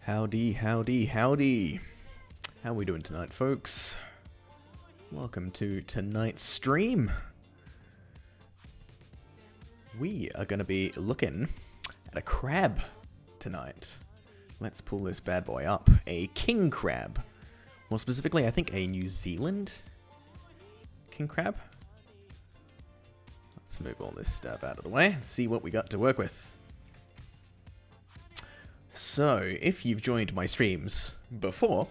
Howdy, howdy, howdy. How are we doing tonight, folks? Welcome to tonight's stream. We are going to be looking at a crab tonight. Let's pull this bad boy up. A king crab. More specifically, I think a New Zealand king crab. Let's move all this stuff out of the way and see what we got to work with. So, if you've joined my streams before,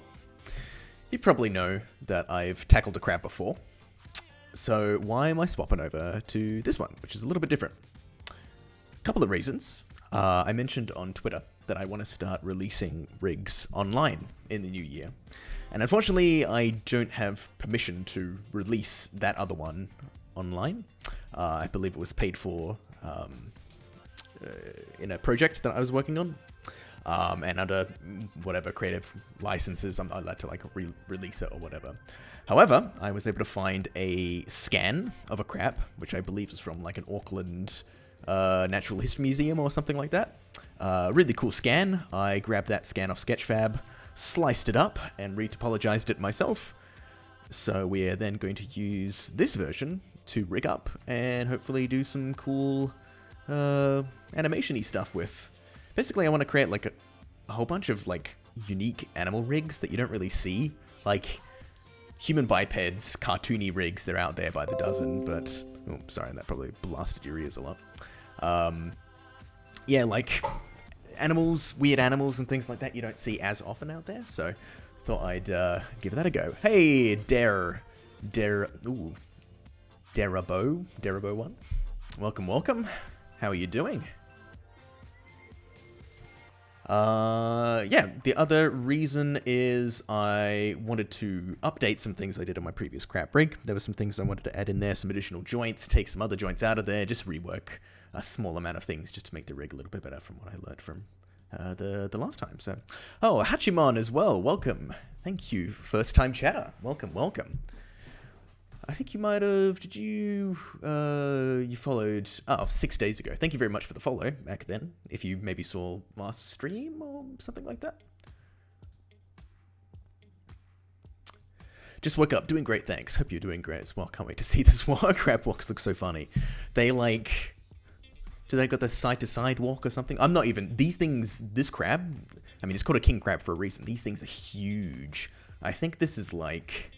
you probably know that I've tackled a crab before. So why am I swapping over to this one, which is a little bit different? A couple of reasons. I mentioned on Twitter that I want to start releasing rigs online in the new year. And unfortunately, I don't have permission to release that other one online. I believe it was paid for in a project that I was working on. And under whatever creative licenses, I'm not allowed to like release it or whatever. However, I was able to find a scan of a crab, which I believe is from like an Auckland Natural History Museum or something like that. Really cool scan. I grabbed that scan off Sketchfab, sliced it up, and retopologized it myself. So we're then going to use this version to rig up and hopefully do some cool animation-y stuff with. Basically, I want to create like a whole bunch of like unique animal rigs that you don't really see. Like human bipeds, cartoony rigs, they're out there by the dozen, but... Oh, sorry, that probably blasted your ears a lot. Yeah, like animals, weird animals and things like that you don't see as often out there, so thought I'd give that a go. Hey, Derabo1. Welcome, welcome. How are you doing? Yeah, the other reason is I wanted to update some things I did on my previous crab rig. There were some things I wanted to add in there, some additional joints, take some other joints out of there, just rework a small amount of things just to make the rig a little bit better from what I learned from the last time. So, oh, Hachimon as well, welcome. Thank you, first time chatter. Welcome, welcome. I think you might have, did you, you followed, 6 days ago. Thank you very much for the follow back then, if you maybe saw last stream or something like that. Just woke up, doing great, thanks. Hope you're doing great as well. Can't wait to see this walk. Crab walks look so funny. They like, do they got the side-to-side walk or something? I'm not even, these things, this crab, I mean, it's called a king crab for a reason. These things are huge. I think this is like...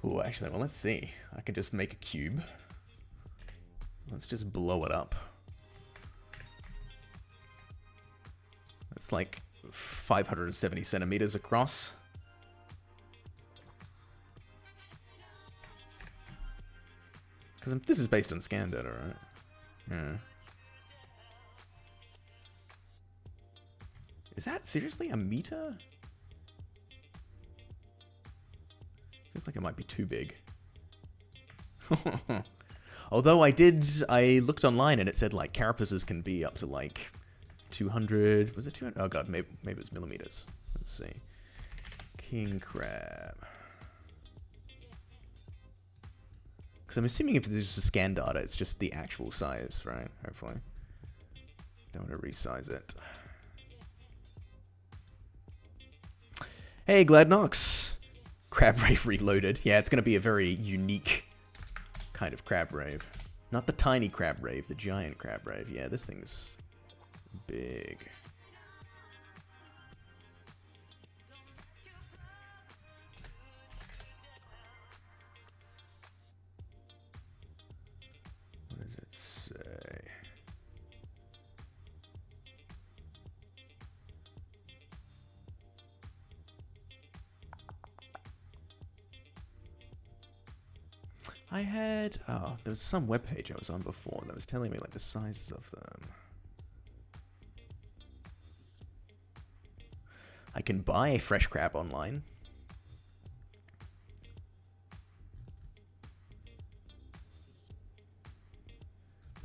Oh, actually, well, let's see. I can just make a cube. Let's just blow it up. It's like 570 centimeters across. Because this is based on scan data, right? Yeah. Is that seriously a meter? Feels like it might be too big. Although I looked online and it said like carapaces can be up to like 200, was it 200? Oh god, maybe it was millimeters. Let's see. King crab. Because I'm assuming if this is just scan data, it's just the actual size, right? Hopefully. Don't want to resize it. Hey, Gladnox. Crab Rave Reloaded. Yeah, it's going to be a very unique kind of crab rave. Not the tiny crab rave, the giant crab rave. Yeah, this thing's big. What does it say? I had, there was some webpage I was on before that was telling me like the sizes of them. I can buy a fresh crab online.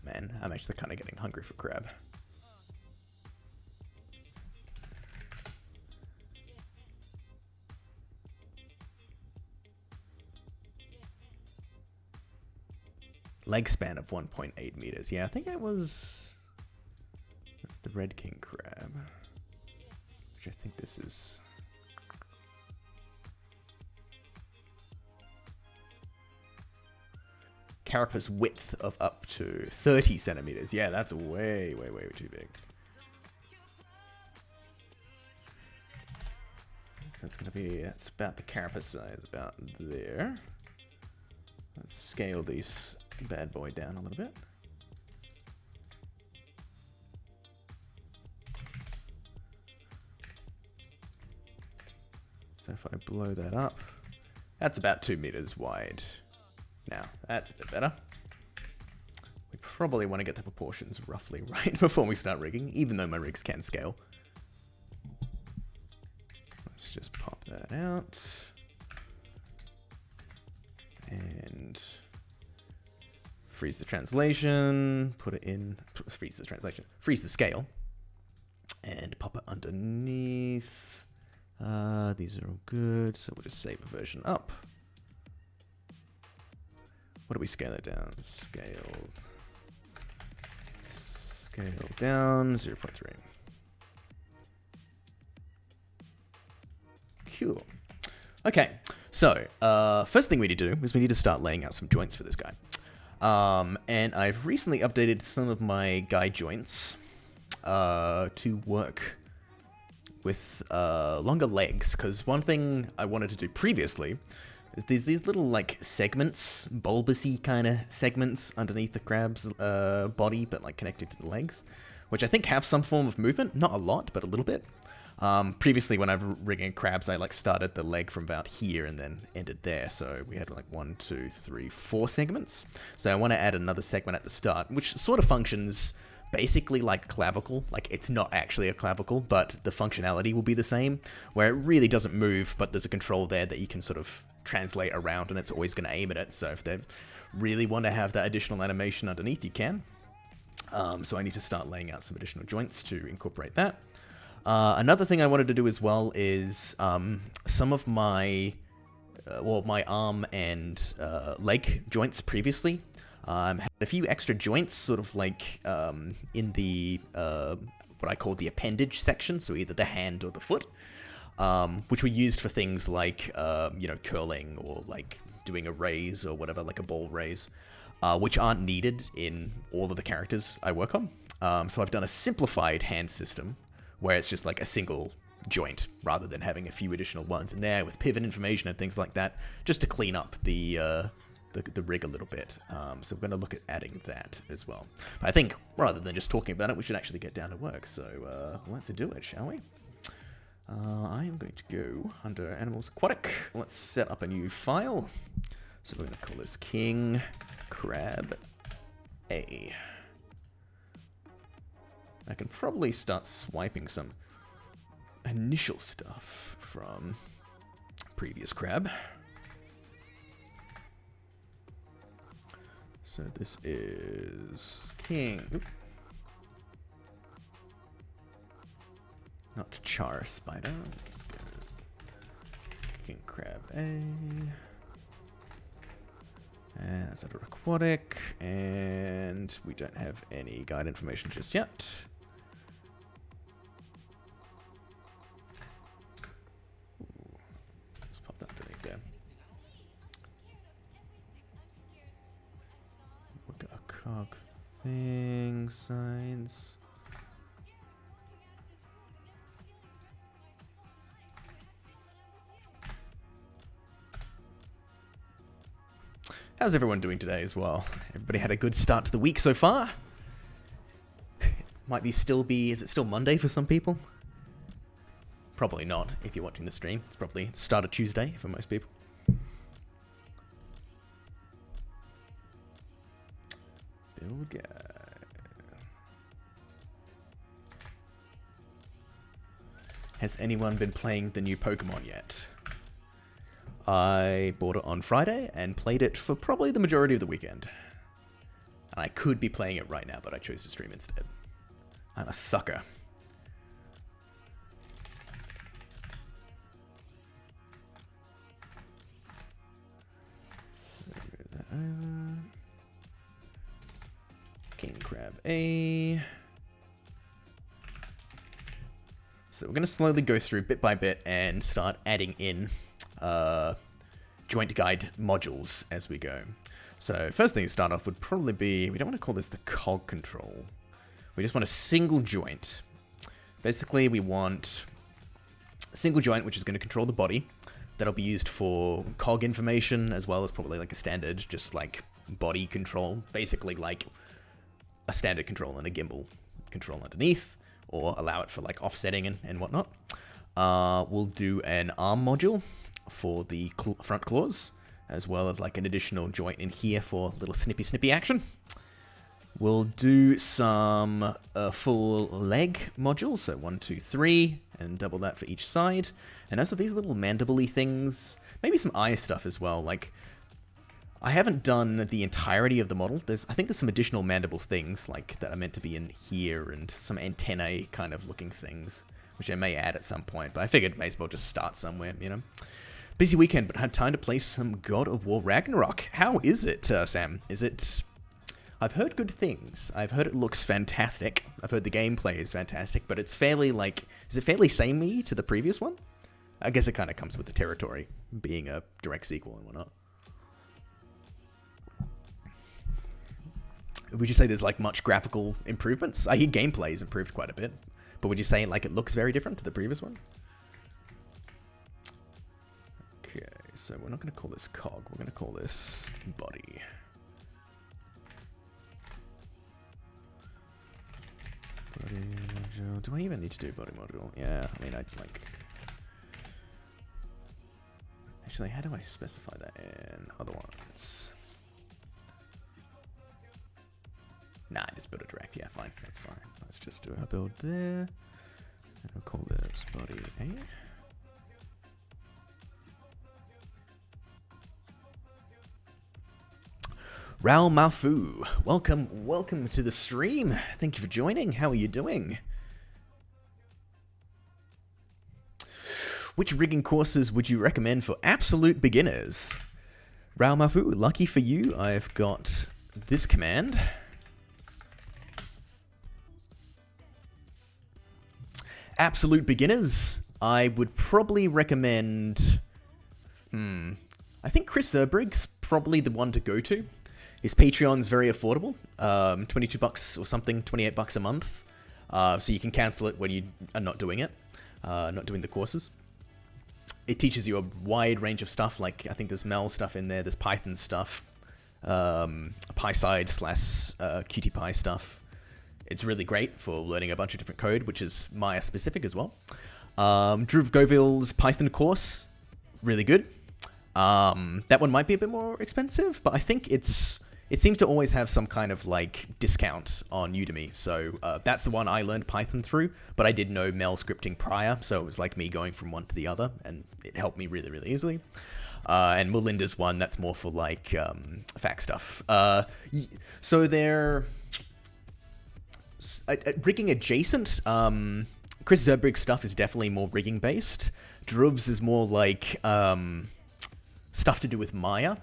Man, I'm actually kind of getting hungry for crab. Leg span of 1.8 meters. Yeah, I think it was... That's the red king crab. which I think this is. Carapace width of up to 30 centimeters. Yeah, that's way, way, way too big. So that's gonna be, that's about the carapace size, about there. Let's scale these bad boy down a little bit. So if I blow that up, that's about 2 meters wide. Now, that's a bit better. We probably want to get the proportions roughly right before we start rigging, even though my rigs can scale. Let's just pop that out. And freeze the translation, put it in, freeze the translation, freeze the scale, and pop it underneath. These are all good, so we'll just save a version up. What do we scale it down? Scale down 0.3. Cool. Okay, so first thing we need to do is we need to start laying out some joints for this guy. And I've recently updated some of my guide joints to work with longer legs, because one thing I wanted to do previously is these little like segments, bulbousy kind of segments underneath the crab's body, but like connected to the legs, which I think have some form of movement, not a lot, but a little bit. Previously when I was rigging crabs, I like started the leg from about here and then ended there. So we had like 1, 2, 3, 4 segments. So I want to add another segment at the start, which sort of functions basically like clavicle. Like it's not actually a clavicle, but the functionality will be the same, where it really doesn't move, but there's a control there that you can sort of translate around, and it's always going to aim at it. So if they really want to have that additional animation underneath, you can. So I need to start laying out some additional joints to incorporate that. Another thing I wanted to do as well is some of my, my arm and leg joints previously had a few extra joints sort of like in the, what I call the appendage section, so either the hand or the foot, which were used for things like, you know, curling or like doing a raise or whatever, like a ball raise, which aren't needed in all of the characters I work on. So I've done a simplified hand system, where it's just like a single joint rather than having a few additional ones in there with pivot information and things like that, just to clean up the rig a little bit. So we're going to look at adding that as well. But I think rather than just talking about it, we should actually get down to work. So let's do it, shall we? I am going to go under Animals Aquatic. Let's set up a new file. So we're going to call this King Crab A. I can probably start swiping some initial stuff from previous crab. So this is King. Oop. Not Char Spider. Let's go. King Crab A. And that's under Aquatic. And we don't have any guide information just yet. Cog thing, signs. How's everyone doing today as well? Everybody had a good start to the week so far? Might be still be, is it still Monday for some people? Probably not if you're watching the stream. It's probably start of Tuesday for most people. Build guy. Has anyone been playing the new Pokemon yet? I bought it on Friday and played it for probably the majority of the weekend. And I could be playing it right now, but I chose to stream instead. I'm a sucker. So move that over. King Crab A. So we're going to slowly go through bit by bit and start adding in joint guide modules as we go. So first thing to start off would probably be, we don't want to call this the cog control. We just want a single joint. Basically, we want a single joint which is going to control the body. That'll be used for cog information as well as probably like a standard, just like body control. Basically like a standard control and a gimbal control underneath, or allow it for like offsetting and whatnot. We'll do an arm module for the front claws, as well as like an additional joint in here for little snippy action. We'll do some full leg modules, so 1, 2, 3, and double that for each side. And also these little mandible-y things, maybe some eye stuff as well. Like, I haven't done the entirety of the model. I think there's some additional mandible things like that are meant to be in here, and some antennae kind of looking things, which I may add at some point. But I figured may as well just start somewhere, you know. Busy weekend, but had time to play some God of War Ragnarok. How is it, Sam? Is it... I've heard good things. I've heard it looks fantastic. I've heard the gameplay is fantastic, but it's fairly like... Is it fairly samey to the previous one? I guess it kind of comes with the territory, being a direct sequel and whatnot. Would you say there's like much graphical improvements? I hear gameplay is improved quite a bit, but would you say like it looks very different to the previous one? Okay, so we're not going to call this cog. We're going to call this body. Body module. Do I even need to do body module? Yeah, I mean, I'd like... Actually, how do I specify that in other ones? Nah, just build it direct. Yeah, fine. That's fine. Let's just do a build there. And we'll call this body A. Raul Mafu, welcome to the stream. Thank you for joining. How are you doing? Which rigging courses would you recommend for absolute beginners? Raul Mafu, lucky for you, I've got this command. Absolute beginners, I would probably recommend... I think Chris Zerbrig's probably the one to go to. His Patreon's very affordable, $22 or something, $28 a month. So you can cancel it when you are not doing it, not doing the courses. It teaches you a wide range of stuff, like I think there's Mel stuff in there, there's Python stuff, PySide / QtPy stuff. It's really great for learning a bunch of different code, which is Maya specific as well. Dhruv Goville's Python course, really good. That one might be a bit more expensive, but I think it seems to always have some kind of like discount on Udemy. So that's the one I learned Python through, but I did know Mel scripting prior, so it was like me going from one to the other, and it helped me really, really easily. And Melinda's one, that's more for like fact stuff. So they're rigging adjacent. Chris Zerbrig's stuff is definitely more rigging based. Dhruv's is more like stuff to do with Maya.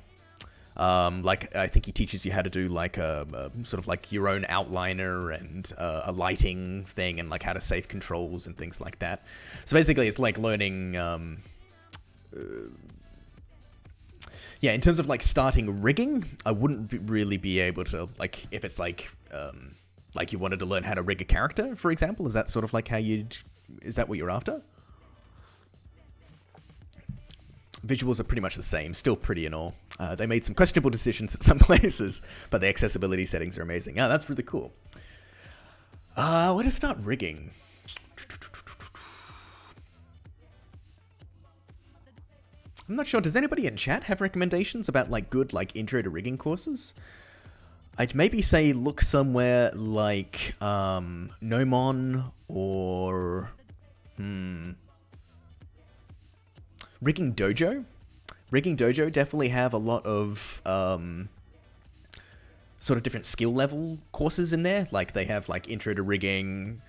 Like I think he teaches you how to do like a sort of like your own outliner and a lighting thing, and like how to save controls and things like that. So basically it's like learning yeah, in terms of like starting rigging, I wouldn't really be able to, like, if it's like you wanted to learn how to rig a character, for example. Is that sort of like how is that what you're after? Visuals are pretty much the same, still pretty and all. They made some questionable decisions at some places, but the accessibility settings are amazing. Yeah, that's really cool. Where to start rigging? I'm not sure. Does anybody in chat have recommendations about like good like intro to rigging courses? I'd maybe say look somewhere like Gnomon or Rigging Dojo. Rigging Dojo definitely have a lot of sort of different skill level courses in there. Like they have like intro to rigging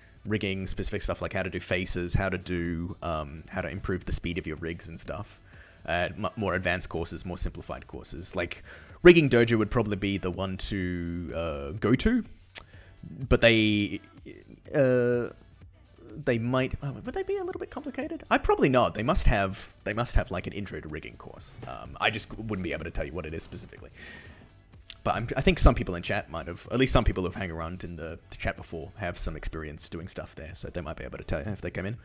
specific stuff like how to do faces, how to do how to improve the speed of your rigs and stuff. More advanced courses, more simplified courses. Like Rigging Dojo would probably be the one to go to, but they they might. Oh, would they be a little bit complicated? Probably not. They must have like an intro to rigging course. I just wouldn't be able to tell you what it is specifically. But I think some people in chat might have, at least some people who've hung around in the chat before, have some experience doing stuff there, so they might be able to tell you if they come in.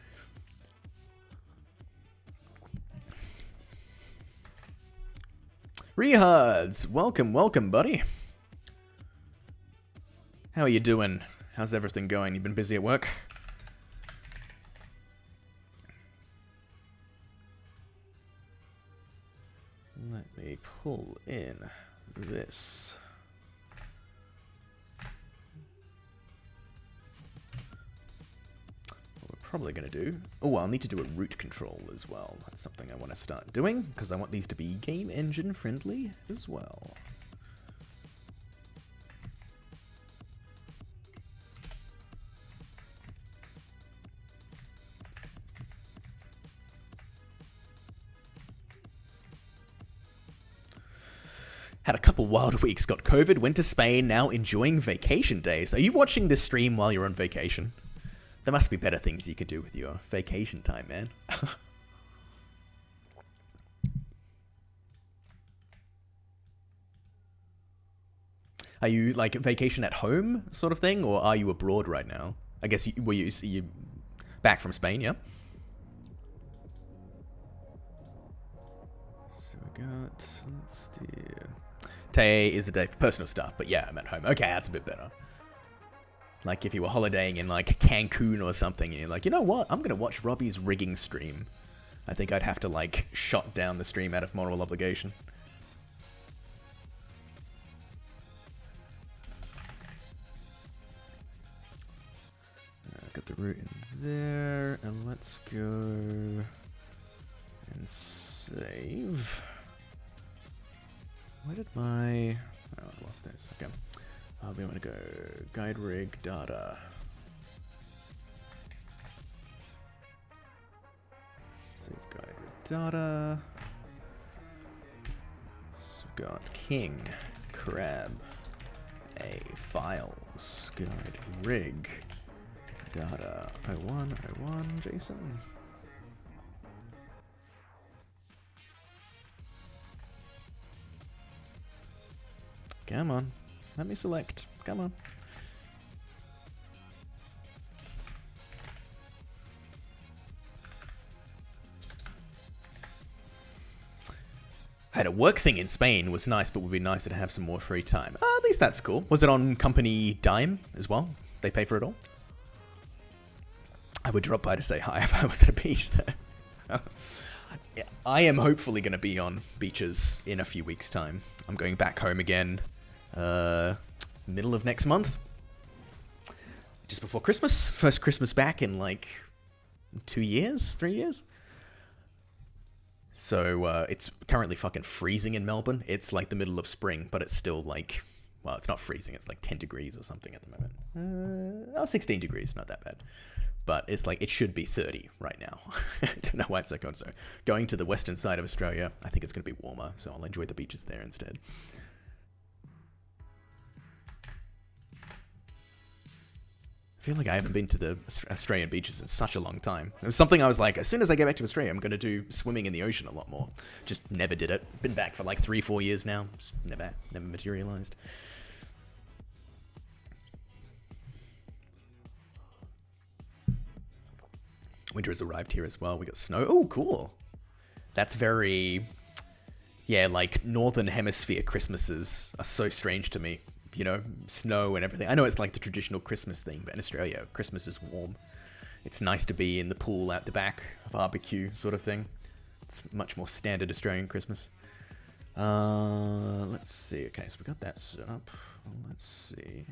Rehards, welcome, buddy. How are you doing? How's everything going? You been busy at work? Let me pull in this. What we're probably going to do... Oh, I'll need to do a root control as well. That's something I want to start doing, because I want these to be game engine friendly as well. Had a couple wild weeks, got COVID, went to Spain, now enjoying vacation days. Are you watching this stream while you're on vacation? There must be better things you could do with your vacation time, man. Are you, like, vacation at home sort of thing, or are you abroad right now? I guess, were you back from Spain, yeah? So we got, let's see... Today is the day for personal stuff, but yeah, I'm at home. Okay, that's a bit better. Like if you were holidaying in like Cancun or something, and you're like, you know what? I'm gonna watch Robbie's rigging stream. I think I'd have to like shut down the stream out of moral obligation. Got the root in there, and let's go and save. Where did my... Oh, I lost this. Okay. We want to go guide rig data. Save guide rig data. So got king, crab, a files, guide rig data 01, Jason. Come on. Let me select. Come on. I had a work thing in Spain. Was nice, but would be nicer to have some more free time. At least that's cool. Was it on company dime as well? They pay for it all? I would drop by to say hi if I was at a beach there. I am hopefully going to be on beaches in a few weeks' time. I'm going back home again. Middle of next month, just before Christmas. First Christmas back in like 3 years. So it's currently fucking freezing in Melbourne. It's like the middle of spring, but it's still like, well, it's not freezing. It's like 10 degrees or something at the moment. 16 degrees, not that bad. But it's like, it should be 30 right now. I don't know why it's so cold. So going to the western side of Australia, I think it's going to be warmer. So I'll enjoy the beaches there instead. I feel like I haven't been to the Australian beaches in such a long time. It was something I was like, as soon as I get back to Australia, I'm going to do swimming in the ocean a lot more. Just never did it. Been back for like 3-4 years now. Just never materialized. Winter has arrived here as well. We got snow. Oh, cool. That's very... Yeah, like Northern Hemisphere Christmases are so strange to me. You know, snow and everything. I know it's like the traditional Christmas thing, but in Australia, Christmas is warm. It's nice to be in the pool out the back, barbecue sort of thing. It's much more standard Australian Christmas. Let's see. Okay, so we got that set up. Let's see.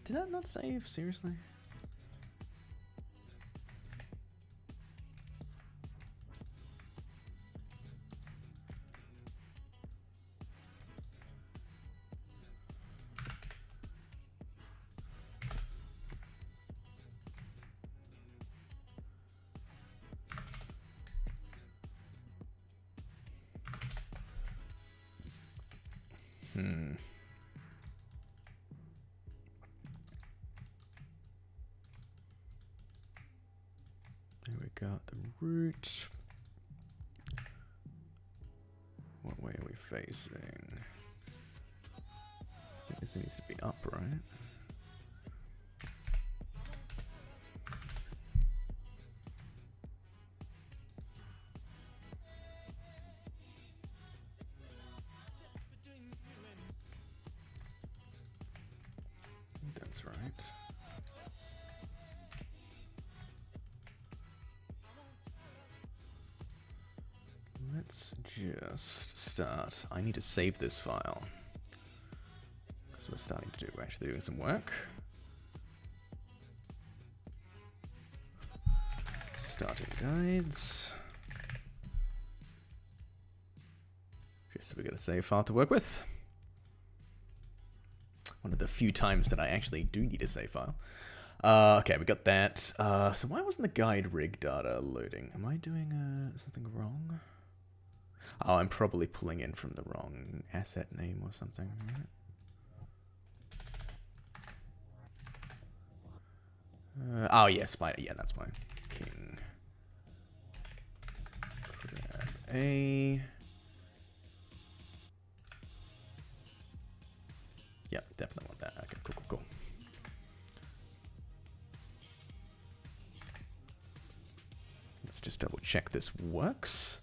Did that not save? Seriously? There we got the root. What way are we facing? I think this needs to be up, right? That's right. Let's just start. I need to save this file because we're starting to do, we're actually doing some work. Starting guides. Just so we got a save file to work with. One of the few times that I actually do need a save file. Okay, we got that. So why wasn't the guide rig data loading? Am I doing something wrong? Oh, I'm probably pulling in from the wrong asset name or something, right? Oh, yeah, spider. Yeah, that's mine. King. Grab A. Yeah, definitely want that. Okay, cool, cool, cool. Let's just double check this works.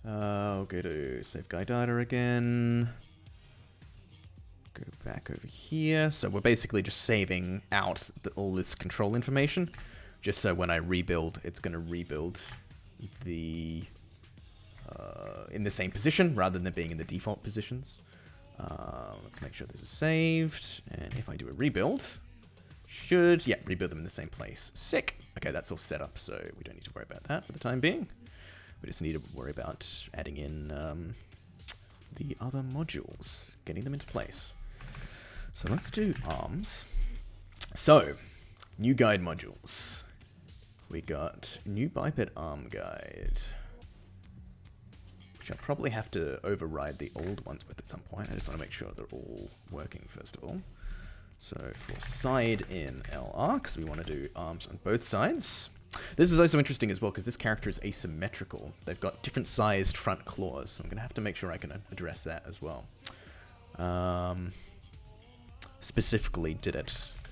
I'll go to save guide data again. Go back over here. So we're basically just saving out all this control information, just so when I rebuild, it's going to rebuild the in the same position rather than being in the default positions. Let's make sure this is saved, and if I do a rebuild, should, yeah, rebuild them in the same place. Sick. Okay, that's all set up, so we don't need to worry about that for the time being. We just need to worry about adding in the other modules, getting them into place. So let's do arms. So, new guide modules. We got new biped arm guide, which I'll probably have to override the old ones with at some point. I just want to make sure they're all working first of all. So for side in LR, because we want to do arms on both sides. This is also interesting as well because this character is asymmetrical. They've got different sized front claws, so I'm going to have to make sure I can address that as well. Specifically did it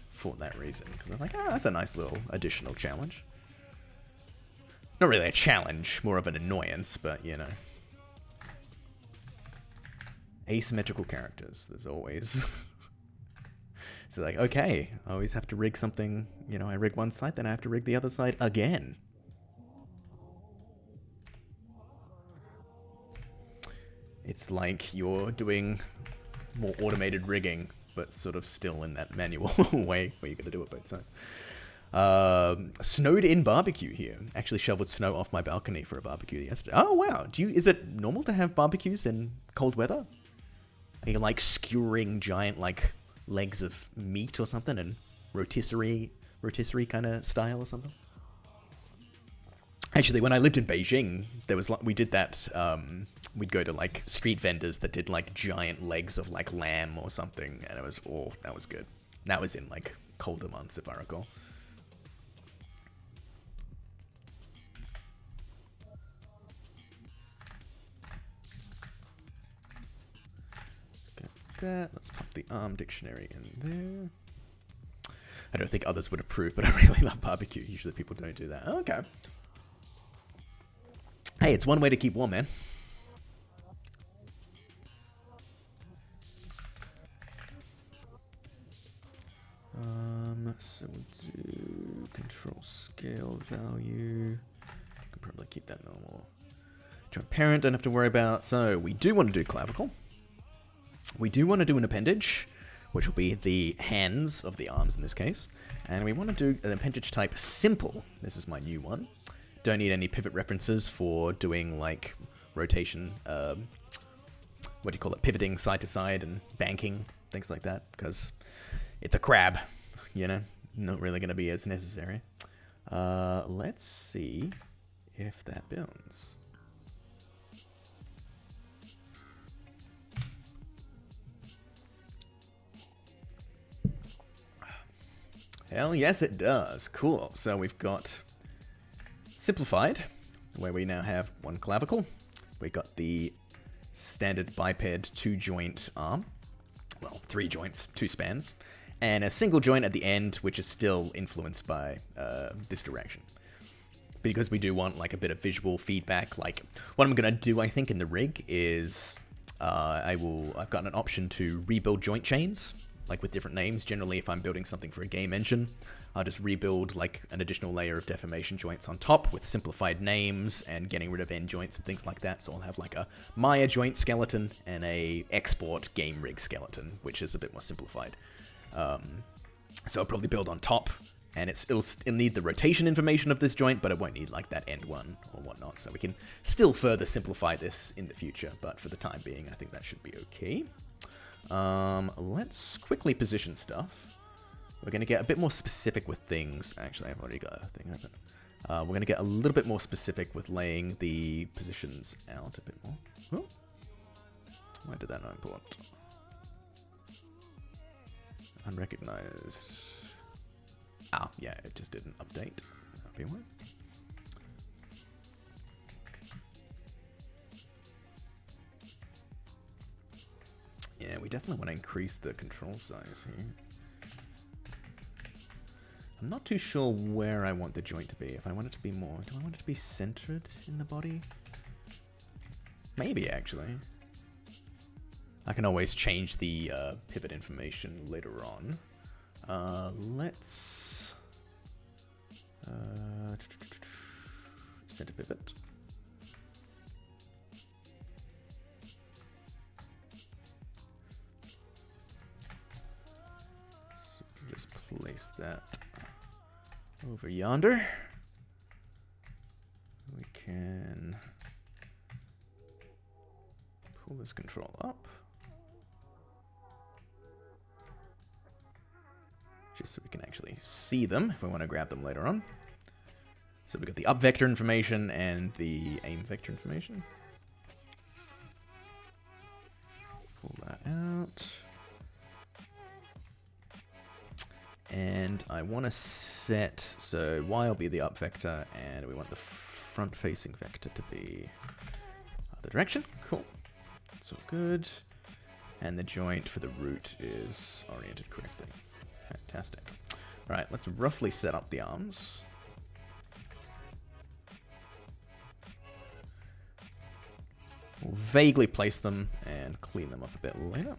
for that reason, because I'm like, that's a nice little additional challenge. Not really a challenge, more of an annoyance, but you know. Asymmetrical characters, there's always... So like, okay, I always have to rig something, you know, I rig one side, then I have to rig the other side again. It's like you're doing more automated rigging, but sort of still in that manual way where you're going to do it both sides. Snowed in barbecue here. Actually shoveled snow off my balcony for a barbecue yesterday. Oh, wow. Is it normal to have barbecues in cold weather? Are you like skewering giant, like... legs of meat or something, and rotisserie kind of style or something. Actually, when I lived in Beijing, there was we did that. We'd go to like street vendors that did like giant legs of like lamb or something, and it was that was good. That was in like colder months, if I recall. That. Let's pop the arm dictionary in there. I don't think others would approve, but I really love barbecue. Usually people don't do that. Okay. Hey, it's one way to keep warm, man. So we'll do control scale value. Can probably keep that normal. Joint parent, don't have to worry about. So we do want to do clavicle. We do want to do an appendage, which will be the hands of the arms in this case. And we want to do an appendage type simple. This is my new one. Don't need any pivot references for doing like rotation, what do you call it, pivoting side to side and banking, things like that, because it's a crab, you know, not really going to be as necessary. Let's see if that builds. Hell yes, it does. Cool. So we've got simplified, where we now have one clavicle. We got the standard biped 2-joint arm. Well, 3 joints, 2 spans. And a single joint at the end, which is still influenced by this direction. Because we do want like a bit of visual feedback. Like what I'm gonna do, I think, in the rig is I've got an option to rebuild joint chains, like with different names. Generally, if I'm building something for a game engine, I'll just rebuild like an additional layer of deformation joints on top with simplified names and getting rid of end joints and things like that. So I'll have like a Maya joint skeleton and a export game rig skeleton, which is a bit more simplified. So I'll probably build on top, and it'll need the rotation information of this joint, but it won't need like that end one or whatnot. So we can still further simplify this in the future, but for the time being, I think that should be okay. Let's quickly position stuff. We're going to get a bit more specific with things. Actually, I've already got a thing open. We're going to get a little bit more specific with laying the positions out a bit more. Oh. Why did that not import? Unrecognized. Ah, yeah, it just didn't update. That'll be one. Yeah, we definitely want to increase the control size here. I'm not too sure where I want the joint to be. If I want it to be more... Do I want it to be centered in the body? Maybe, actually. I can always change the pivot information later on. Let's... center pivot. So just place that over yonder. We can pull this control up. Just so we can actually see them if we want to grab them later on. So we got the up vector information and the aim vector information. Pull that out. And I want to set, so Y will be the up vector, and we want the front facing vector to be the direction. Cool. That's all good. And the joint for the root is oriented correctly. Fantastic. Alright, let's roughly set up the arms. We'll vaguely place them and clean them up a bit later.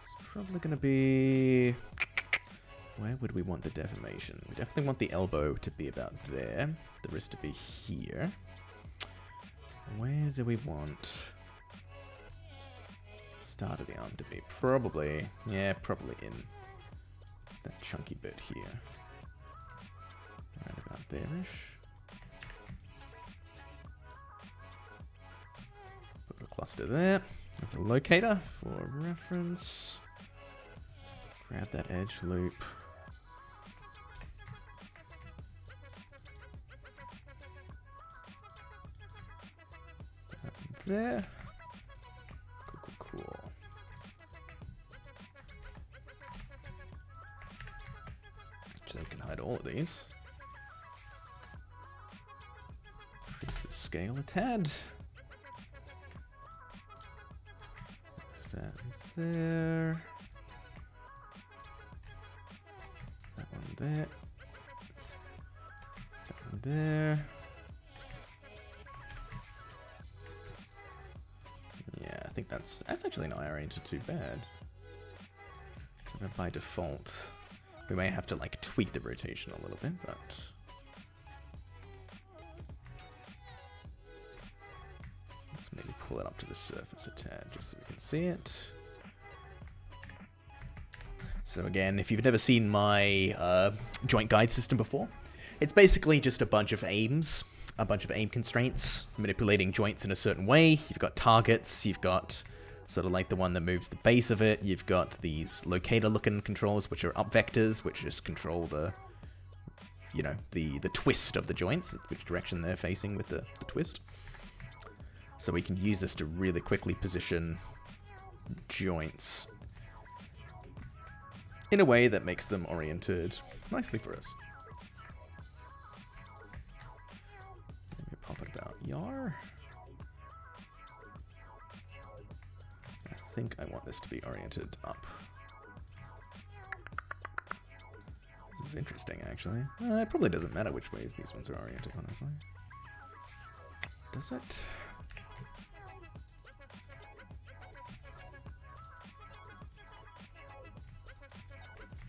It's probably going to be... Where would we want the deformation? We definitely want the elbow to be about there. The wrist to be here. Where do we want start of the arm to be? Probably, yeah, probably in that chunky bit here. Right about there-ish. Put a cluster there with a locator for reference. Grab that edge loop. There. Cool. So we can hide all of these. Increase the scale a tad. Put that there. That one there. That one there. I think that's actually not oriented too bad. So by default, we may have to like tweak the rotation a little bit, but let's maybe pull it up to the surface a tad just so we can see it. So again, if you've never seen my joint guide system before, it's basically just a bunch of aims. A bunch of aim constraints, manipulating joints in a certain way. You've got targets, you've got sort of like the one that moves the base of it. You've got these locator-looking controls, which are up vectors, which just control the you know, the twist of the joints, which direction they're facing with the twist. So we can use this to really quickly position joints in a way that makes them oriented nicely for us. Let me pop it about yar. I think I want this to be oriented up. This is interesting, actually. It probably doesn't matter which ways these ones are oriented, honestly. Does it?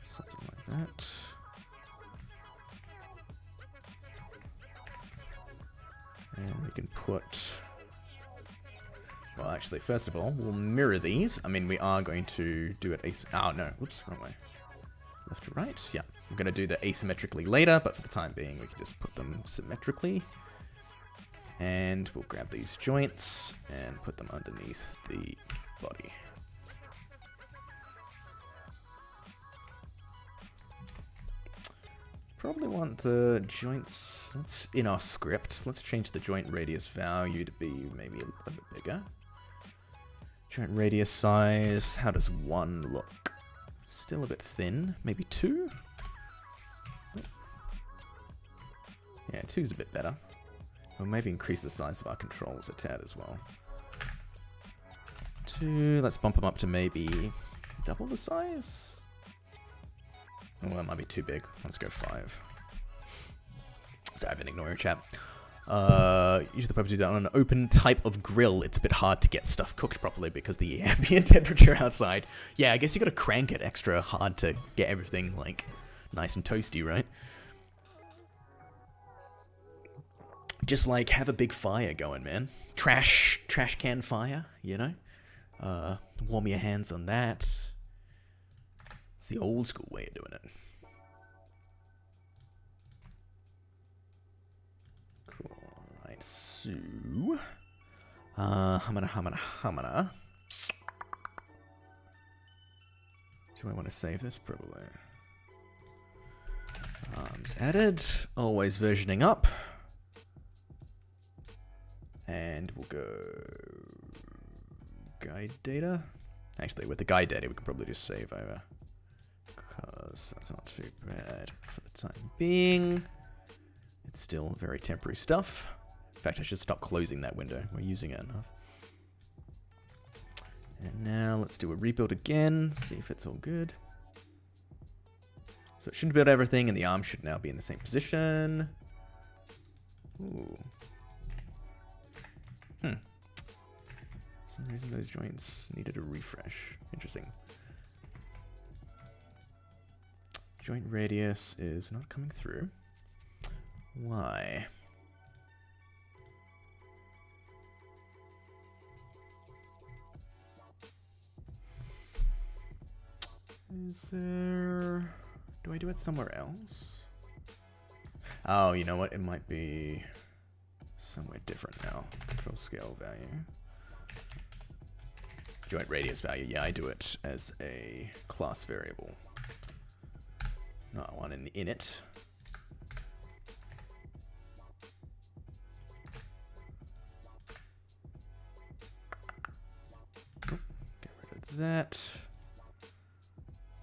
Something like that. And we can put... Well, actually, first of all, we'll mirror these. I mean, we are going to do it... Oh, no. Whoops, wrong way. Left to right. Yeah. We're going to do that asymmetrically later, but for the time being, we can just put them symmetrically. And we'll grab these joints and put them underneath the body. Probably want the joints... Let's, in our script, let's change the joint radius value to be maybe a bit bigger. Joint radius size, how does 1 look? Still a bit thin, maybe 2? Yeah, 2's a bit better. We'll maybe increase the size of our controls a tad as well. 2, let's bump them up to maybe double the size? Oh, that might be too big. Let's go 5. Sorry, I've been ignoring chat. Use the property on an open type of grill. It's a bit hard to get stuff cooked properly because the ambient temperature outside. Yeah, I guess you gotta crank it extra hard to get everything, like, nice and toasty, right? Just, like, have a big fire going, man. Trash can fire, you know? Warm your hands on that. It's the old school way of doing it. Cool. Alright, so... Hamana. Do I want to save this? Probably. Arms added. Always versioning up. And we'll go... guide data. Actually, with the guide data, we can probably just save over. Because that's not too bad for the time being. It's still very temporary stuff. In fact, I should stop closing that window. We're using it enough. And now let's do a rebuild again. See if it's all good. So it shouldn't build everything, and the arm should now be in the same position. Ooh. For some reason those joints needed a refresh. Interesting. Joint radius is not coming through. Why? Is there... Do I do it somewhere else? Oh, you know what? It might be somewhere different now. Control scale value. Joint radius value. Yeah, I do it as a class variable. Not one in the init. Oh, get rid of that.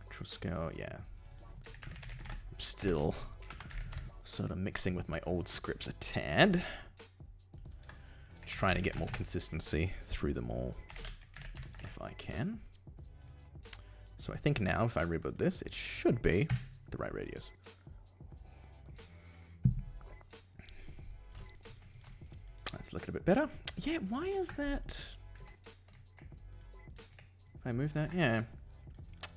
Control scale, yeah. I'm still sort of mixing with my old scripts a tad. Just trying to get more consistency through them all if I can. So I think now if I reboot this, it should be the right radius. That's looking a bit better. Yeah, why is that? If I move that, yeah.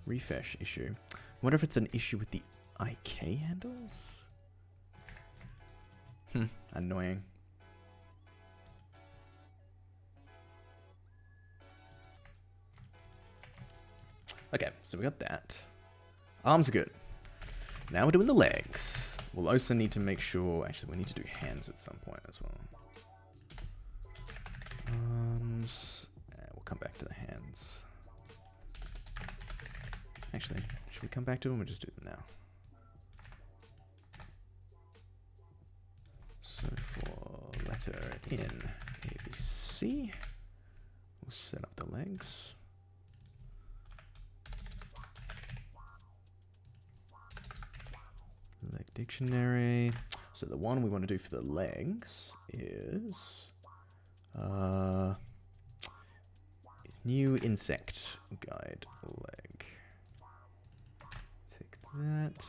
Refresh issue. I wonder if it's an issue with the IK handles? Annoying. Okay, so we got that. Arms are good. Now we're doing the legs. We'll also need to make sure... Actually, we need to do hands at some point as well. Arms... we'll come back to the hands. Actually, should we come back to them or just do them now? enter in ABC. We'll set up the legs. Leg dictionary. So the one we want to do for the legs is new insect guide leg. Take that.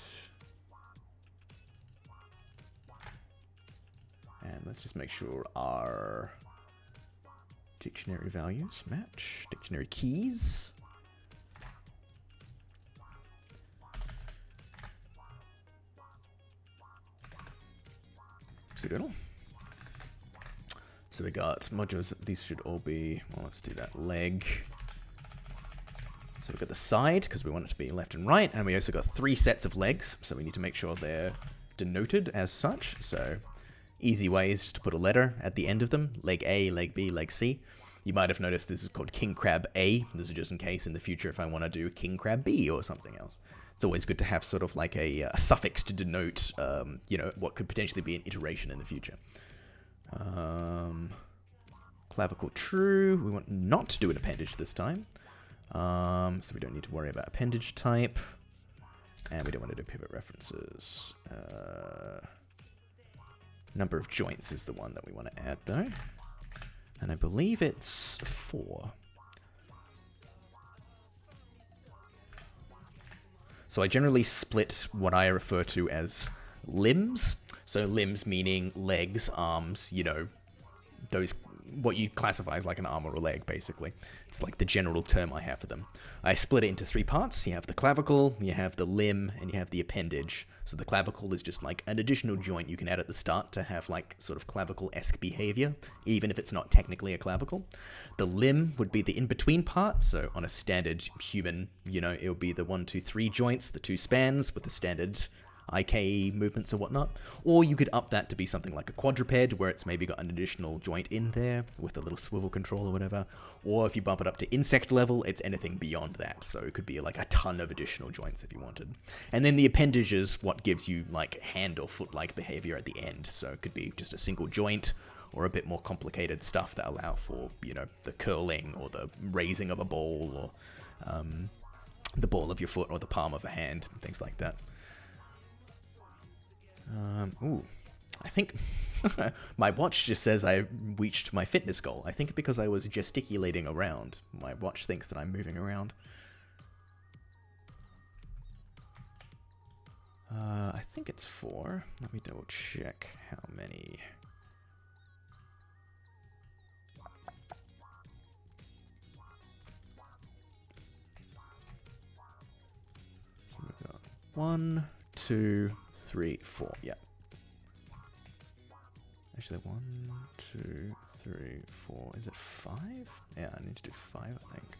And let's just make sure our dictionary values match. Dictionary keys. Pseudonym. So we got modules. These should all be, well, let's do that. Leg. So we've got the side, because we want it to be left and right. And we also got 3 sets of legs. So we need to make sure they're denoted as such. So easy way is just to put a letter at the end of them. Leg A, leg B, leg C. You might have noticed this is called King Crab A. This is just in case in the future if I want to do King Crab B or something else. It's always good to have sort of like a suffix to denote, you know, what could potentially be an iteration in the future. Clavicle true. We want not to do an appendage this time. So we don't need to worry about appendage type. And we don't want to do pivot references. Number of joints is the one that we want to add though. And I believe it's 4. So I generally split what I refer to as limbs. So limbs meaning legs, arms, you know, those, what you classify as like an arm or a leg, basically. It's like the general term I have for them. I split it into 3 parts. You have the clavicle, you have the limb, and you have the appendage. So the clavicle is just like an additional joint you can add at the start to have like sort of clavicle-esque behavior, even if it's not technically a clavicle. The limb would be the in-between part. So on a standard human, you know, it would be the 1, 2, 3 joints, the 2 spans with the standard IK movements or whatnot. Or you could up that to be something like a quadruped, where it's maybe got an additional joint in there with a little swivel control or whatever. Or if you bump it up to insect level, it's anything beyond that. So it could be like a ton of additional joints if you wanted. And then the appendage is what gives you like hand or foot-like behavior at the end. So it could be just a single joint or a bit more complicated stuff that allow for, you know, the curling or the raising of a ball or the ball of your foot or the palm of a hand, things like that. I think my watch just says I reached my fitness goal. I think because I was gesticulating around. My watch thinks that I'm moving around. I think it's 4. Let me double check how many. So we've got 1, 2, 3, 4. Yeah. Actually, 1, 2, 3, 4. Is it 5? Yeah, I need to do 5, I think.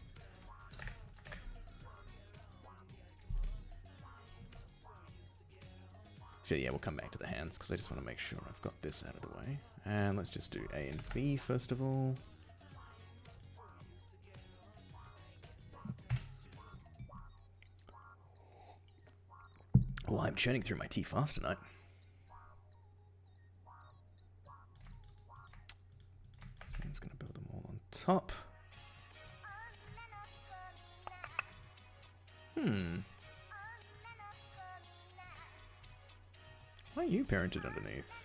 So yeah, we'll come back to the hands because I just want to make sure I've got this out of the way. And let's just do A and B first of all. Oh, I'm churning through my tea fast tonight. So I'm just going to build them all on top. Why are you parented underneath?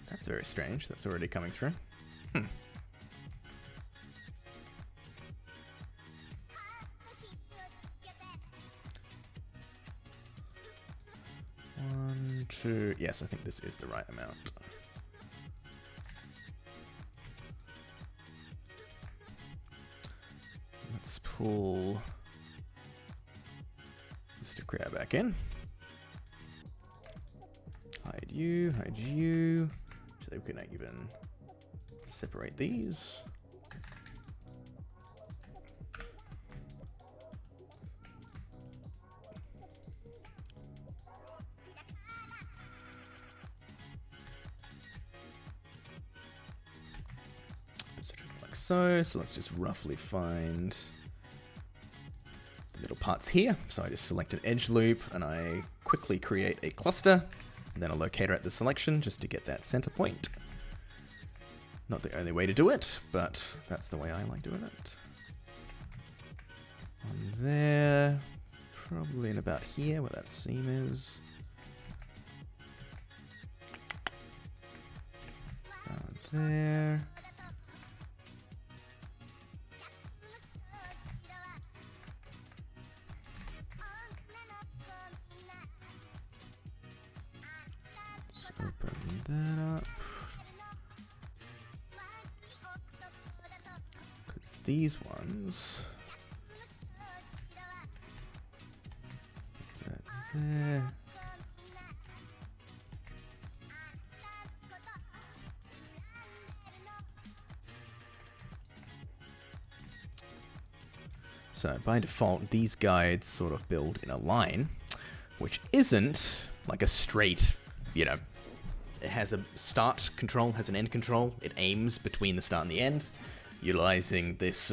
That's very strange. That's already coming through. 1, 2. Yes, I think this is the right amount. Let's pull Mr. Crab back in. Hide you, hide you. So we can even separate these. Like so. So let's just roughly find parts here. So I just select an edge loop and I quickly create a cluster, and then a locator at the selection just to get that center point. Not the only way to do it, but that's the way I like doing it. On there, probably in about here where that seam is. Down there. Let's open that up. Because these ones... there. So by default, these guides sort of build in a line, which isn't like a straight, you know, it has a start control, has an end control. It aims between the start and the end, utilizing this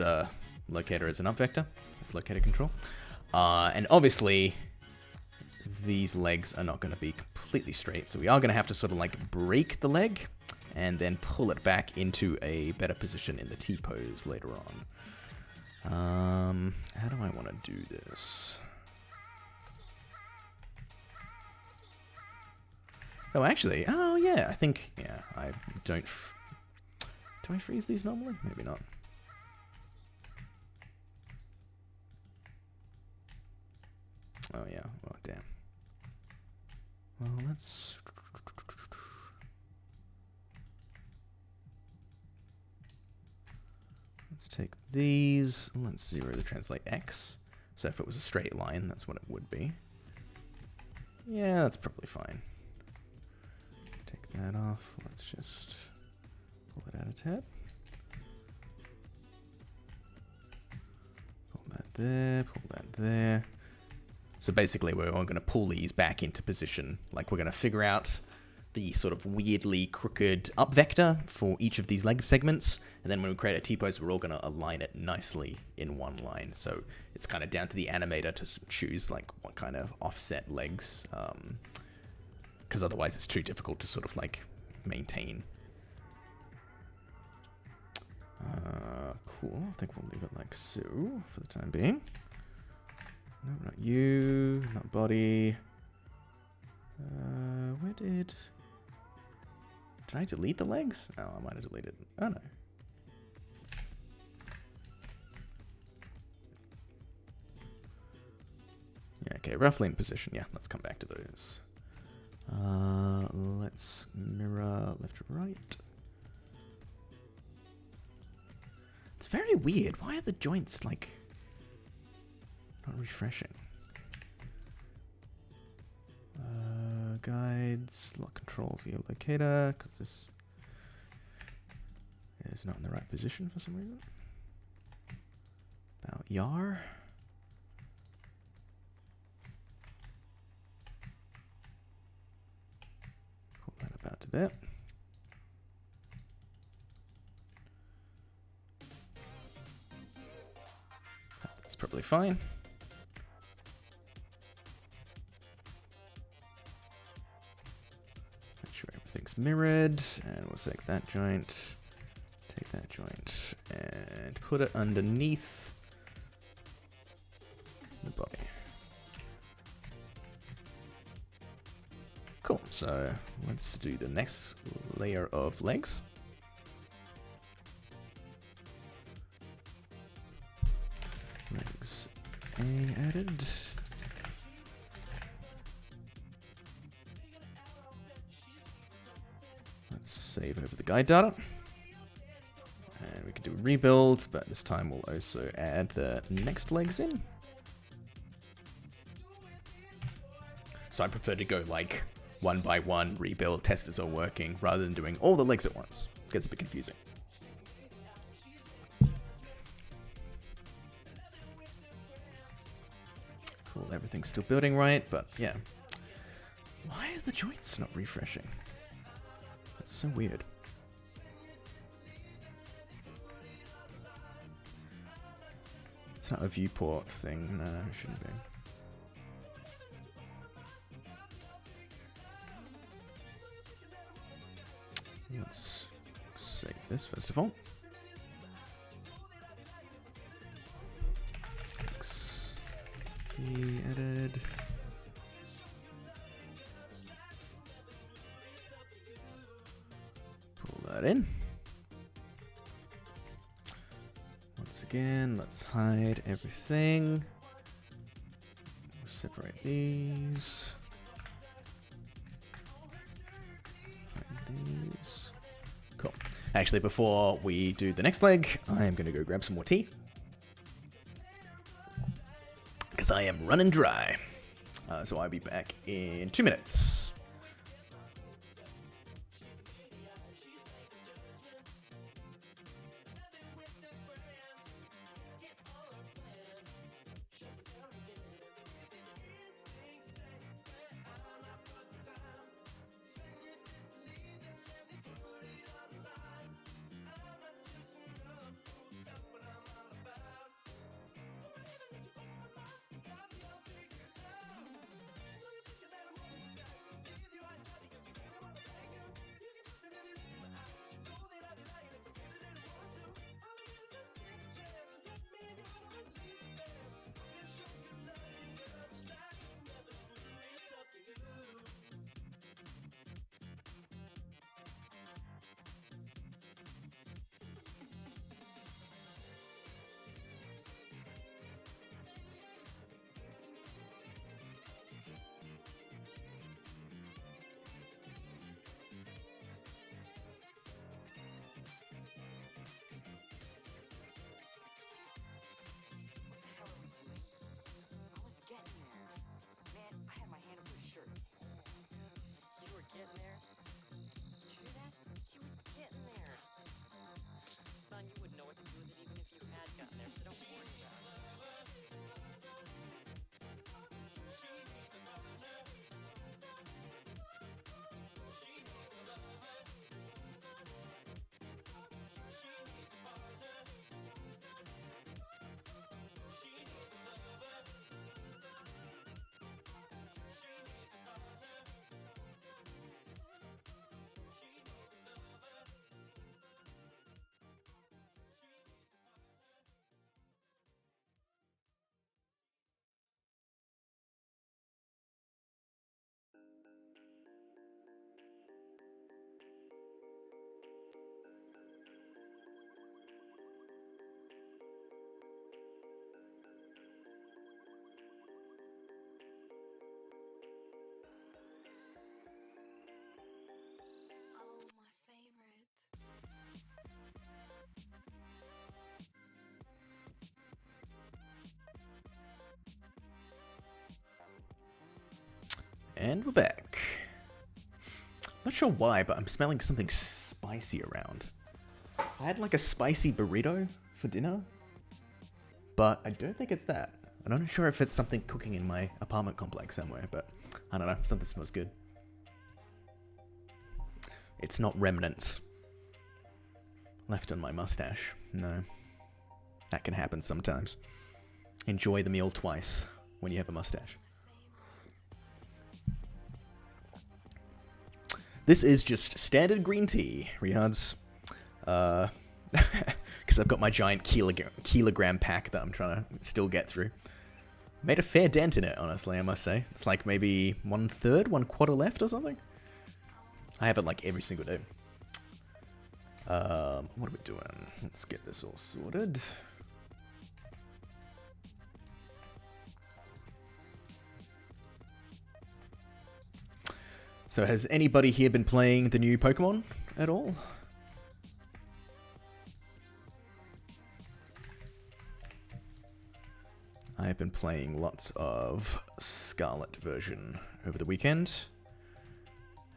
locator as an up vector, as locator control. And obviously, these legs are not going to be completely straight, so we are going to have to sort of like break the leg and then pull it back into a better position in the T-pose later on. How do I want to do this? Oh, actually, oh yeah, I think, yeah, I don't... Do I freeze these normally? Maybe not. Oh yeah, oh damn. Well, let's take these. Let's 0 to translate X. So if it was a straight line, that's what it would be. Yeah, that's probably fine. Take that off. Let's just pull it out a tab. Pull that there, pull that there. So basically, we're going to pull these back into position. Like, we're going to figure out the sort of weirdly crooked up vector for each of these leg segments. And then when we create a T-pose, we're all going to align it nicely in one line. So it's kind of down to the animator to choose, like, what kind of offset legs. Because otherwise, it's too difficult to sort of, like, maintain. Cool. I think we'll leave it like so for the time being. No, not you, not body. Where did I delete the legs? Oh, I might have deleted. Oh no. Yeah, okay, roughly in position. Yeah, let's come back to those. Let's mirror left to right. It's very weird. Why are the joints like not refreshing? Guides, lock control via locator, because this is not in the right position for some reason. About yar. Pull that about to there. That's probably fine. Everything's mirrored, and we'll take that joint, take that joint, and put it underneath the body. Cool, so let's do the next layer of legs. Legs A added. Save over the guide data. And we can do a rebuild, but this time we'll also add the next legs in. So I prefer to go like one by one, rebuild, test it's all working, rather than doing all the legs at once. It gets a bit confusing. Cool, everything's still building right, but yeah. Why are the joints not refreshing? That's so weird. It's not a viewport thing. No, it shouldn't be. Let's save this first of all. Be added. Pull that in. Once again, let's hide everything. Separate these. Hide these. Cool. Actually, before we do the next leg, I am going to go grab some more tea. Because I am running dry. So I'll be back in 2 minutes. And we're back. Not sure why, but I'm smelling something spicy around. I had like a spicy burrito for dinner, but I don't think it's that. I'm not sure if it's something cooking in my apartment complex somewhere, but I don't know, something smells good. It's not remnants left on my mustache. No. That can happen sometimes. Enjoy the meal twice when you have a mustache. This is just standard green tea, Riads. Because I've got my giant kilogram pack that I'm trying to still get through. Made a fair dent in it, honestly, I must say. It's like maybe 1/3, 1/4 left or something. I have it like every single day. What are we doing? Let's get this all sorted. So has anybody here been playing the new Pokemon at all? I've been playing lots of Scarlet version over the weekend,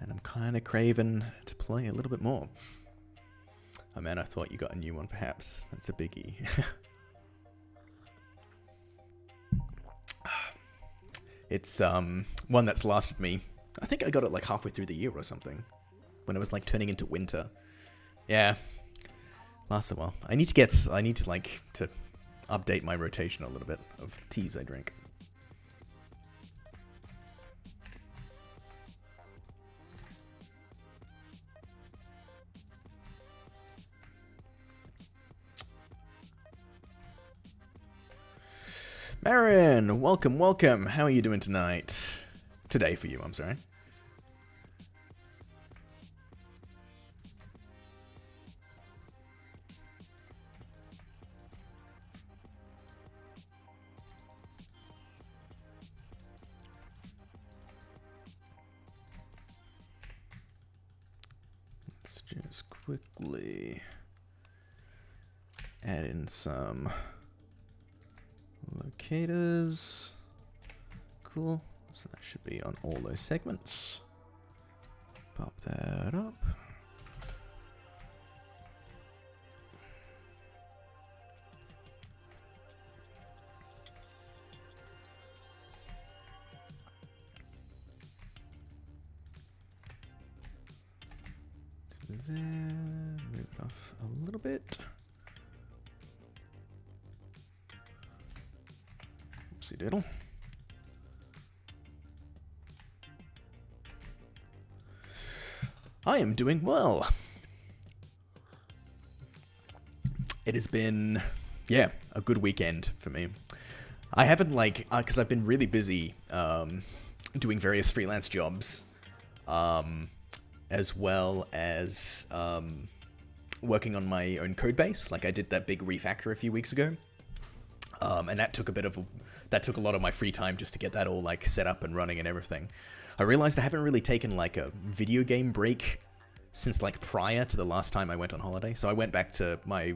and I'm kind of craving to play a little bit more. Oh man, I thought you got a new one perhaps. That's a biggie. It's one that's lasted me. I think I got it like halfway through the year or something, when it was like turning into winter. Yeah, lasts a while. I need to update my rotation a little bit of teas I drink. Marin, welcome, welcome. How are you doing tonight? Today for you, I'm sorry. Let's just quickly add in some locators. Cool. So that should be on all those segments. Pop that up. There, move it off a little bit. Oopsie doodle. I am doing well. It has been, yeah, a good weekend for me. I haven't because I've been really busy doing various freelance jobs. As well as working on my own code base. Like I did that big refactor a few weeks ago, and that took a lot of my free time just to get that all like set up and running and everything. I realized I haven't really taken like a video game break since like prior to the last time I went on holiday. So I went back to my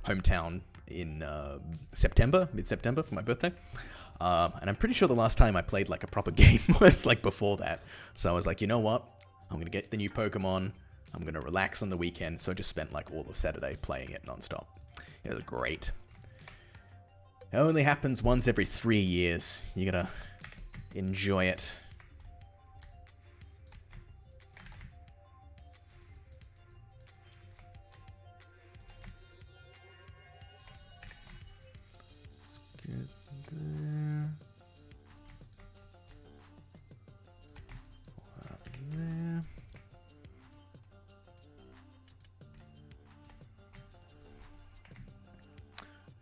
hometown in mid-September for my birthday. And I'm pretty sure the last time I played like a proper game was like before that. So I was like, you know what? I'm going to get the new Pokemon. I'm going to relax on the weekend. So I just spent like all of Saturday playing it nonstop. It was great. It only happens once every 3 years. You got to enjoy it. Let's get there. There.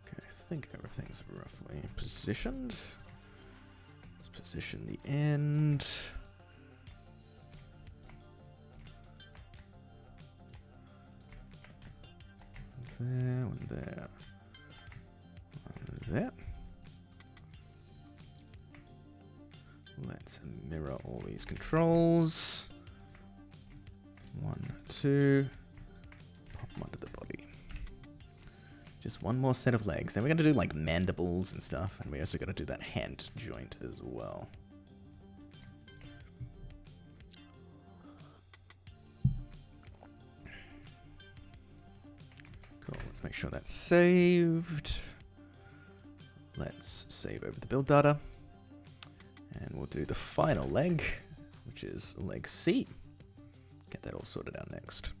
Okay, I think everything's roughly positioned. Let's position the end. There, one there. One there. Let's mirror all these controls. 1, 2. Pop them onto the body. Just one more set of legs. Then we're going to do like mandibles and stuff. And we also got to do that hand joint as well. Cool. Let's make sure that's saved. Let's save over the build data. And we'll do the final leg, which is leg C. Get that all sorted out next.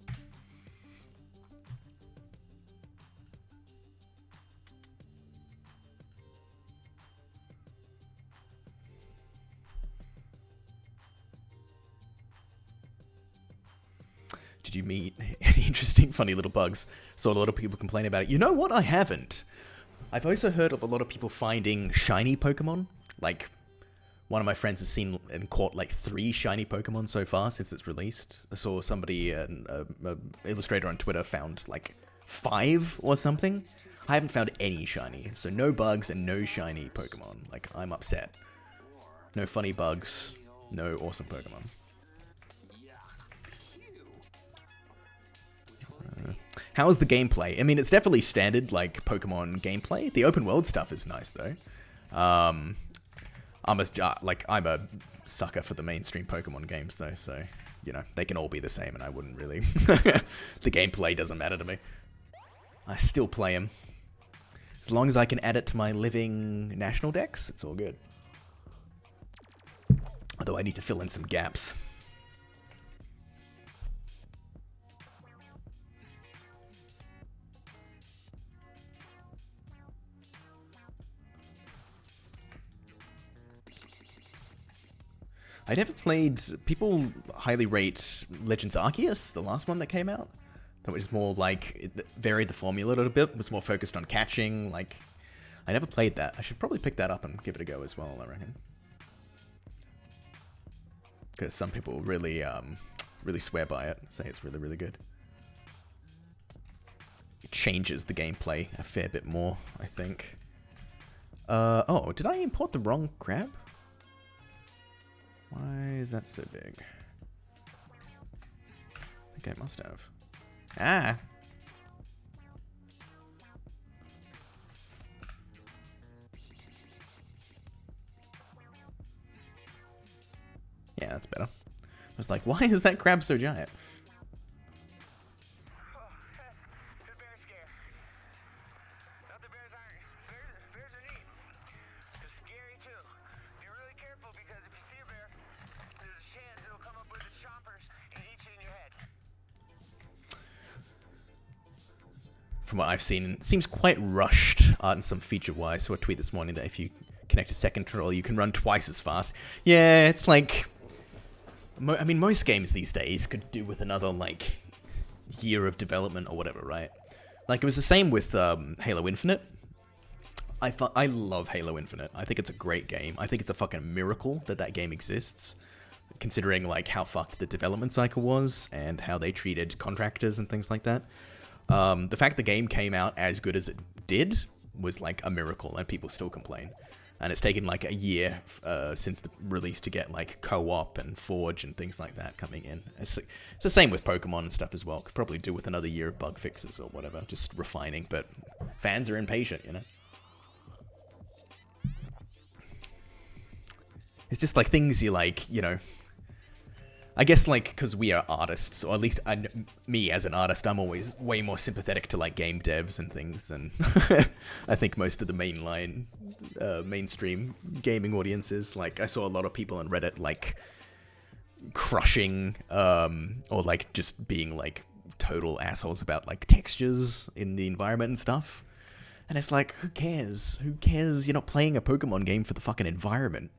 Did you meet any interesting, funny little bugs? Saw a lot of people complain about it. You know what? I haven't. I've also heard of a lot of people finding shiny Pokemon. Like, one of my friends has seen and caught like 3 shiny Pokemon so far since it's released. I saw somebody, an illustrator on Twitter, found like 5 or something. I haven't found any shiny, so no bugs and no shiny Pokemon. Like, I'm upset. No funny bugs, no awesome Pokemon. How's the gameplay? I mean, it's definitely standard, like, Pokemon gameplay. The open world stuff is nice, though. I'm a sucker for the mainstream Pokemon games, though, so, you know, they can all be the same, and I wouldn't really... The gameplay doesn't matter to me. I still play them. As long as I can add it to my living national decks, it's all good. Although I need to fill in some gaps. I never played. People highly rate Legends Arceus, the last one that came out. That was more like it varied the formula a little bit. Was more focused on catching. Like, I never played that. I should probably pick that up and give it a go as well, I reckon. Because some people really, really swear by it. Say it's really, really good. It changes the gameplay a fair bit more, I think. Oh, did I import the wrong crab? Why is that so big? I think I must have. Ah! Yeah, that's better. I was like, why is that crab so giant? From what I've seen, it seems quite rushed and some feature-wise. So I tweet this morning that if you connect a second controller, you can run twice as fast. Yeah, it's like... I mean, most games these days could do with another, like, year of development or whatever, right? Like, it was the same with Halo Infinite. I love Halo Infinite. I think it's a great game. I think it's a fucking miracle that that game exists, considering, like, how fucked the development cycle was and how they treated contractors and things like that. The fact the game came out as good as it did was like a miracle, and people still complain. And it's taken like a year since the release to get like co-op and Forge and things like that coming in. It's the same with Pokemon and stuff as well. Could probably do with another year of bug fixes or whatever, just refining. But fans are impatient, you know. It's just like things you like, you know. I guess, like, because we are artists, or at least me as an artist, I'm always way more sympathetic to, like, game devs and things than I think most of the mainstream gaming audiences. Like, I saw a lot of people on Reddit, like, crushing, or, like, just being, like, total assholes about, like, textures in the environment and stuff. And it's like, who cares? Who cares? You're not playing a Pokemon game for the fucking environment.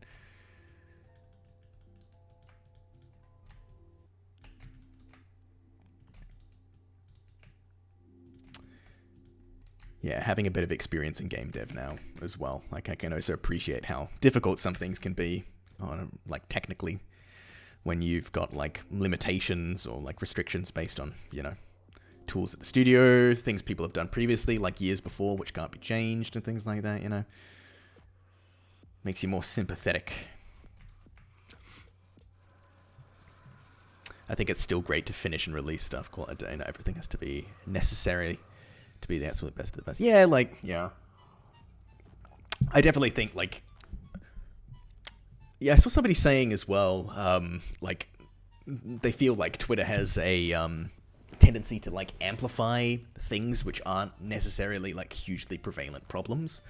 Yeah, having a bit of experience in game dev now as well. Like, I can also appreciate how difficult some things can be, like, technically, when you've got, like, limitations or, like, restrictions based on, you know, tools at the studio, things people have done previously, like years before, which can't be changed and things like that, you know. Makes you more sympathetic. I think it's still great to finish and release stuff, call it a day. Not everything has to be necessary to be the absolute best of the best. Yeah, like, yeah. I definitely think, like... Yeah, I saw somebody saying as well, like, they feel like Twitter has a tendency to, like, amplify things which aren't necessarily, like, hugely prevalent problems.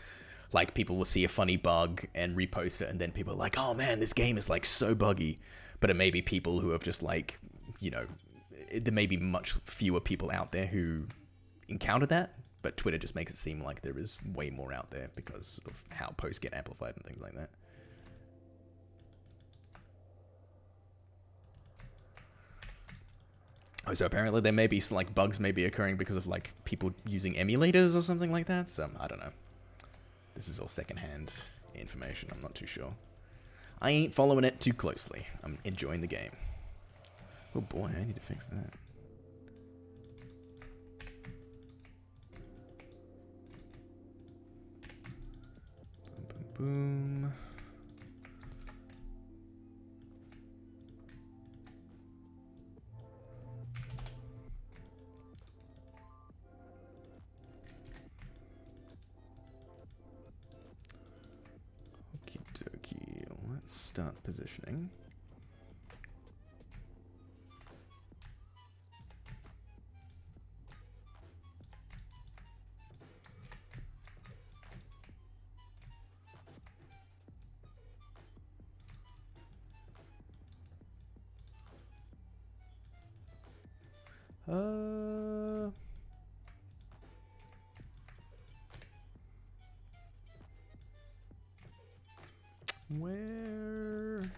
Like, people will see a funny bug and repost it, and then people are like, oh man, this game is, like, so buggy. But it may be people who have just, like, you know... There may be much fewer people out there who encounter that, but Twitter just makes it seem like there is way more out there because of how posts get amplified and things like that. Oh, so apparently there may be, like, bugs may be occurring because of, like, people using emulators or something like that, so I don't know. This is all secondhand information, I'm not too sure. I ain't following it too closely. I'm enjoying the game. Oh boy, I need to fix that. Boom. Okie dokie. Let's start positioning. Where?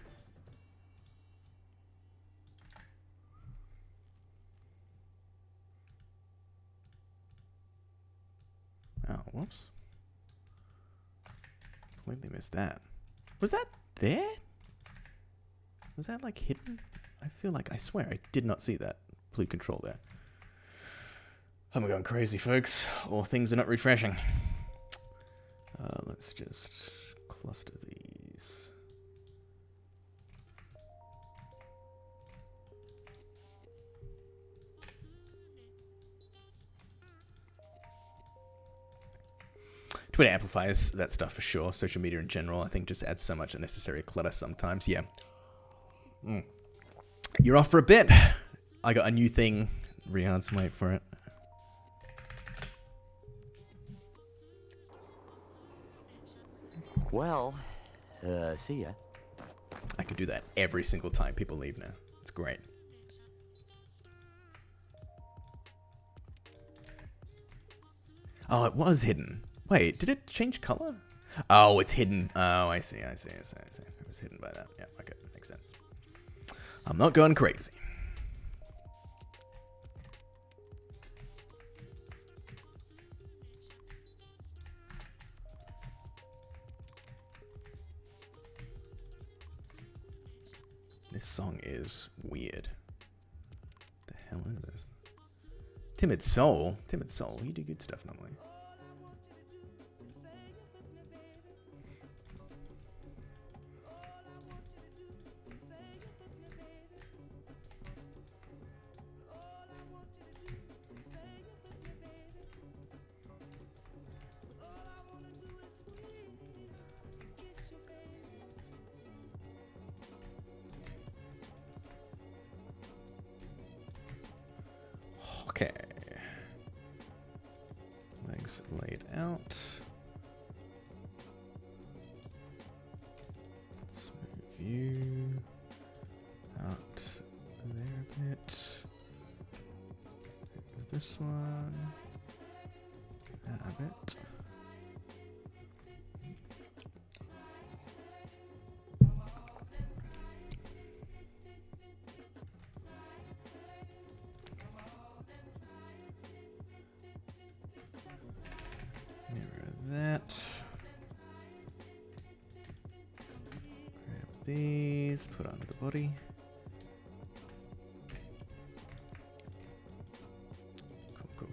Whoops. Completely missed that. Was that there? Was that like hidden? I feel like, I swear, I did not see that blue control there. I'm going crazy, folks. Or things are not refreshing. Let's just cluster these. Twitter amplifies that stuff for sure. Social media in general, I think, just adds so much unnecessary clutter sometimes. Yeah. You're off for a bit. I got a new thing. Riyadh's, wait for it. Well, see ya. I can do that every single time people leave now. It's great. Oh, it was hidden. Wait, did it change color? Oh, it's hidden. Oh, I see. It was hidden by that. Yeah, okay, makes sense. I'm not going crazy. This song is weird. The hell is this? Timid Soul? Timid Soul, you do good stuff normally. Okay. Legs laid out. Smooth view. Out there a bit. This one. That a bit. That. Grab these, put onto the body.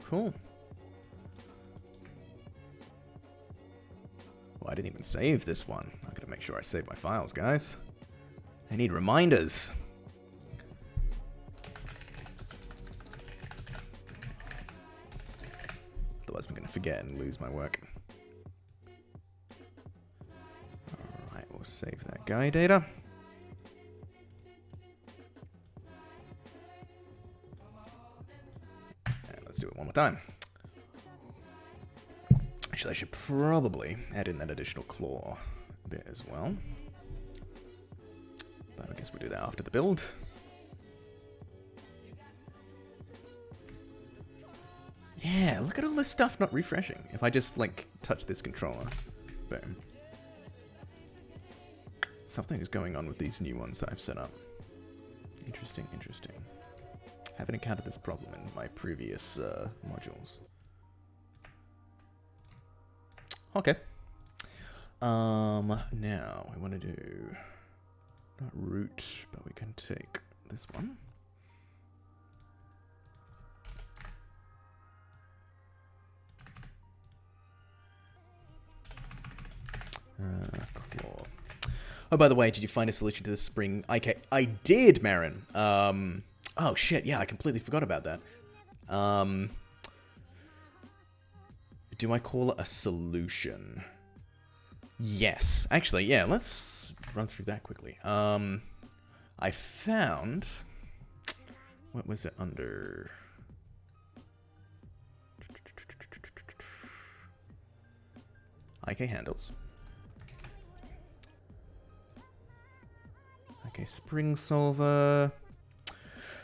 Cool. Well, I didn't even save this one. I gotta make sure I save my files, guys. I need reminders. Otherwise, I'm gonna forget and lose my work. Alright, we'll save that guy data. And let's do it one more time. Actually, I should probably add in that additional claw bit as well. But I guess we'll do that after the build. Yeah, look at all this stuff not refreshing. If I just, like, touch this controller. Boom. Something is going on with these new ones that I've set up. Interesting. Haven't encountered this problem in my previous modules. Okay. Now, we want to do... not root, but we can take this one. Claw. Oh, by the way, did you find a solution to the spring IK? I did, Marin. Oh shit, yeah, I completely forgot about that. Do I call it a solution? Yes. Actually, yeah, let's run through that quickly. I found... what was it under? IK handles. Okay, spring solver.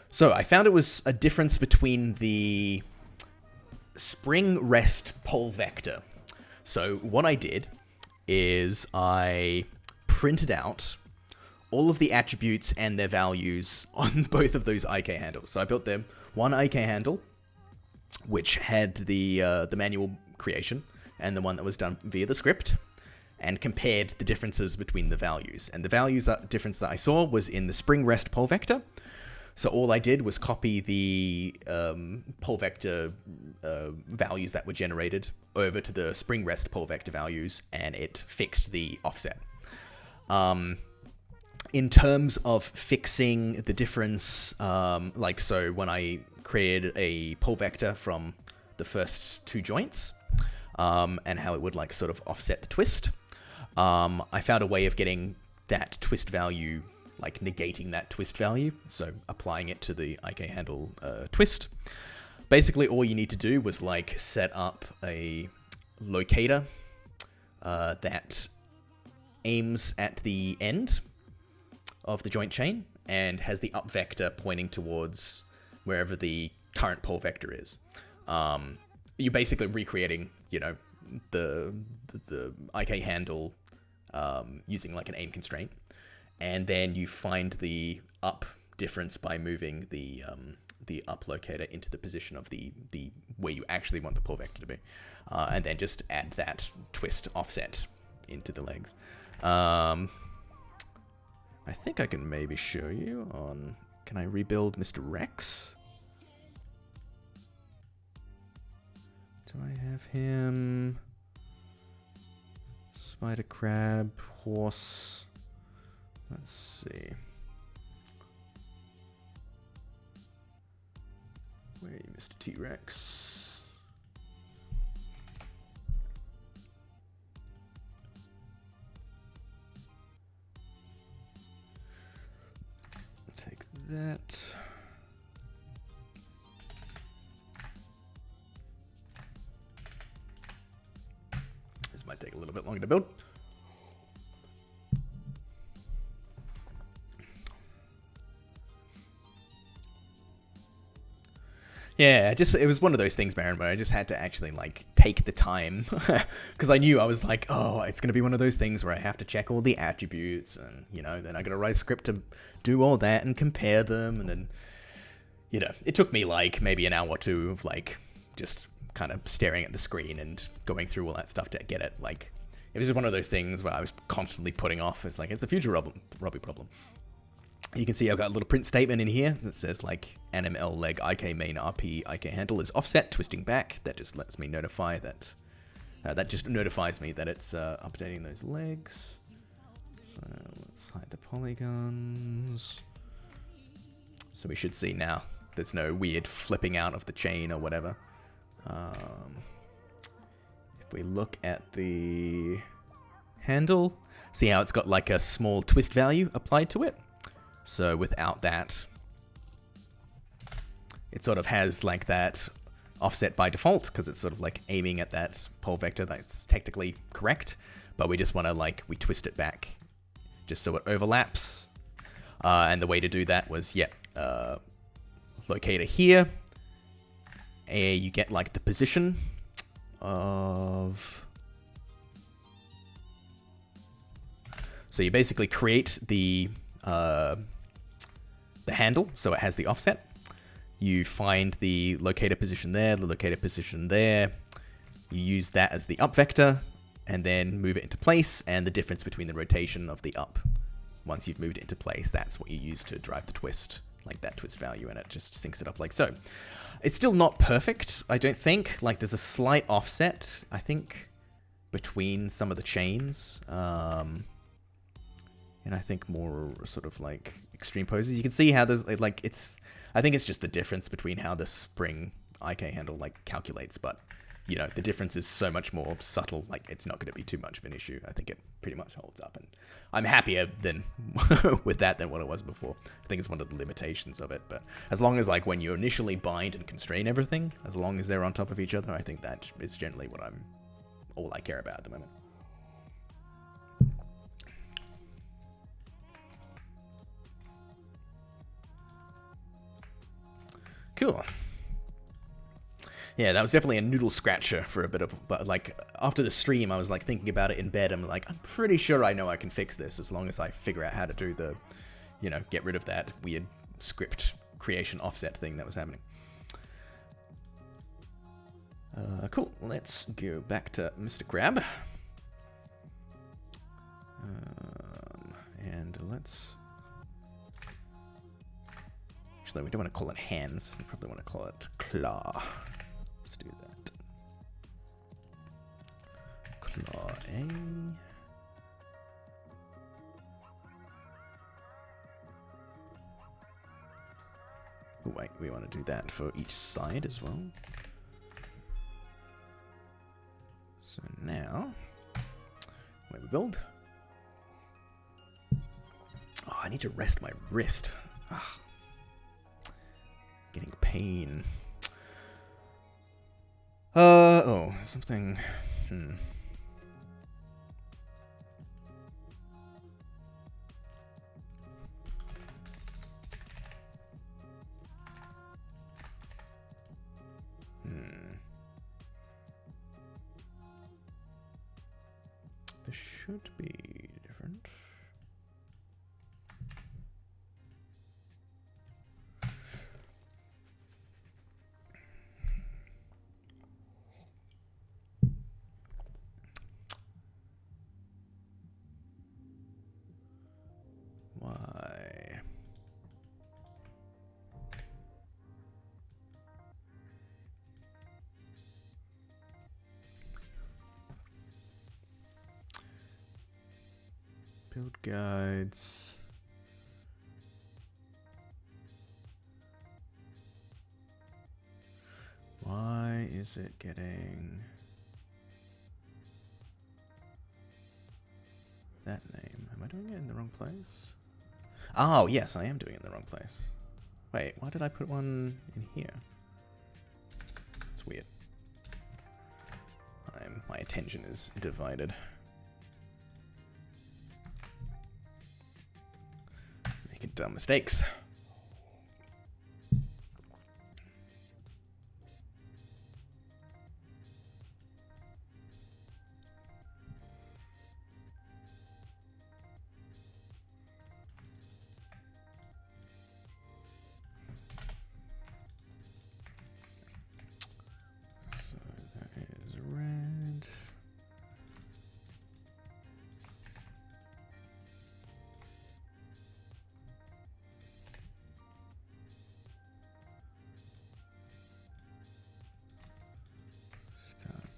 So I found it was a difference between the spring rest pole vector. So what I did is I printed out all of the attributes and their values on both of those IK handles. So I built them one IK handle, which had the manual creation, and the one that was done via the script, and compared the differences between the values. And the difference that I saw was in the spring rest pole vector. So all I did was copy the pole vector values that were generated over to the spring rest pole vector values, and it fixed the offset. In terms of fixing the difference, so when I created a pole vector from the first two joints, and how it would like sort of offset the twist, I found a way of getting that twist value, like negating that twist value, so applying it to the IK handle twist. Basically, all you need to do was like set up a locator that aims at the end of the joint chain and has the up vector pointing towards wherever the current pole vector is. You're basically recreating, the IK handle using like an aim constraint, and then you find the up difference by moving the up locator into the position of the where you actually want the pole vector to be, and then just add that twist offset into the legs. I think I can maybe show you on... Can I rebuild Mr. Rex? Do I have him? Spider crab, horse. Let's see. Where are you, Mr. T-Rex? Take that. This might take a little bit longer to build. Yeah, it was one of those things, Baron, where I just had to actually, like, take the time. Because I knew, I was like, oh, it's going to be one of those things where I have to check all the attributes, and, then I got to write a script to do all that and compare them, and then, it took me, like, maybe an hour or two of, like, just kind of staring at the screen and going through all that stuff to get it. Like, it was just one of those things where I was constantly putting off. It's like, it's a future Robbie problem. You can see I've got a little print statement in here that says like NML leg IK main RP IK handle is offset twisting back. That just lets me notify that that just notifies me that it's updating those legs. So let's hide the polygons. So we should see now there's no weird flipping out of the chain or whatever. If we look at the handle, see how it's got like a small twist value applied to it. So without that, it sort of has like that offset by default because it's sort of like aiming at that pole vector that's technically correct, but we just want to like, we twist it back just so it overlaps. And the way to do that was, locator here. You get like the position of... So you basically create the handle, so it has the offset. You find the locator position there, the locator position there. You use that as the up vector, and then move it into place, and the difference between the rotation of the up. Once you've moved it into place, that's what you use to drive the twist, like that twist value, and it just syncs it up like so. It's still not perfect, I don't think. Like, there's a slight offset, I think, between some of the chains. And I think more sort of like extreme poses. You can see how there's like, I think it's just the difference between how the spring IK handle like calculates, but the difference is so much more subtle, like it's not going to be too much of an issue. I think it pretty much holds up, and I'm happier than with that than what it was before. I think it's one of the limitations of it, but as long as like when you initially bind and constrain everything, as long as they're on top of each other, I think that is generally all I care about at the moment. Cool. Yeah, that was definitely a noodle scratcher for a bit of, but like after the stream, I was like thinking about it in bed. I'm like, I'm pretty sure I know I can fix this as long as I figure out how to do the, get rid of that weird script creation offset thing that was happening. Cool. Let's go back to Mr. Crab. And let's... Actually, we don't want to call it hands. We probably want to call it claw. Let's do that. Claw A. Oh, wait, we want to do that for each side as well. So now, when we build... Oh, I need to rest my wrist. Ah, getting pain. Oh, something... This should be different. Why? Build guides. Why is it getting that name? Am I doing it in the wrong place? Oh, yes, I am doing it in the wrong place. Wait, why did I put one in here? That's weird. My attention is divided. Making dumb mistakes.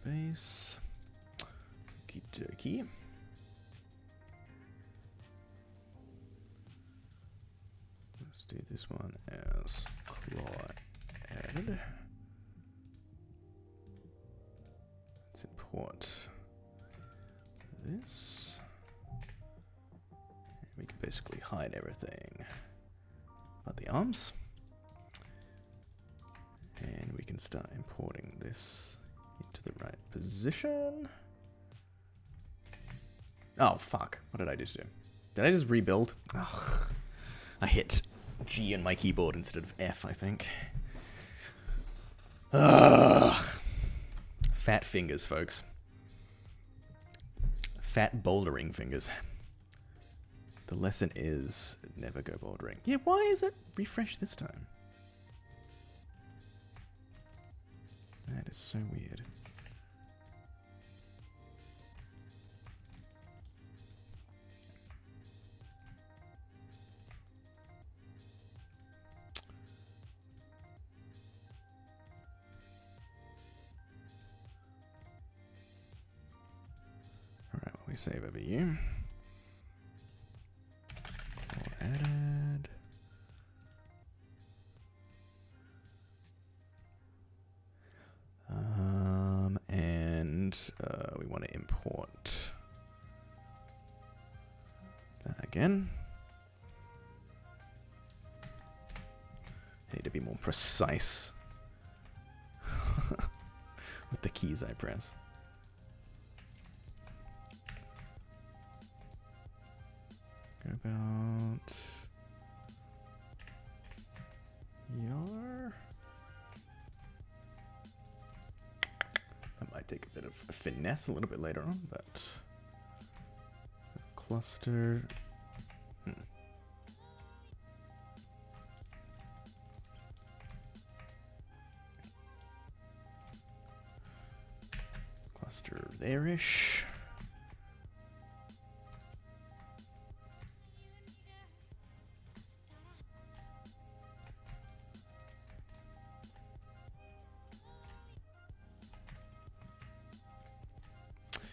Base. Okie dokie. Let's do this one as claw added. Let's import this. And we can basically hide everything but the arms. And we can start importing this into the right position. Oh, fuck. What did I just do? Did I just rebuild? Ugh. I hit G on my keyboard instead of F, I think. Ugh. Fat fingers, folks. Fat bouldering fingers. The lesson is never go bouldering. Yeah, why is it refreshed this time? That is so weird. Alright, well, we save over you. All added. We want to import that again. I need to be more precise with the keys I press. Go about your. That might take a bit of finesse a little bit later on, but cluster. Master there-ish.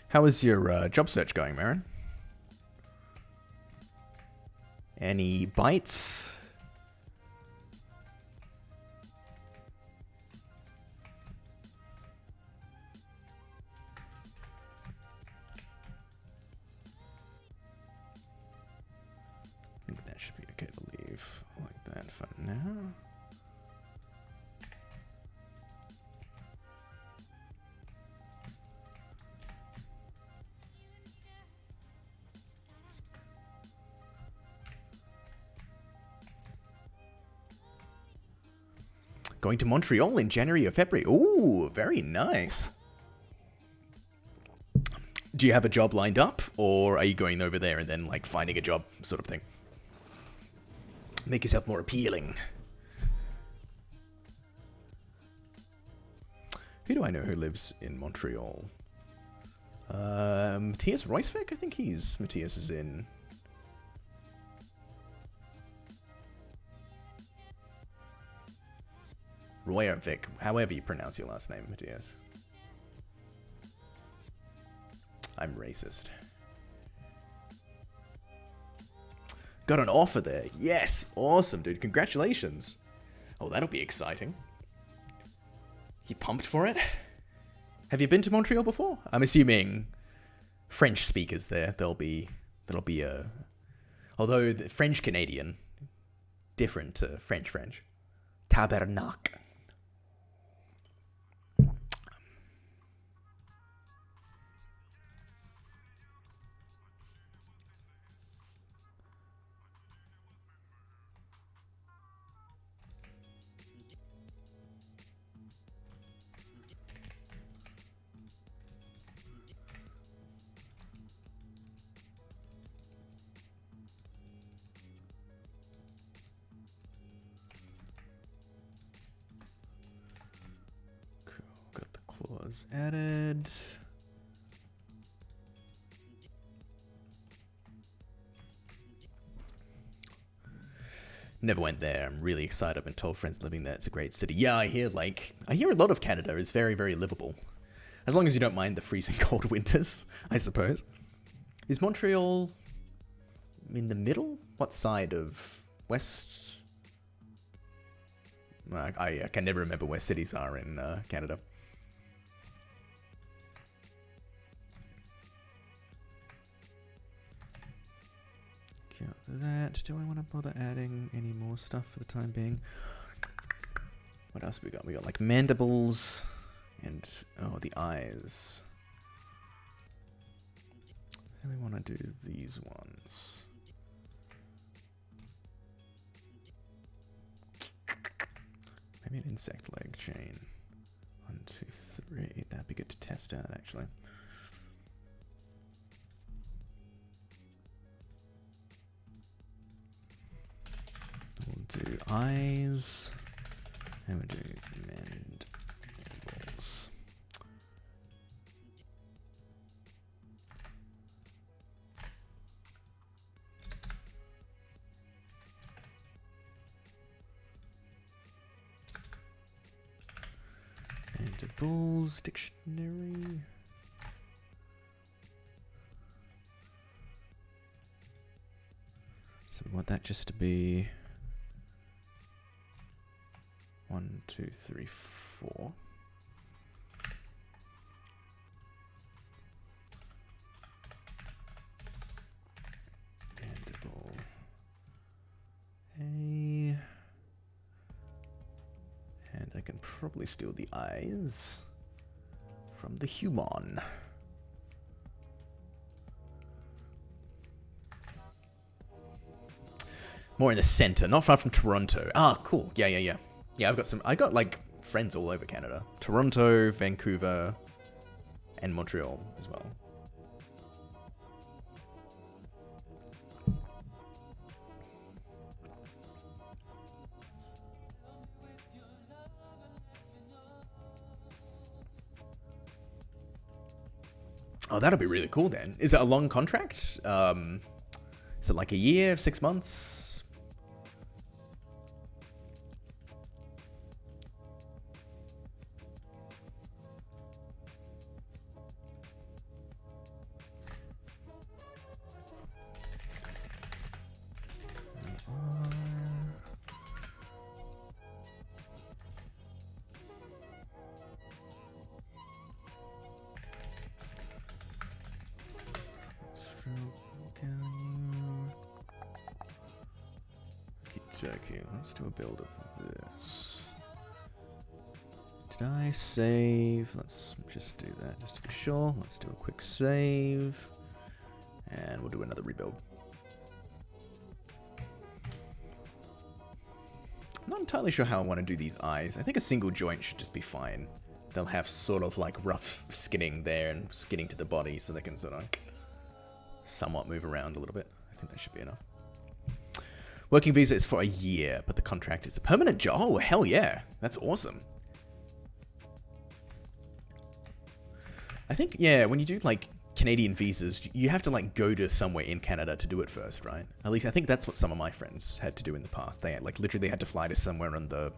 How is your job search going, Marin? Any bites? I think that should be okay to leave like that for now. Going to Montreal in January or February. Ooh, very nice. Do you have a job lined up, or are you going over there and then like finding a job sort of thing? Make yourself more appealing. Who do I know who lives in Montreal? Matthias Roisvik? I think Matthias is in... Royavik, however you pronounce your last name, Matthias. I'm racist. Got an offer there. Yes, awesome, dude. Congratulations. Oh, that'll be exciting. You pumped for it? Have you been to Montreal before? I'm assuming French speakers there. There'll be a... Although the French Canadian, different to French. Tabernacle. Got the clause added. Never went there. I'm really excited. I've been told friends living there. It's a great city. Yeah, I hear a lot of Canada is very, very livable. As long as you don't mind the freezing cold winters, I suppose. Is Montreal in the middle? What side of West? I can never remember where cities are in Canada. Got that. Do I want to bother adding any more stuff for the time being? What else we got? We got like mandibles and the eyes. And we want to do these ones. Maybe an insect leg chain. 1, 2, 3. That'd be good to test out, actually. We'll do eyes. And we'll do mandibles. Mandibles dictionary. So we want that just to be 1, 2, 3, 4. Mandible A. And I can probably steal the eyes from the human. More in the center, not far from Toronto. Ah, cool. Yeah. Yeah, I got like friends all over Canada. Toronto, Vancouver, and Montreal as well. Oh, that'll be really cool then. Is it a long contract? Is it like a year, 6 months? Okay, let's do a build of this. Did I save? Let's just do that just to be sure. Let's do a quick save. And we'll do another rebuild. I'm not entirely sure how I want to do these eyes. I think a single joint should just be fine. They'll have sort of like rough skinning there and skinning to the body so they can sort of somewhat move around a little bit. I think that should be enough. Working visa is for a year, but the contract is a permanent job. Oh, hell yeah. That's awesome. I think, yeah, when you do like Canadian visas, you have to like go to somewhere in Canada to do it first, right? At least I think that's what some of my friends had to do in the past. They like literally had to fly to somewhere on the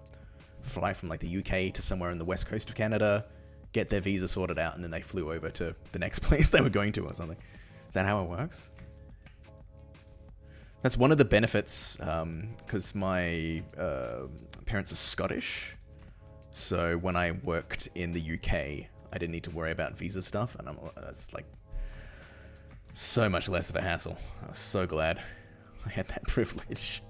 fly from like the UK to somewhere on the west coast of Canada, get their visa sorted out, and then they flew over to the next place they were going to or something. Is that how it works? That's one of the benefits, because my parents are Scottish. So when I worked in the UK, I didn't need to worry about visa stuff, and that's like so much less of a hassle. I was so glad I had that privilege.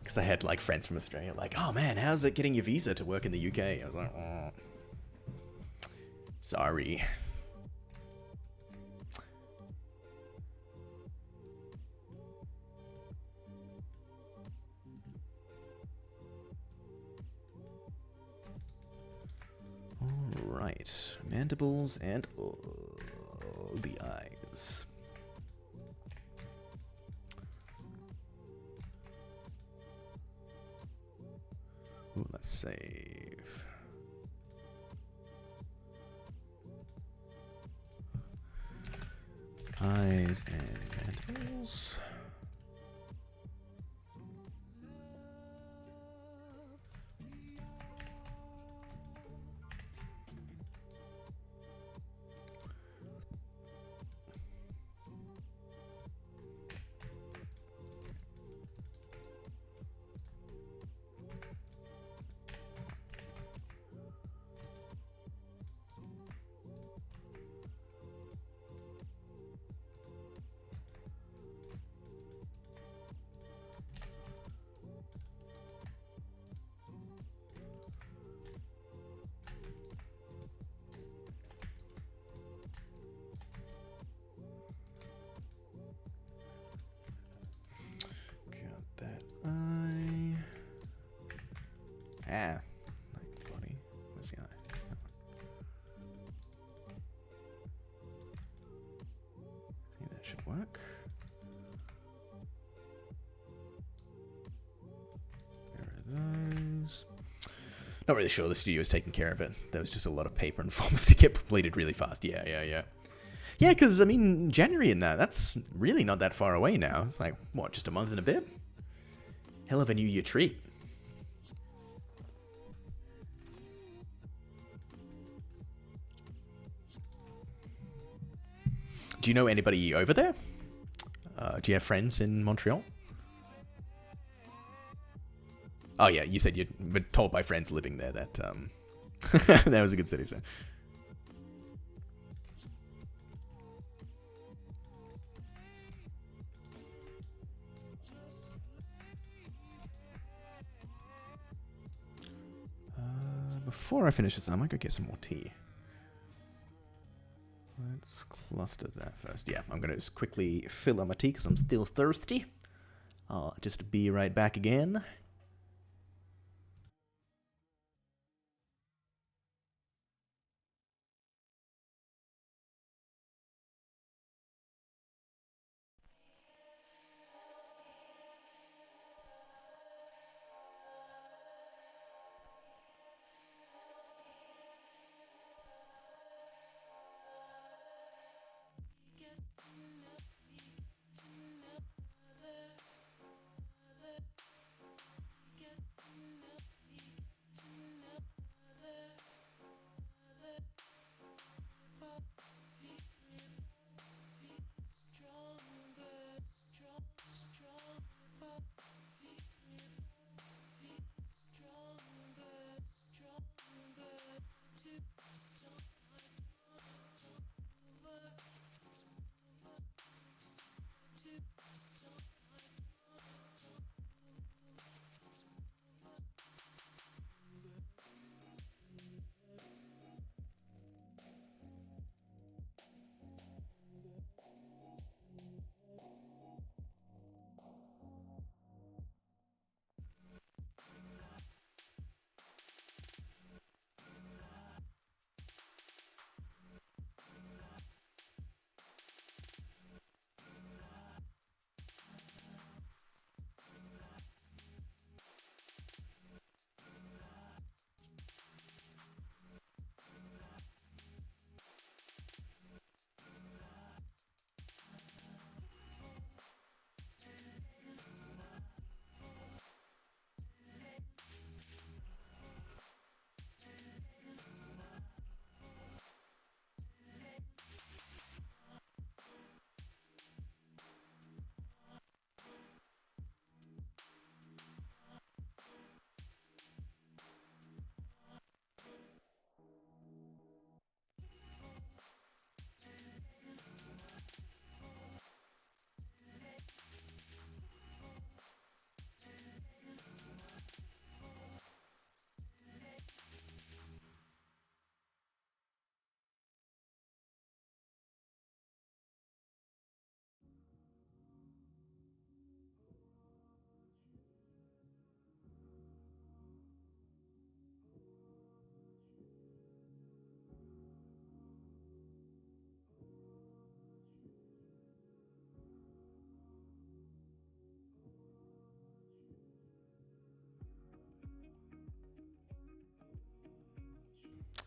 Because I had like friends from Australia, like, oh man, how's it getting your visa to work in the UK? I was like, oh, sorry. Alright, mandibles and the eyes. Ooh, let's save. Eyes and mandibles. Ah, like body. Where's the eye? I think that should work. There are those. Not really sure the studio is taking care of it. There was just a lot of paper and forms to get completed really fast. Yeah. Yeah, because, I mean, January and that's really not that far away now. It's like, what, just a month and a bit? Hell of a New Year treat. Do you know anybody over there? Do you have friends in Montreal? Oh yeah, you said you were told by friends living there that that was a good city, so. Before I finish this, I might go get some more tea. Let's cluster that first. Yeah, I'm going to just quickly fill up my tea because I'm still thirsty. I'll just be right back again.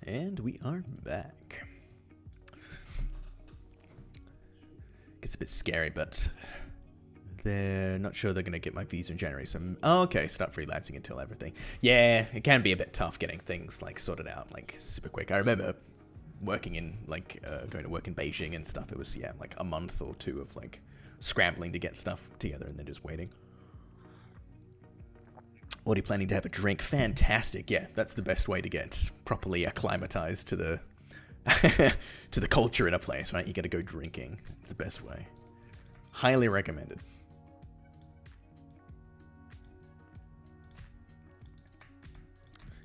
And we are back. It's a bit scary, but they're not sure they're going to get my visa in January. So, okay, start freelancing until everything. Yeah, it can be a bit tough getting things like sorted out like super quick. I remember working in like going to work in Beijing and stuff. It was like a month or two of like scrambling to get stuff together and then just waiting. What are you planning to have a drink? Fantastic. Yeah, that's the best way to get properly acclimatized to the to the culture in a place, right? You got to go drinking. It's the best way. Highly recommended.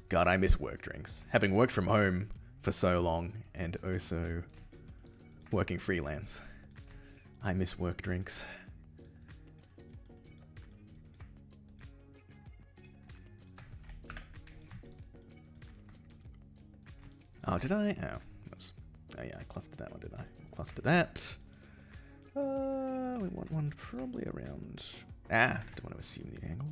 God, I miss work drinks. Having worked from home for so long and also working freelance, I miss work drinks. Oh, did I? Oh yeah, I clustered that one, didn't I? Cluster that. We want one probably around... don't want to assume the angle.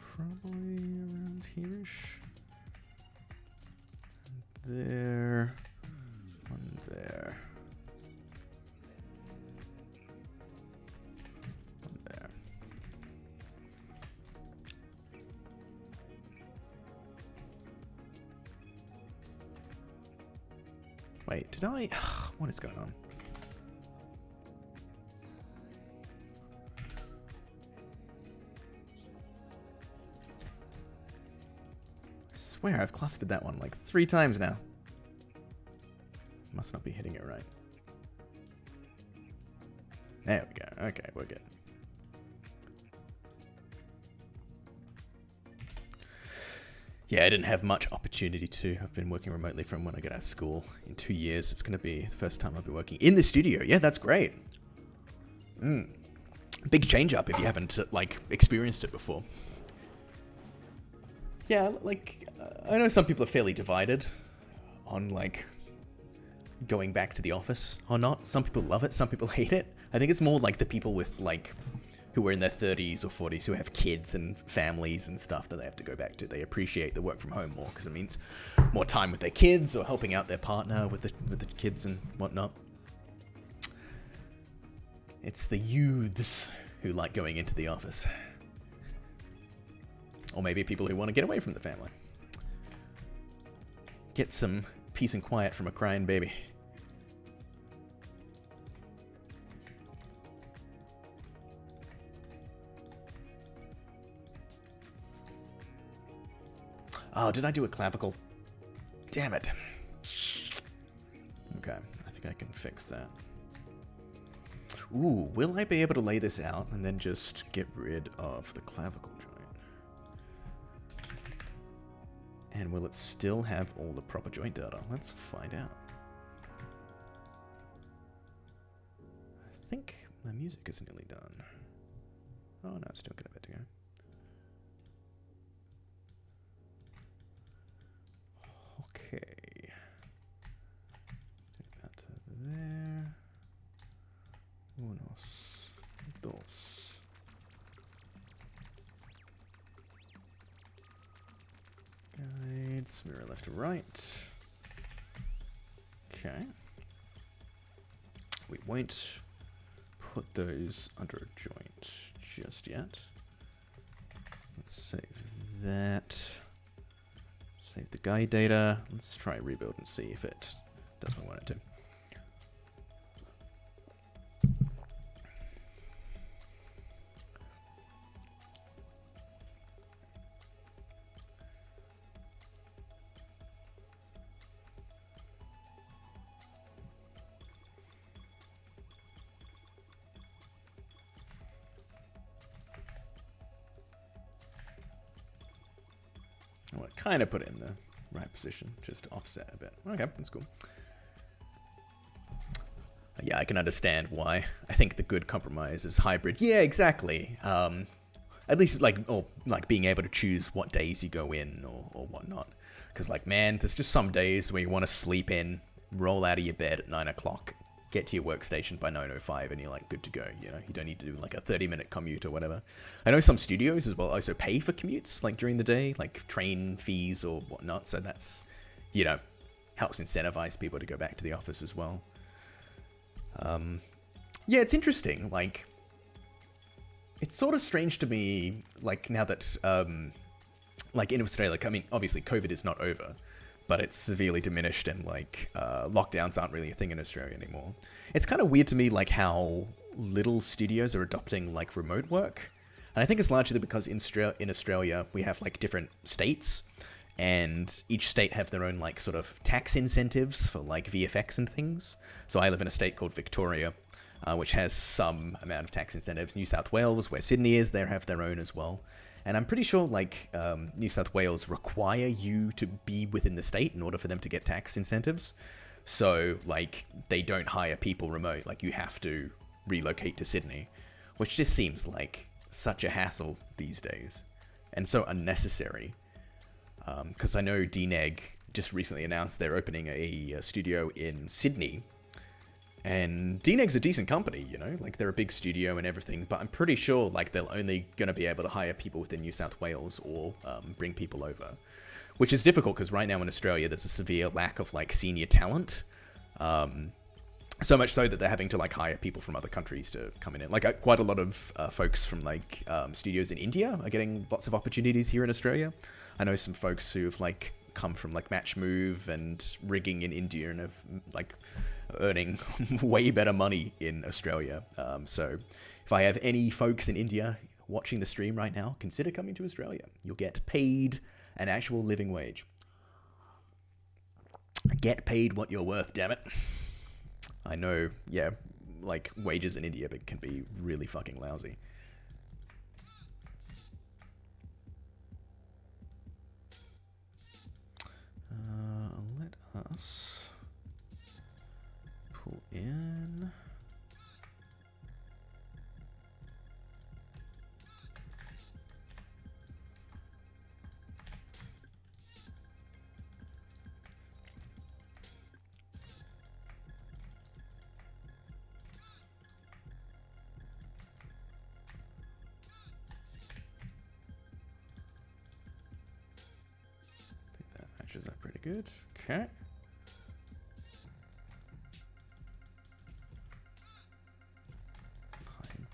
Probably around here-ish. There. One there. One there. Wait, did I... What is going on? I swear I've clustered that one like 3 times now. Must not be hitting it right. There we go. Okay, we're good. Yeah, I didn't have much opportunity to. I've been working remotely from when I got out of school. In 2 years, it's going to be the first time I've been working in the studio. Yeah, that's great. Big change up if you haven't, like, experienced it before. Yeah, like, I know some people are fairly divided on, like, going back to the office or not. Some people love it, some people hate it. I think it's more like the people with, like, who are in their 30s or 40s who have kids and families and stuff that they have to go back to. They appreciate the work from home more because it means more time with their kids or helping out their partner with the kids and whatnot. It's the youths who like going into the office. Or maybe people who want to get away from the family. Get some peace and quiet from a crying baby. Oh, did I do a clavicle? Damn it. Okay, I think I can fix that. Ooh, will I be able to lay this out and then just get rid of the clavicle joint? And will it still have all the proper joint data? Let's find out. I think my music is nearly done. Oh no, it's still got a bit to go. Okay. Take that to there. Unos, dos. Guides, mirror left to right. Okay. We won't put those under a joint just yet. Let's save that. Save the guide data. Let's try rebuild and see if it does what I want it to. I want to kind of put it in the right position, just to offset a bit. Okay, that's cool. Yeah, I can understand why. I think the good compromise is hybrid. Yeah, exactly. At least like being able to choose what days you go in or whatnot. Because like, man, there's just some days where you want to sleep in, roll out of your bed at 9 o'clock, get to your workstation by 9:05 and you're like good to go. You know, you don't need to do like a 30-minute commute or whatever. I know some studios as well also pay for commutes like during the day, like train fees or whatnot. So that's, you know, helps incentivize people to go back to the office as well. Yeah, it's interesting. Like, it's sort of strange to me, like, now that, like, in Australia, like, I mean, obviously COVID is not over, but it's severely diminished and, like, lockdowns aren't really a thing in Australia anymore. It's kind of weird to me, like, how little studios are adopting, like, remote work. And I think it's largely because in Australia, we have, like, different states, and each state have their own, like, sort of tax incentives for, like, VFX and things. So I live in a state called Victoria, which has some amount of tax incentives. New South Wales, where Sydney is, they have their own as well. And I'm pretty sure, like, New South Wales require you to be within the state in order for them to get tax incentives. So, like, they don't hire people remote. Like, you have to relocate to Sydney, which just seems like such a hassle these days and so unnecessary. Because I know DNEG just recently announced they're opening a studio in Sydney. And DNEG's a decent company, you know, like they're a big studio and everything, but I'm pretty sure like they're only going to be able to hire people within New South Wales or bring people over, which is difficult because right now in Australia there's a severe lack of like senior talent, so much so that they're having to like hire people from other countries to come in. Like quite a lot of folks from like studios in India are getting lots of opportunities here in Australia. I know some folks who've like come from like Match Move and rigging in India and have like earning way better money in Australia. So if I have any folks in India watching the stream right now, consider coming to Australia. You'll get paid an actual living wage. Get paid what you're worth, damn it. I know, yeah, like wages in India can be really fucking lousy. Let us pull in. I think that matches up pretty good. Okay.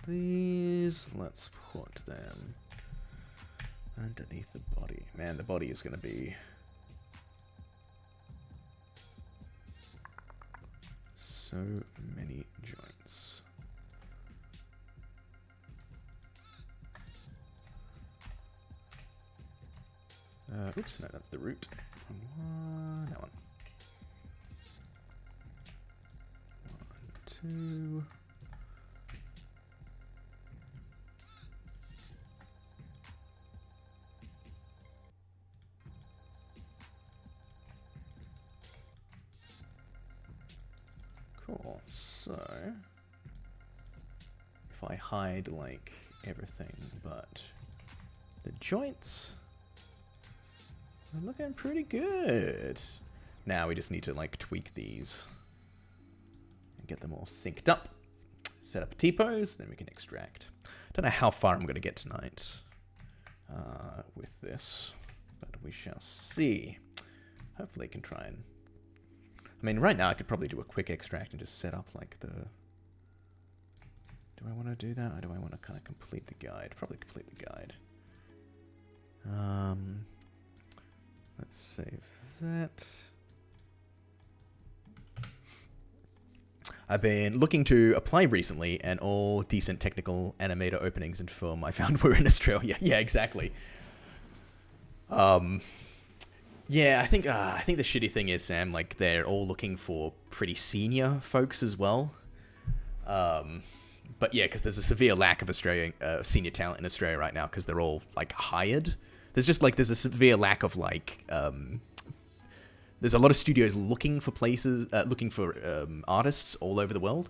These, let's put them underneath the body. Man, the body is going to be so many joints. Oops, no, that's the root. That one. 1, 2. Cool, so if I hide like everything but the joints, they're looking pretty good. Now we just need to like tweak these and get them all synced up. Set up a T-pose, then we can extract. Don't know how far I'm going to get tonight with this, but we shall see. Hopefully I can try and... I mean, right now I could probably do a quick extract and just set up like the... Do I want to do that, or do I want to kind of complete the guide? Probably complete the guide. Let's save that. I've been looking to apply recently, and all decent technical animator openings in film I found were in Australia. Yeah, exactly. Yeah, I think the shitty thing is, Sam, like, they're all looking for pretty senior folks as well. But yeah, because there's a severe lack of Australian senior talent in Australia right now, because they're all, like, hired. There's a severe lack of, like, there's a lot of studios looking for places, looking for artists all over the world.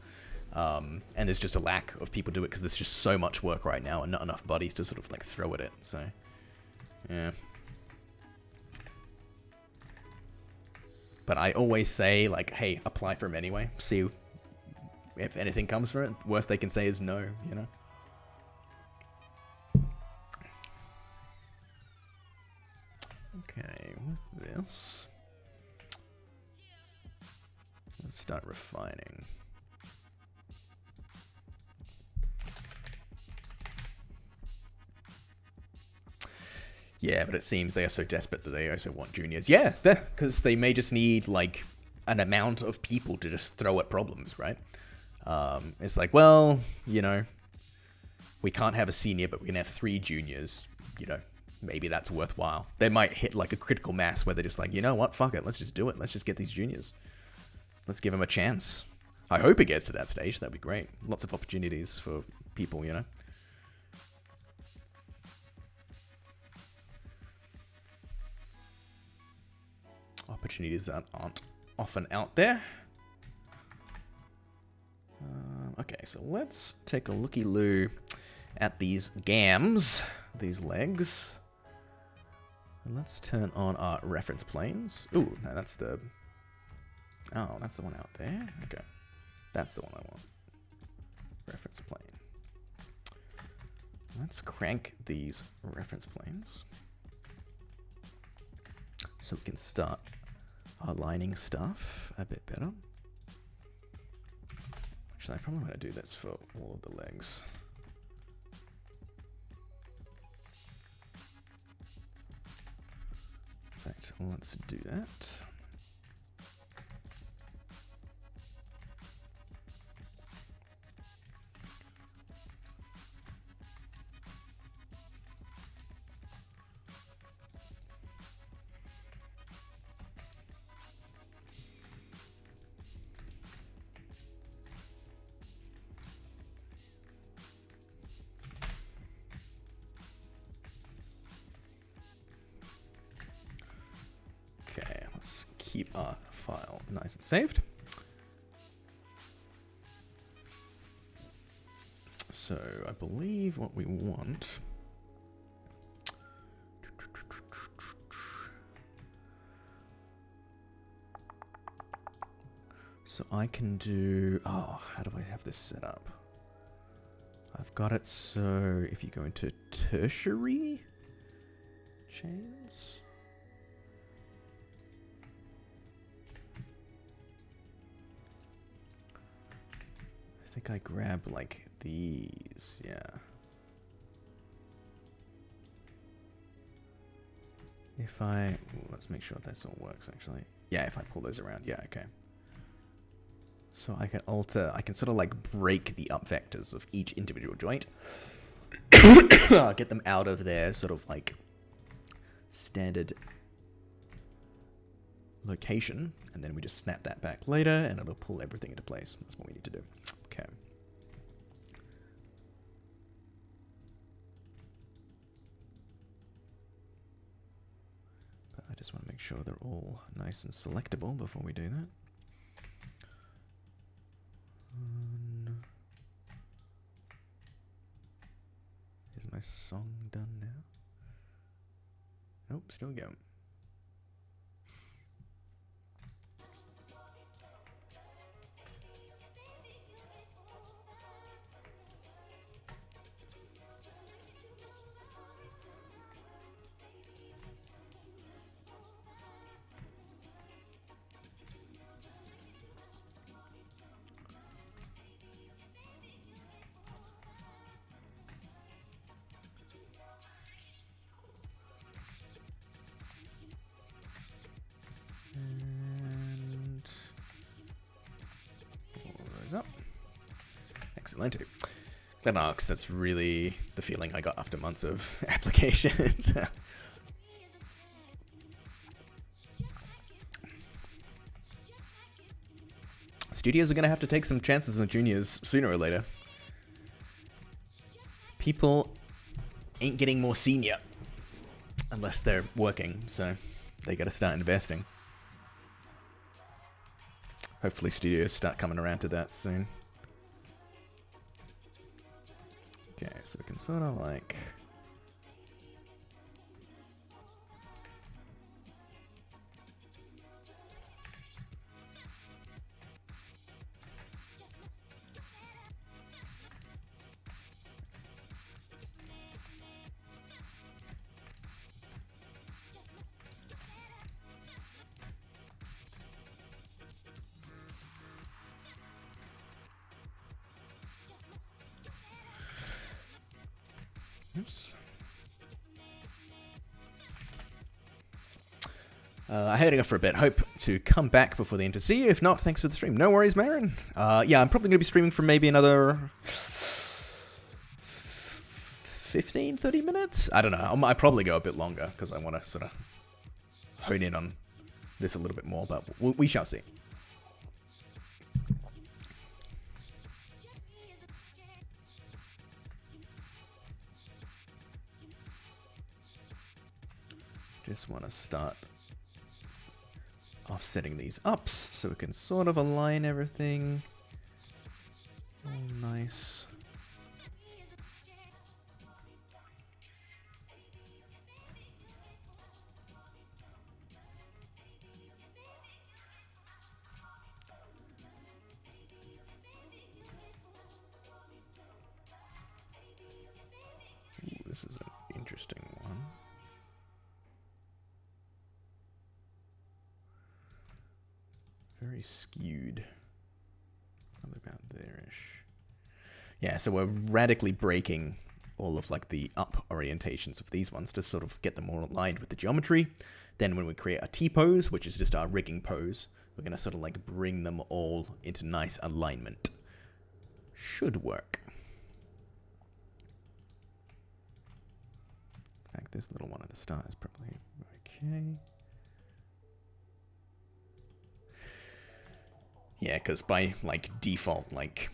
And there's just a lack of people do it, because there's just so much work right now and not enough bodies to sort of, like, throw at it, so, yeah. But I always say, like, hey, apply for them anyway. See if anything comes from it, worst they can say is no, you know? Okay, with this, let's start refining. Yeah, but it seems they are so desperate that they also want juniors. Yeah, because they may just need, like, an amount of people to just throw at problems, right? It's like, well, you know, we can't have a senior, but we can have 3 juniors. You know, maybe that's worthwhile. They might hit, like, a critical mass where they're just like, you know what, fuck it, let's just do it. Let's just get these juniors. Let's give them a chance. I hope it gets to that stage. That'd be great. Lots of opportunities for people, you know? Opportunities that aren't often out there. Okay, so let's take a looky-loo at these gams, these legs. And let's turn on our reference planes. Ooh, no, that's the... Oh, that's the one out there. Okay, that's the one I want. Reference plane. Let's crank these reference planes so we can start aligning stuff a bit better. Actually, I probably want to do this for all of the legs. In fact, let's do that. Okay, let's keep our file nice and saved. So I believe what we want so I can do, oh, how do I have this set up? I've got it so if you go into tertiary chains, I think I grab like these, yeah. If I, let's make sure this all works actually. Yeah, if I pull those around, yeah, okay. So I can alter, I can sort of like break the up vectors of each individual joint. Get them out of their sort of like standard location, and then we just snap that back later and it'll pull everything into place. That's what we need to do. Okay. But I just want to make sure they're all nice and selectable before we do that. Is my song done now? Nope, still going. Up. Excellent. Glenarks, that's really the feeling I got after months of applications. Studios are going to have to take some chances on juniors sooner or later. People ain't getting more senior unless they're working, so they got to start investing. Hopefully studios start coming around to that soon. Okay, so we can sort of like... I'm heading off for a bit. Hope to come back before the end to see you. If not, thanks for the stream. No worries, Marin. Yeah, I'm probably going to be streaming for maybe another 15, 30 minutes? I don't know. I might probably go a bit longer because I want to sort of hone in on this a little bit more, but we shall see. Just want to start offsetting these ups so we can sort of align everything. Oh, nice. Ooh, this is an interesting one. Very skewed. Probably about there-ish. Yeah, so we're radically breaking all of like the up orientations of these ones to sort of get them more aligned with the geometry. Then when we create a T-pose, which is just our rigging pose, we're going to sort of like bring them all into nice alignment. Should work. In fact, this little one at the start is probably okay. Yeah, because by, like, default, like,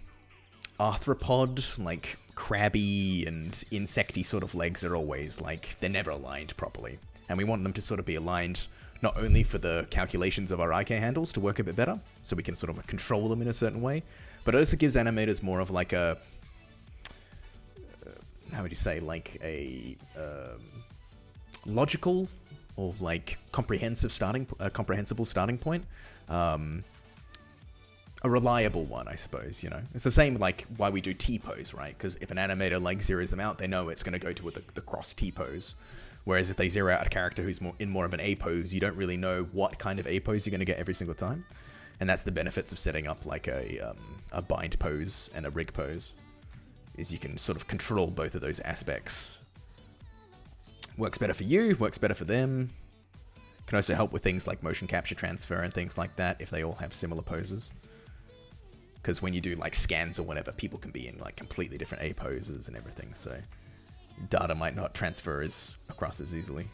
arthropod, like, crabby and insecty sort of legs are always, like, they're never aligned properly. And we want them to sort of be aligned not only for the calculations of our IK handles to work a bit better, so we can sort of control them in a certain way, but it also gives animators more of, like, a... how would you say? Like, a... logical or, like, comprehensible starting point. A reliable one, I suppose, you know. It's the same, like, why we do T-pose, right? Because if an animator, like, zeroes them out, they know it's going to go to the cross T-pose. Whereas if they zero out a character who's in more of an A-pose, you don't really know what kind of A-pose you're going to get every single time. And that's the benefits of setting up, like, a bind pose and a rig pose, is you can sort of control both of those aspects. Works better for you, works better for them. Can also help with things like motion capture transfer and things like that if they all have similar poses. Because when you do like scans or whatever, people can be in like completely different A poses and everything, so data might not transfer across as easily.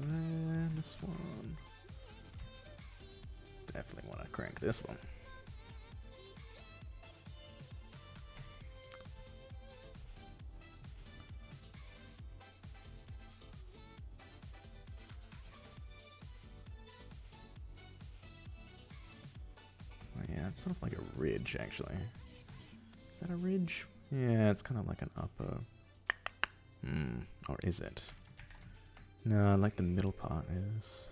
Then this one. Definitely want to crank this one. Oh, yeah, it's sort of like a ridge, actually. Is that a ridge? Yeah, it's kind of like an upper. Or is it? No, like the middle part is.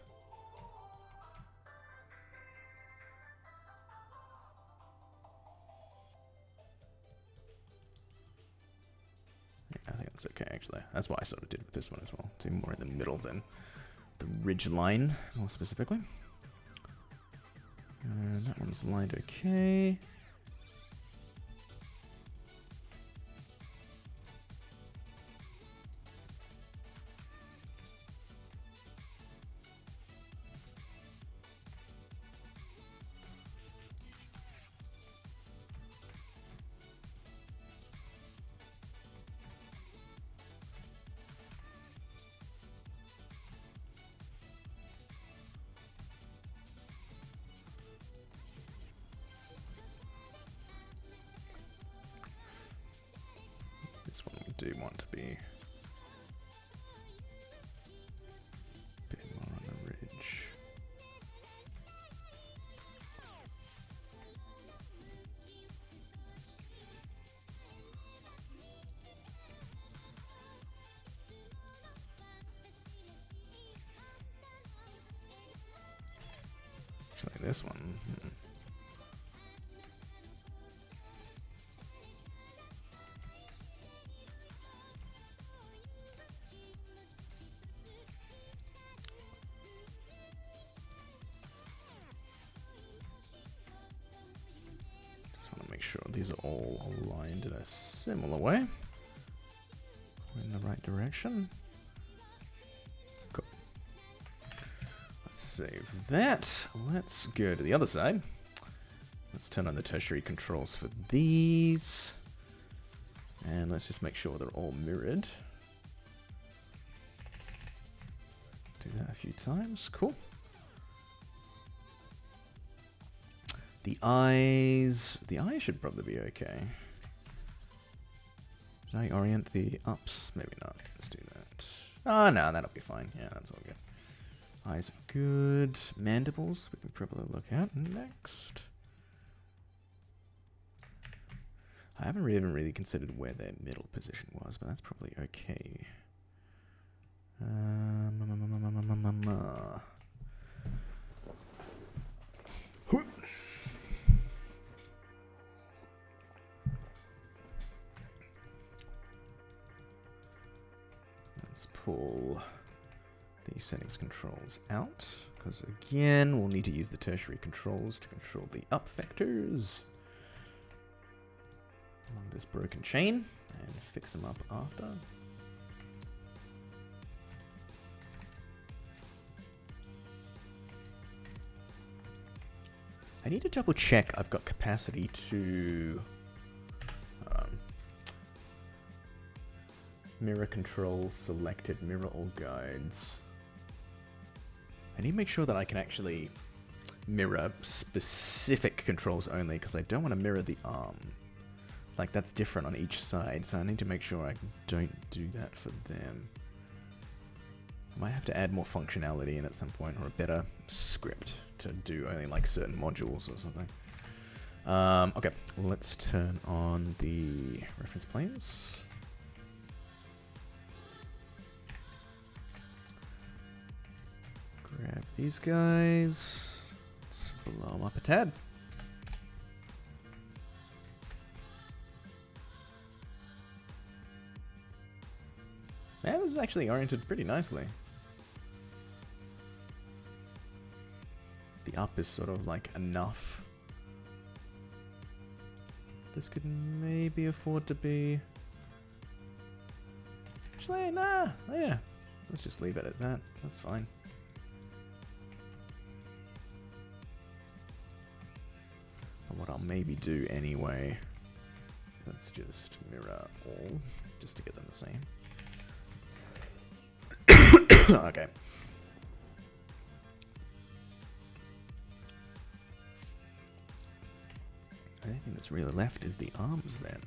Yeah, I think that's okay, actually. That's what I sort of did with this one as well. Do more in the middle than the ridge line, more specifically. And that one's lined okay. This one we do want to be a bit more on the ridge. this one. Just want to make sure these are all aligned in a similar way. In the right direction. Cool. Let's save that. Let's go to the other side. Let's turn on the tertiary controls for these. And let's just make sure they're all mirrored. Do that a few times. Cool. The eyes should probably be okay. Did I orient the ups? Maybe not. Let's do that. Oh, no, that'll be fine. Yeah, that's all good. Eyes are good. Mandibles, we can probably look at next. I haven't even really considered where their middle position was, but that's probably okay. Let's pull these settings controls out, because again, we'll need to use the tertiary controls to control the up vectors along this broken chain and fix them up after. I need to double check I've got capacity to mirror control selected, mirror all guides. I need to make sure that I can actually mirror specific controls only, because I don't want to mirror the arm. Like, that's different on each side, so I need to make sure I don't do that for them. I might have to add more functionality in at some point, or a better script to do only like certain modules or something. Okay, let's turn on the reference planes. Grab these guys. Let's blow them up a tad. Yeah, this is actually oriented pretty nicely. The up is sort of like enough. This could maybe afford to be... Actually, nah. Oh, yeah. Let's just leave it at that. That's fine. And what I'll maybe do anyway, let's just mirror all, just to get them the same. Okay. The only thing that's really left is the arms then.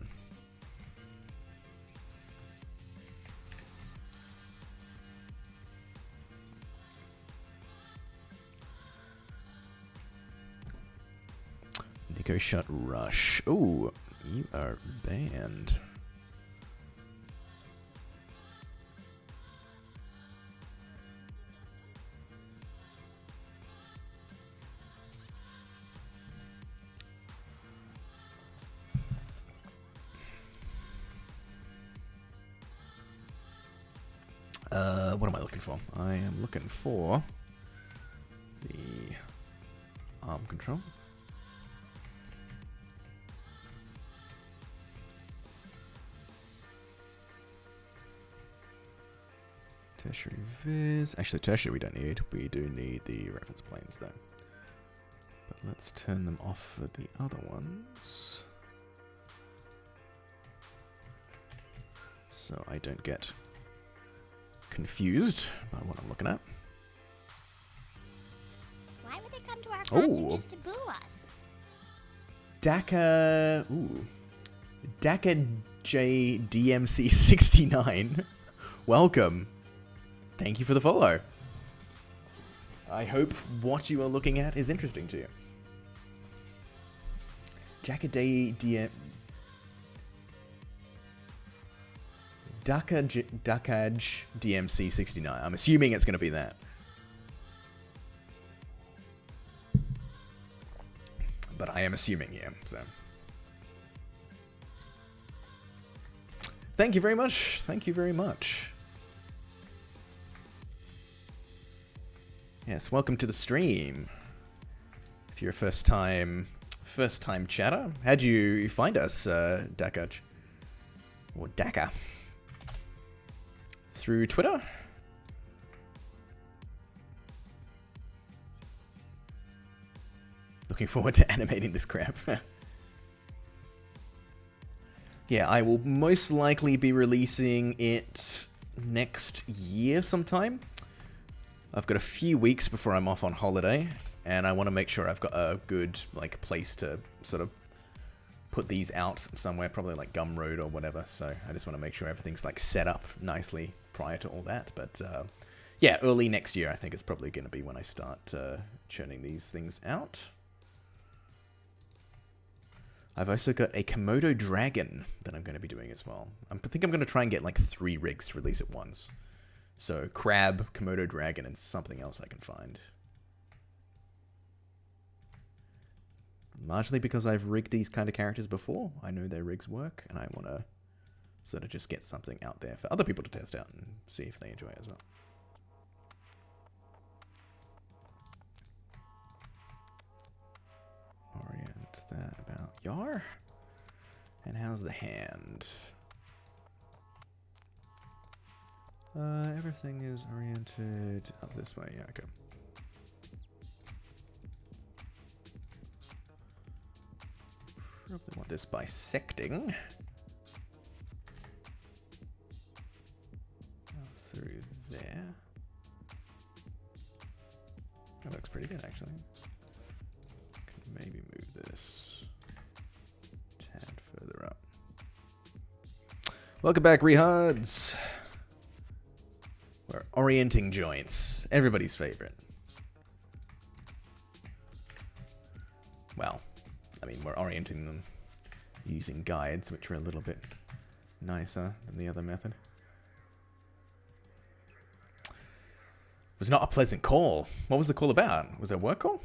Nico Shut Rush. Ooh, you are banned. What am I looking for? I am looking for the arm control. Tertiary viz. Actually, tertiary we don't need. We do need the reference planes though. But let's turn them off for the other ones, so I don't get confused by what I'm looking at. Why would they come to our concert just to boo us? Daka J DMC 69. Welcome. Thank you for the follow. I hope what you are looking at is interesting to you. Dakaj DMC 69. I'm assuming it's going to be that. but I am assuming here, so. Thank you very much. Thank you very much. Yes, welcome to the stream. If you're a first time chatter, how'd you find us, Dakaj? Or Daka? Through Twitter? Looking forward to animating this crap. Yeah, I will most likely be releasing it next year sometime. I've got a few weeks before I'm off on holiday, and I want to make sure I've got a good like place to sort of put these out somewhere, probably like Gumroad or whatever. So I just want to make sure everything's like set up nicely prior to all that. But yeah, early next year I think is probably going to be when I start churning these things out. I've also got a Komodo dragon that I'm going to be doing as well. I think I'm going to try and get like 3 rigs to release at once. So crab, Komodo dragon, and something else I can find. Largely because I've rigged these kind of characters before. I know their rigs work, and I want to sort of just get something out there for other people to test out and see if they enjoy it as well. Orient that about Yar. And how's the hand? Everything is oriented up this way. Yeah, okay. Probably want this bisecting. Through there. That looks pretty good, actually. Can maybe move this a tad further up. Welcome back, Rehards. We're orienting joints. Everybody's favorite. Well, I mean, we're orienting them using guides, which are a little bit nicer than the other method. It was not a pleasant call. What was the call about? Was it a work call?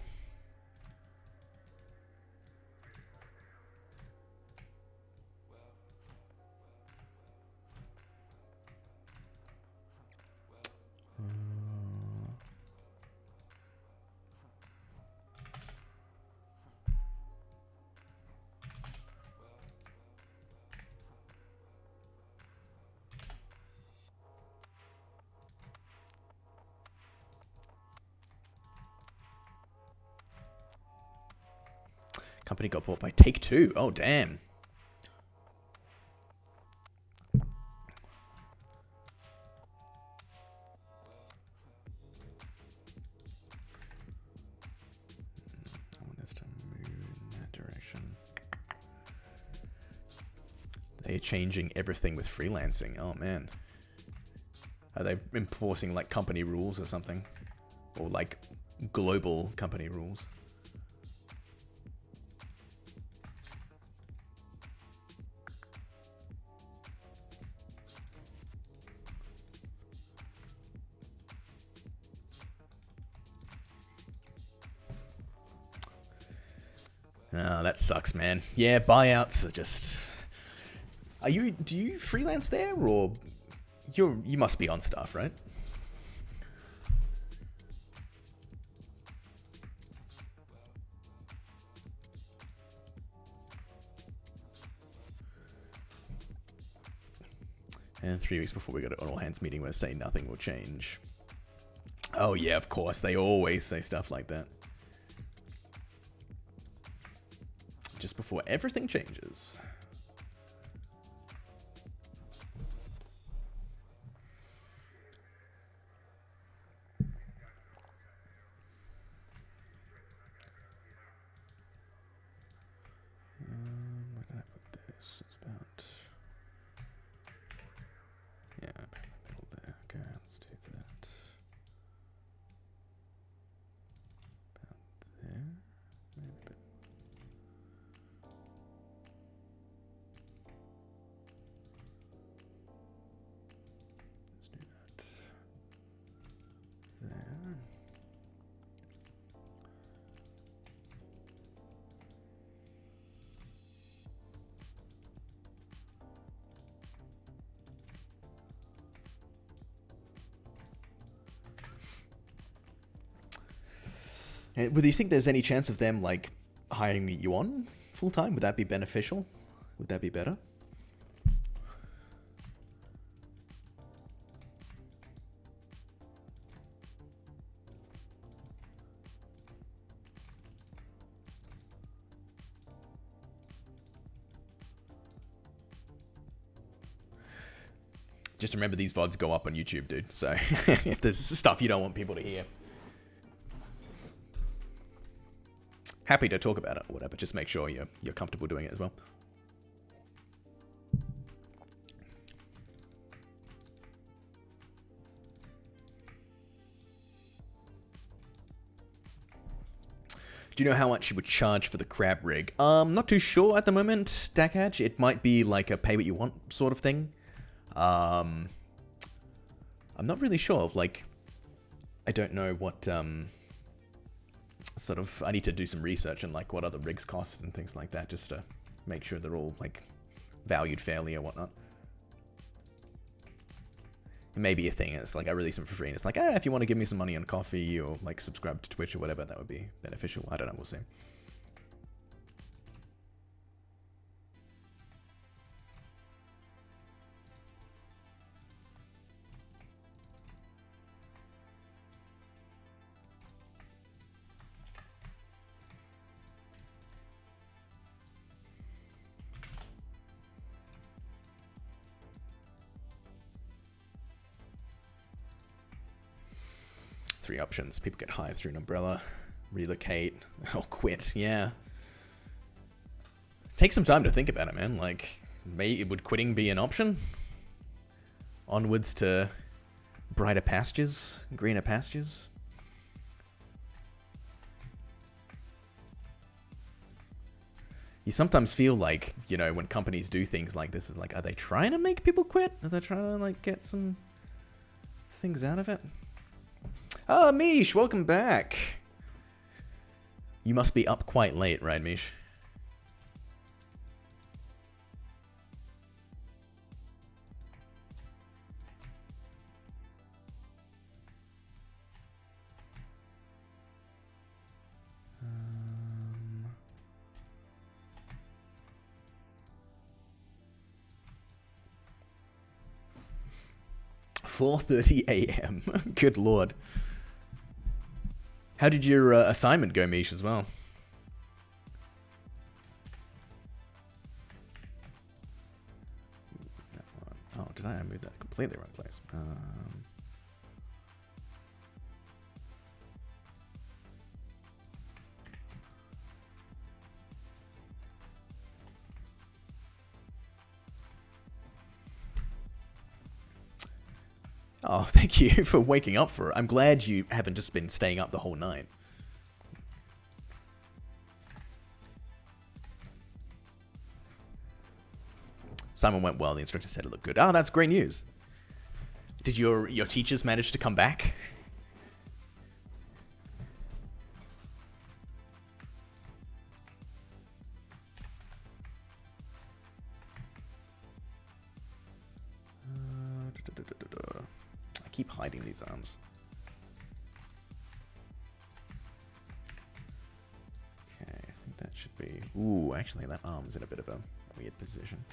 Company got bought by Take-Two. Oh, damn. I want this to move in that direction. They're changing everything with freelancing. Oh, man. Are they enforcing, like, company rules or something? Or, like, global company rules? Oh, that sucks, man. Yeah, buyouts are just... Do you freelance there, or... You must be on staff, right? And 3 weeks before we go to an all-hands meeting, we're saying nothing will change. Oh yeah, of course. They always say stuff like that. Just before everything changes. Where did I put this? It's about... Yeah, about in the middle there. Okay, let's do that. About there. Maybe a bit. Would you think there's any chance of them, like, hiring you on full-time? Would that be beneficial? Would that be better? Just remember, these VODs go up on YouTube, dude. So if there's stuff you don't want people to hear, happy to talk about it or whatever. Just make sure you're comfortable doing it as well. Do you know how much you would charge for the crab rig? Not too sure at the moment, Dakaj. It might be like a pay what you want sort of thing. I'm not really sure. Like, I don't know what sort of. I need to do some research and like what other rigs cost and things like that, just to make sure they're all like valued fairly or whatnot. It may be a thing. It's like I release them for free, and it's like, if you want to give me some money on coffee or like subscribe to Twitch or whatever, that would be beneficial. I don't know. We'll see. Three options. People get hired through an umbrella, relocate, or quit. Yeah. Take some time to think about it, man. Like, would quitting be an option? Onwards to brighter pastures, greener pastures. You sometimes feel like, you know, when companies do things like this, is like, are they trying to make people quit? Are they trying to, like, get some things out of it? Ah, Mish, welcome back. You must be up quite late, right, Mish? Um, 4:30 a.m. Good lord. How did your assignment go, Mish, as well? Oh, did I move that completely wrong place? Oh, thank you for waking up for it. I'm glad you haven't just been staying up the whole night. Simon went well. The instructor said it looked good. Oh, that's great news. Did your teachers manage to come back? I keep hiding these arms. Okay, I think that should be... Ooh, actually that arm's in a bit of a weird position.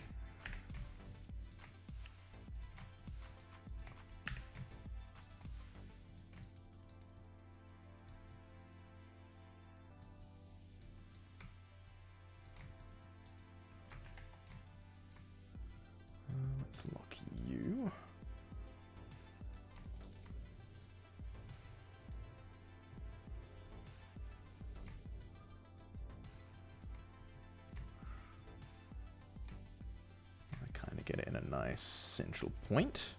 Let's lock you. Kind of get it in a nice central point.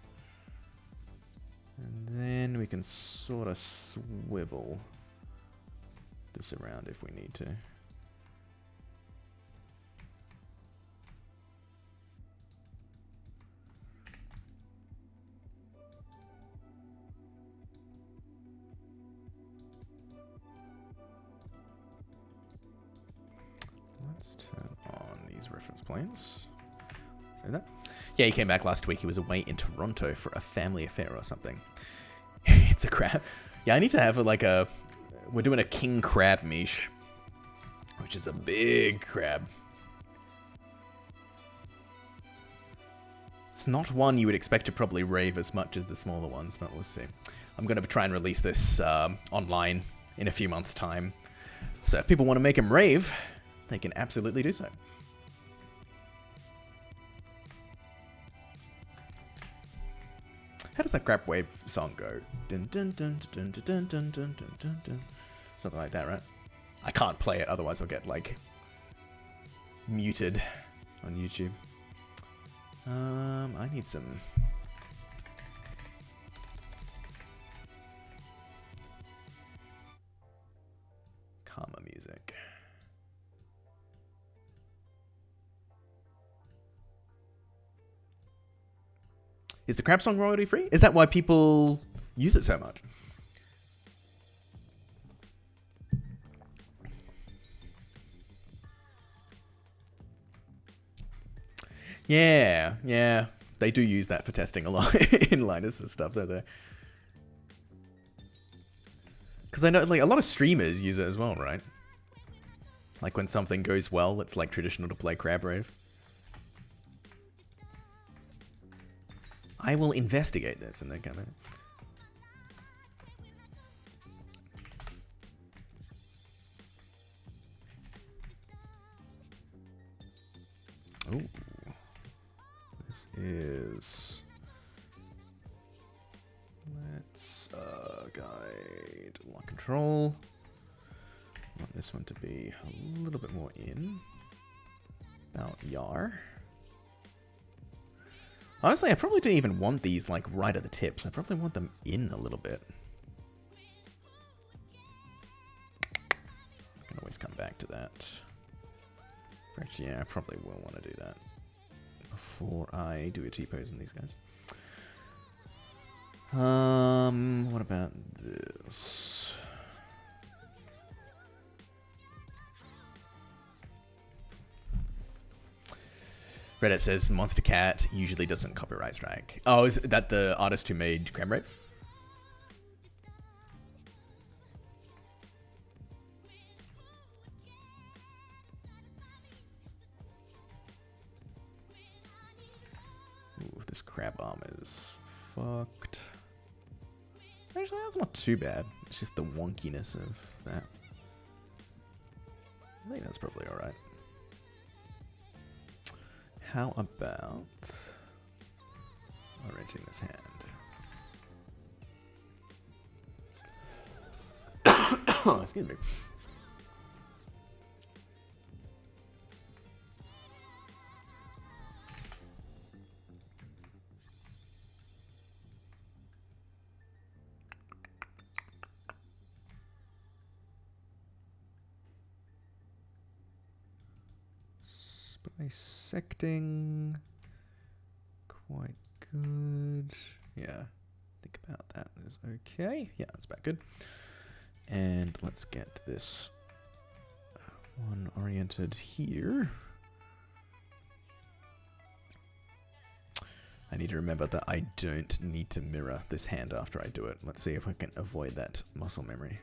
And then we can sort of swivel this around if we need to. Let's turn on these reference planes. See that? Yeah, he came back last week. He was away in Toronto for a family affair or something. It's a crap. Yeah, I need to have like a... We're doing a king crab miche, which is a big crab. It's not one you would expect to probably rave as much as the smaller ones, but we'll see. I'm going to try and release this online in a few months' time. So if people want to make him rave, they can absolutely do so. How does that crab wave song go? Dun, dun, dun, dun, dun, dun, dun, dun, dun, dun. Something like that, right? I can't play it, otherwise I'll get, like, muted on YouTube. I need some... calmer music. Is the crab song royalty free? Is that why people use it so much? Yeah, yeah. They do use that for testing a lot in Linus and stuff, don't they? Because I know, like, a lot of streamers use it as well, right? Like, when something goes well, it's, like, traditional to play Crab Rave. I will investigate this and then come in. Ooh. This is... Let's guide lock control. I want this one to be a little bit more in. About yar. Honestly, I probably don't even want these like right at the tips. I probably want them in a little bit. I can always come back to that. Actually, yeah, I probably will want to do that before I do a T-pose on these guys. What about this? Reddit says Monster Cat usually doesn't copyright strike. Oh, is that the artist who made Crab Rave? Ooh, this crab arm is fucked. Actually, that's not too bad. It's just the wonkiness of that. I think that's probably alright. How about arranging this hand? Oh, excuse me. Bisecting, quite good. Yeah, think about that is okay. Yeah, that's about good. And let's get this one oriented here. I need to remember that I don't need to mirror this hand after I do it. Let's see if I can avoid that muscle memory.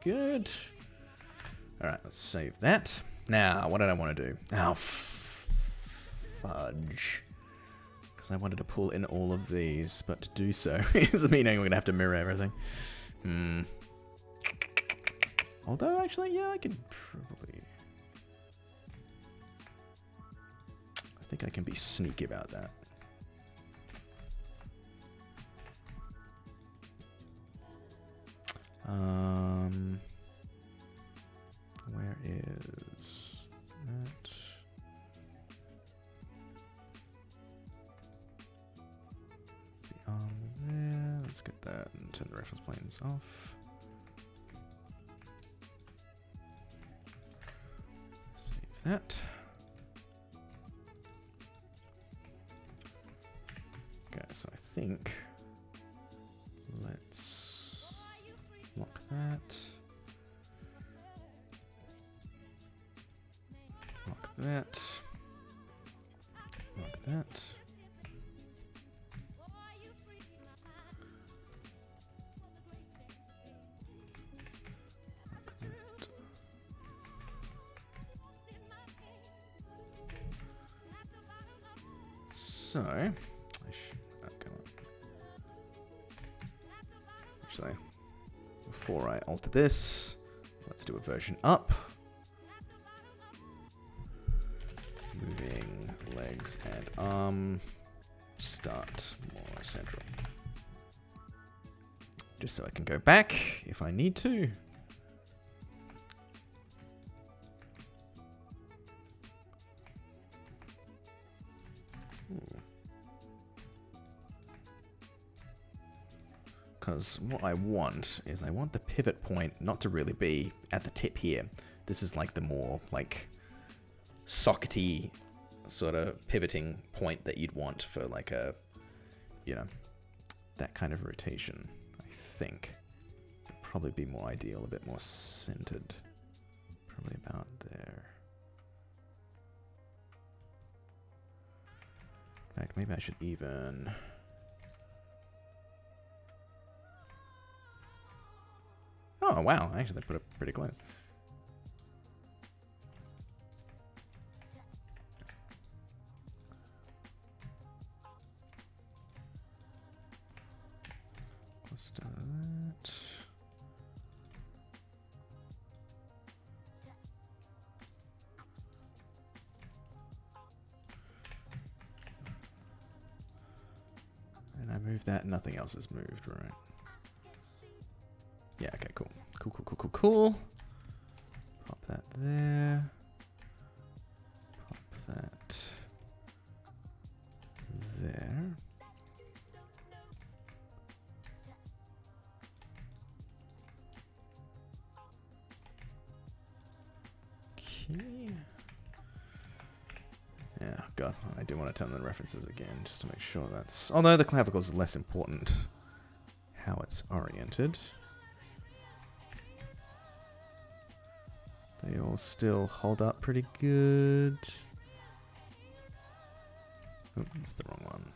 Good. Alright, let's save that. Now, what did I want to do? Oh, fudge. Because I wanted to pull in all of these, but to do so is meaning we're going to have to mirror everything. Although, actually, yeah, I could probably... I think I can be sneaky about that. Where is that? It's the arm there. Let's get that that and turn the reference planes off. Save that. Okay, so I think let's lock that. Lock that. Lock that. So, come on. Actually, before I alter this, let's do a version up. Moving legs and arm. Start more central. Just so I can go back if I need to. Because what I want is I want the pivot point not to really be at the tip here. This is like the more like sockety sort of pivoting point that you'd want for like a, you know, that kind of rotation. I think would probably be more ideal, a bit more centered. Probably about there. In fact, maybe I should even... Oh, wow. Actually, they put it pretty close. Let's do that. And I moved that. Nothing else has moved, right? Yeah, okay, cool. Cool. Pop that there. Pop that there. Okay. Yeah, God, I do want to turn the references again just to make sure that's... Although the clavicle is less important how it's oriented. They all still hold up pretty good. Oh, that's the wrong one.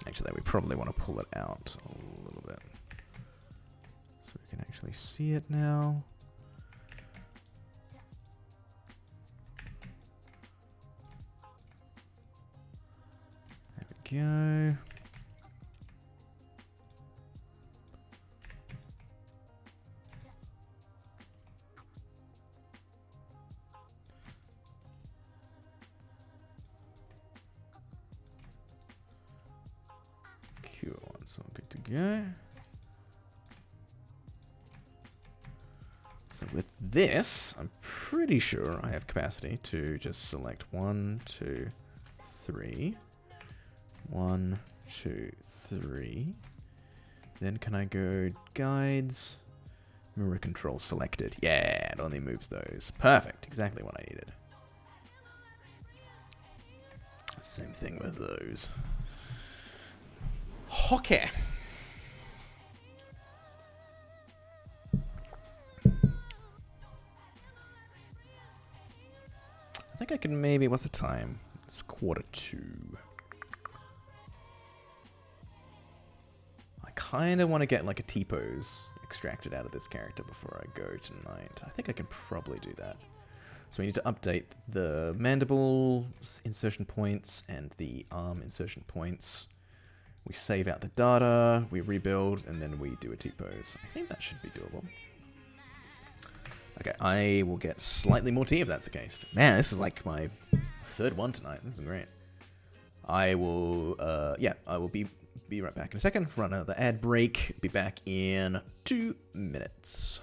Actually, we probably want to pull it out a little bit. So we can actually see it now. There we go. Cool, that's all good to go. So with this, I'm pretty sure I have capacity to just select 1, 2, 3. 1, 2, 3. Then can I go guides? Mirror control selected. Yeah, it only moves those. Perfect, exactly what I needed. Same thing with those. Okay. I think I can maybe... What's the time? It's 1:45. I kind of want to get like a T-pose extracted out of this character before I go tonight. I think I can probably do that. So we need to update the mandible insertion points and the arm insertion points. We save out the data, we rebuild, and then we do a T-pose. I think that should be doable. Okay, I will get slightly more tea if that's the case. Man, this is like my third one tonight. This is great. I will, I will be right back in a second. Run another ad break. Be back in 2 minutes.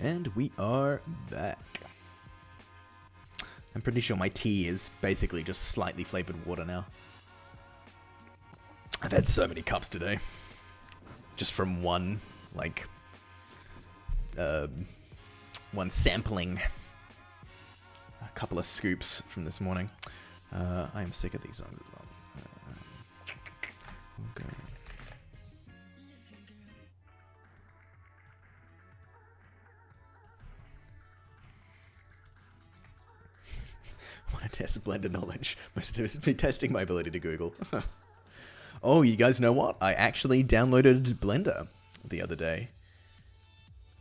And we are back. I'm pretty sure my tea is basically just slightly flavored water now. I've had so many cups today. Just from one, like, one sampling. A couple of scoops from this morning. I am sick of these songs as well. Okay. Want to test blender knowledge? Must be testing my ability to Google. Oh, you guys know what? I actually downloaded Blender the other day.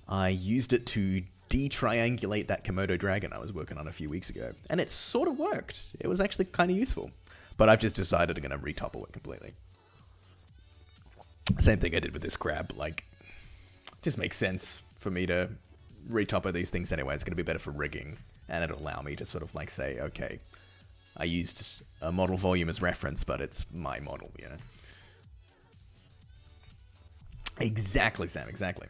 I used it to detriangulate that Komodo dragon I was working on a few weeks ago, and it sort of worked. It was actually kind of useful, but I've just decided I'm going to retopple it completely. Same thing I did with this crab. Like, just makes sense for me to retopper these things anyway. It's going to be better for rigging, and it'll allow me to sort of like say, okay, I used a model volume as reference, but it's my model, you know. Exactly, Sam, exactly.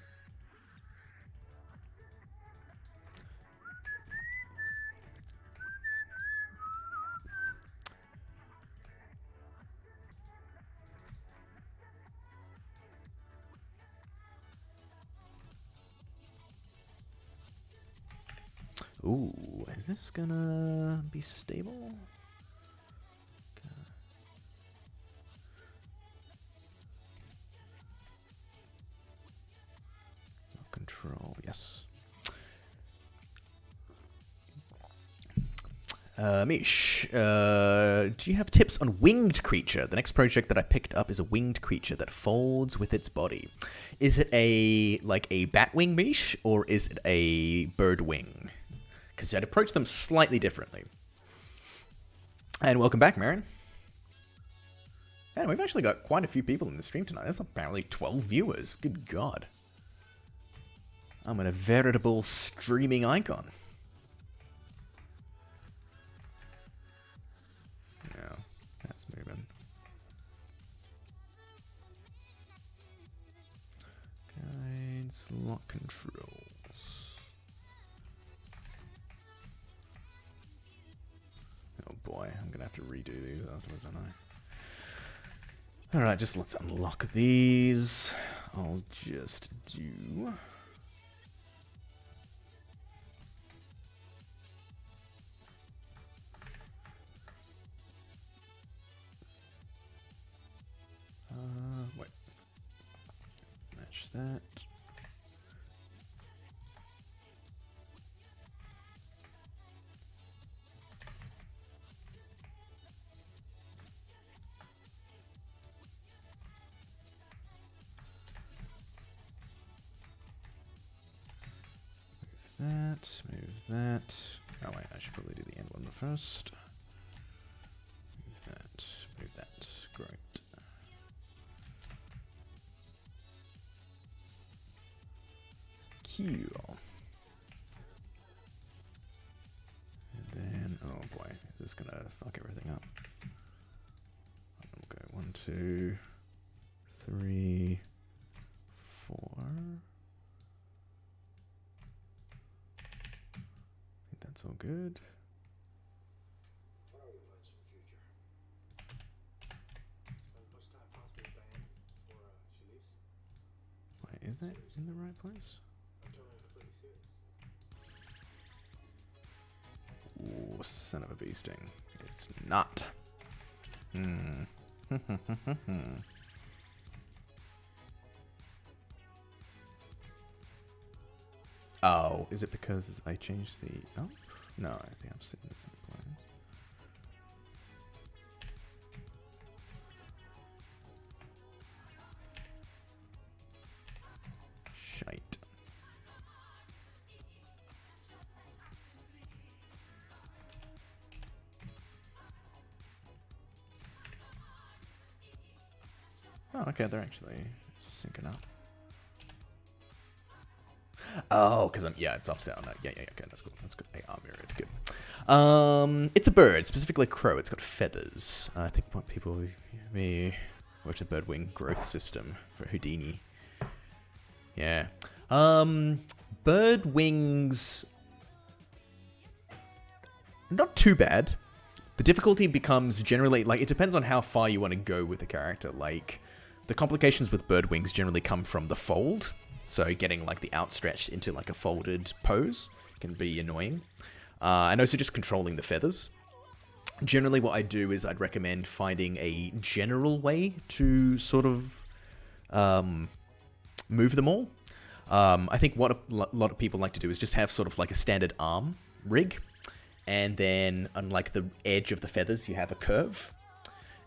Ooh, is this gonna be stable? Control, yes. Mish, do you have tips on winged creature? The next project that I picked up is a winged creature that folds with its body. Is it like a bat wing, Mish, or is it a bird wing? Because I'd approach them slightly differently. And welcome back, Marin. And we've actually got quite a few people in the stream tonight. There's apparently 12 viewers. Good God. I'm a veritable streaming icon. No, that's moving. Guides, lock controls. Oh boy, I'm gonna have to redo these afterwards, aren't I? Alright, just let's unlock these. I'll just do... wait. Match that. Move that. Oh wait, I should probably do the end one first. Move that, great. Cool. And then, oh boy, is this gonna fuck everything up? I'll go 1, 2, 3, 4. That's all good. Wait, is that in the right place? Ooh, son of a bee sting. It's not. Oh, is it because I changed the... Oh, no, I think I'm seeing this in plans. Shite. Oh, okay, they're actually syncing up. Oh, because it's offset on that. Yeah, okay, that's cool. That's good. They are mirrored. Good. It's a bird, specifically a crow. It's got feathers. I think what people may watch a bird wing growth system for Houdini. Yeah. bird wings, not too bad. The difficulty becomes generally, like, it depends on how far you want to go with the character. Like, the complications with bird wings generally come from the fold. So getting, like, the outstretched into, like, a folded pose can be annoying. And also just controlling the feathers. Generally what I do is I'd recommend finding a general way to sort of move them all. I think what a lot of people like to do is just have sort of like a standard arm rig, and then on like the edge of the feathers you have a curve,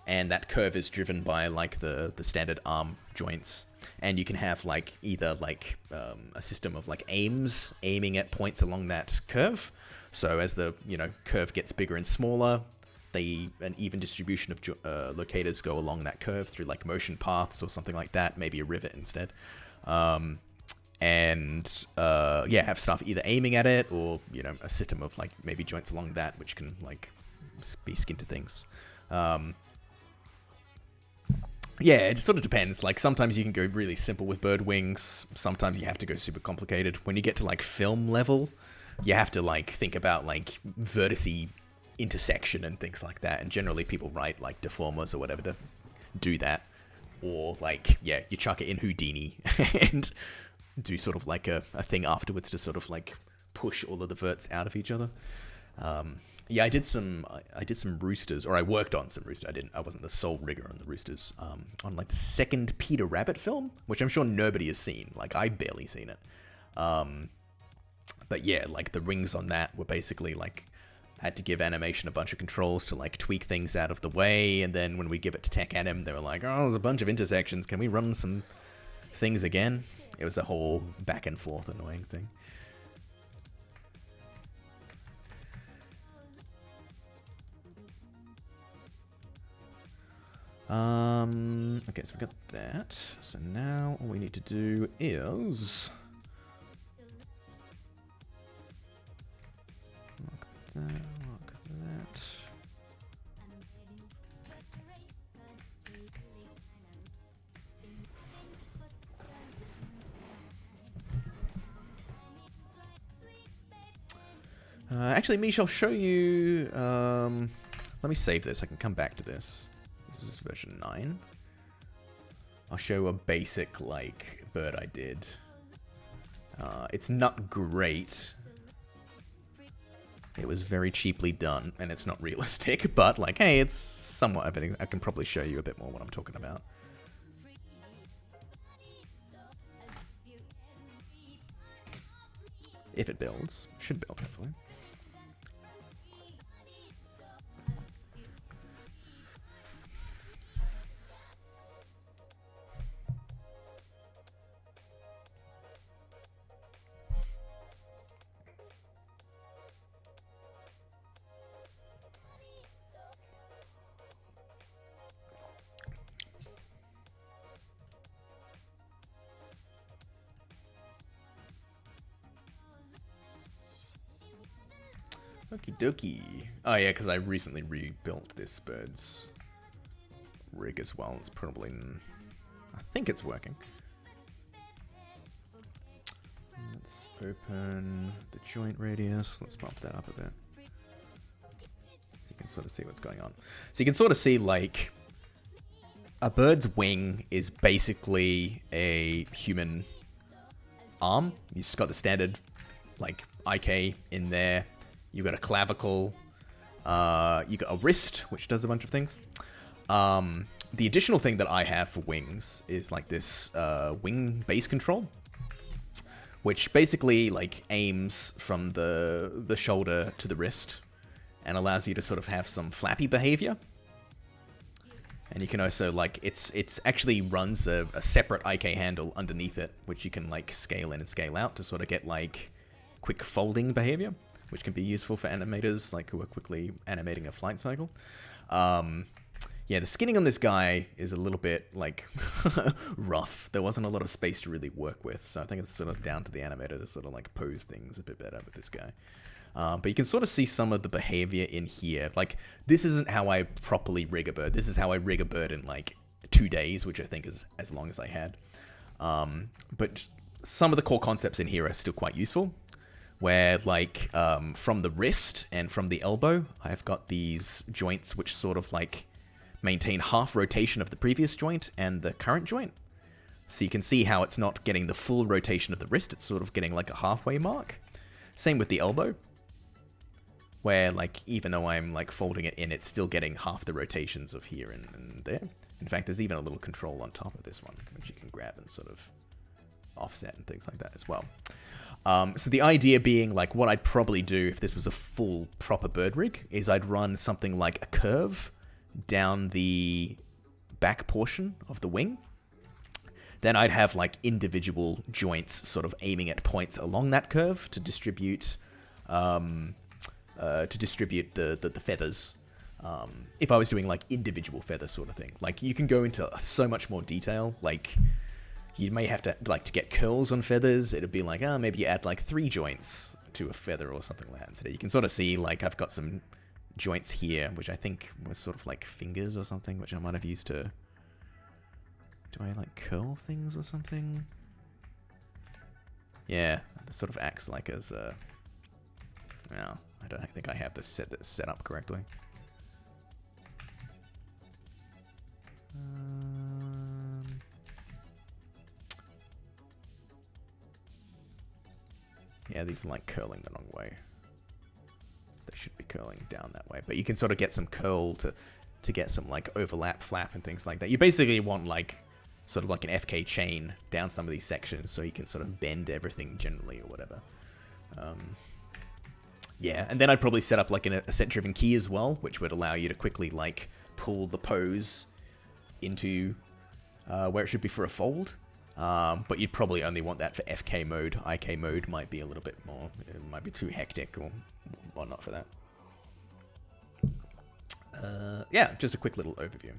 and that curve is driven by like the standard arm joints, and you can have like either like a system of like aiming at points along that curve. So as the curve gets bigger and smaller, an even distribution of locators go along that curve through like motion paths or something like that, maybe a rivet instead. Have stuff either aiming at it or, a system of like maybe joints along that, which can like be skinned to things. It sort of depends. Like sometimes you can go really simple with bird wings. Sometimes you have to go super complicated. When you get to like film level, you have to like think about like vertice intersection and things like that. And generally people write like deformers or whatever to do that. Or like, you chuck it in Houdini and do sort of like a thing afterwards to sort of like push all of the verts out of each other. I did some roosters, or I worked on some roosters. I wasn't the sole rigger on the roosters. On like the second Peter Rabbit film, which I'm sure nobody has seen. Like I barely seen it. But yeah, like the rings on that were basically like, had to give animation a bunch of controls to like tweak things out of the way, and then when we give it to Tech Anim, they were like, oh, there's a bunch of intersections, can we run some things again? It was a whole back and forth annoying thing. Okay, so we got that. So now all we need to do is lock that, lock that. Actually, Mish, I'll show you. Let me save this. I can come back to this. This is version 9. I'll show a basic like bird I did. It's not great. It was very cheaply done, and it's not realistic. But like, hey, it's somewhat evident. I can probably show you a bit more what I'm talking about. If it builds, should build hopefully. Okie dokie. Oh yeah, because I recently rebuilt this bird's rig as well. It's probably... I think it's working. Let's open the joint radius. Let's bump that up a bit. So you can sort of see what's going on. So you can sort of see, like, a bird's wing is basically a human arm. You just got the standard, like, IK in there. You got a clavicle, you got a wrist, which does a bunch of things. The additional thing that I have for wings is like this wing base control, which basically like aims from the shoulder to the wrist and allows you to sort of have some flappy behavior. And you can also like, it's actually runs a separate IK handle underneath it, which you can like scale in and scale out to sort of get like quick folding behavior, which can be useful for animators like who are quickly animating a flight cycle. Yeah, the skinning on this guy is a little bit like rough. There wasn't a lot of space to really work with, so I think it's sort of down to the animator to sort of like pose things a bit better with this guy. But you can sort of see some of the behavior in here. Like, this isn't how I properly rig a bird. This is how I rig a bird in like 2 days, which I think is as long as I had. But some of the core concepts in here are still quite useful. Where, like, from the wrist and from the elbow, I've got these joints which sort of, like, maintain half rotation of the previous joint and the current joint. So you can see how it's not getting the full rotation of the wrist, it's sort of getting, like, a halfway mark. Same with the elbow, where, like, even though I'm, like, folding it in, it's still getting half the rotations of here and there. In fact, there's even a little control on top of this one, which you can grab and sort of offset and things like that as well. So the idea being, like, what I'd probably do if this was a full proper bird rig is I'd run something like a curve down the back portion of the wing. Then I'd have, like, individual joints sort of aiming at points along that curve to distribute the feathers. If I was doing, like, individual feather sort of thing. Like, you can go into so much more detail, like... You may have to, like, to get curls on feathers, it'd be like, maybe you add, like, 3 joints to a feather or something like that. So you can sort of see, like, I've got some joints here, which I think were sort of like fingers or something, which I might have used to... Do I, like, curl things or something? Yeah, this sort of acts like as a... No, I don't think I have this set up correctly. Yeah, these are, like, curling the wrong way. They should be curling down that way. But you can sort of get some curl to get some, like, overlap flap and things like that. You basically want, like, sort of like an FK chain down some of these sections so you can sort of bend everything generally or whatever. Yeah, and then I'd probably set up, like, a set-driven key as well, which would allow you to quickly, like, pull the pose into where it should be for a fold. But you'd probably only want that for FK mode. IK mode might be a little bit more, it might be too hectic or whatnot for that. Yeah, just a quick little overview.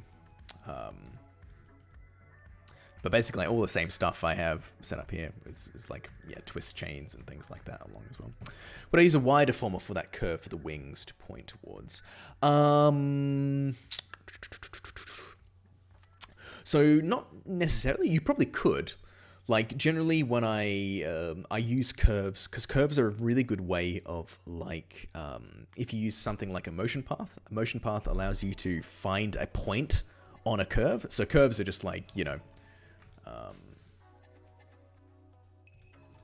But basically all the same stuff I have set up here is like, yeah, twist chains and things like that along as well. But I use a Y deformer for that curve for the wings to point towards. So not necessarily. You probably could. Like, generally when I use curves, because curves are a really good way of, like, if you use something like a motion path allows you to find a point on a curve. So curves are just like, you know,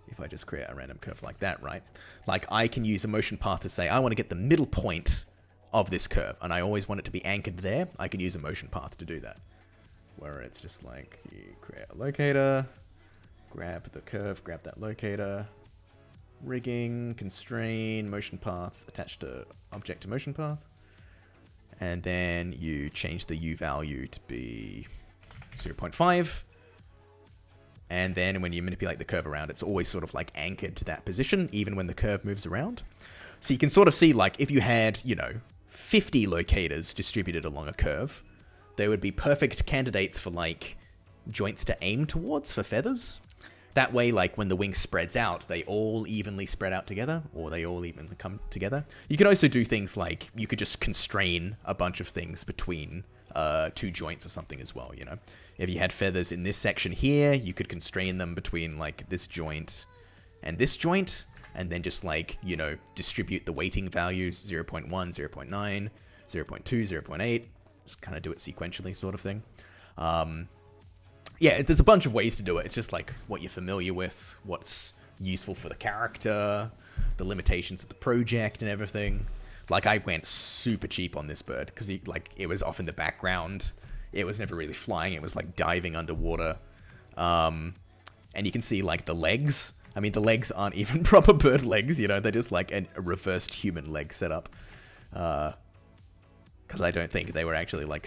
if I just create a random curve like that, right? Like, I can use a motion path to say, I want to get the middle point of this curve, and I always want it to be anchored there. I can use a motion path to do that. Where it's just like, you create a locator, grab the curve, grab that locator, rigging, constrain, motion paths, attach to object to motion path, and then you change the U value to be 0.5, and then when you manipulate the curve around, it's always sort of like anchored to that position, even when the curve moves around. So you can sort of see, like, if you had, you know, 50 locators distributed along a curve, they would be perfect candidates for, like, joints to aim towards for feathers. That way, like, when the wing spreads out, they all evenly spread out together, or they all evenly come together. You could also do things like, you could just constrain a bunch of things between 2 joints or something as well, you know? If you had feathers in this section here, you could constrain them between, like, this joint and this joint, and then just, like, you know, distribute the weighting values, 0.1, 0.9, 0.2, 0.8, just kind of do it sequentially sort of thing. Yeah, there's a bunch of ways to do it. It's just like what you're familiar with, what's useful for the character, the limitations of the project and everything. Like, I went super cheap on this bird because it was off in the background. It was never really flying. It was like diving underwater. And you can see, like, the legs. I mean, the legs aren't even proper bird legs, you know, they're just like a reversed human leg setup. Because I don't think they were actually, like,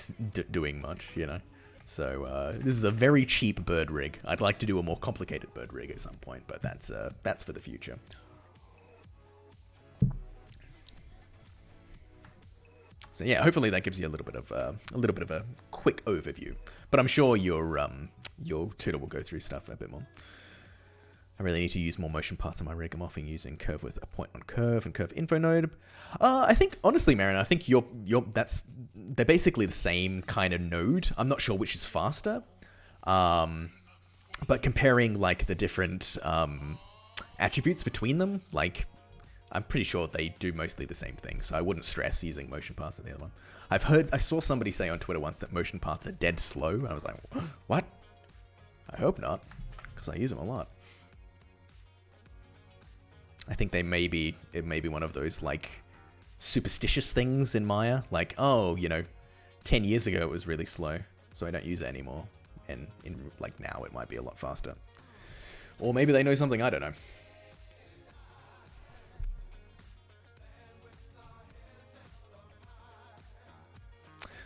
doing much, you know. So this is a very cheap bird rig. I'd like to do a more complicated bird rig at some point, but that's for the future. So yeah, hopefully that gives you a little bit of a quick overview. But I'm sure your tutor will go through stuff a bit more. I really need to use more motion paths on my rig. I'm often using curve with a point on curve and curve info node. I think, honestly, Marin, I think they're basically the same kind of node. I'm not sure which is faster. But comparing like the different attributes between them, like I'm pretty sure they do mostly the same thing. So I wouldn't stress using motion paths in the other one. I saw somebody say on Twitter once that motion paths are dead slow. And I was like, what? I hope not, because I use them a lot. I think it may be one of those like superstitious things in Maya. Like, oh, 10 years ago it was really slow, so I don't use it anymore. And in like now it might be a lot faster. Or maybe they know something I don't know.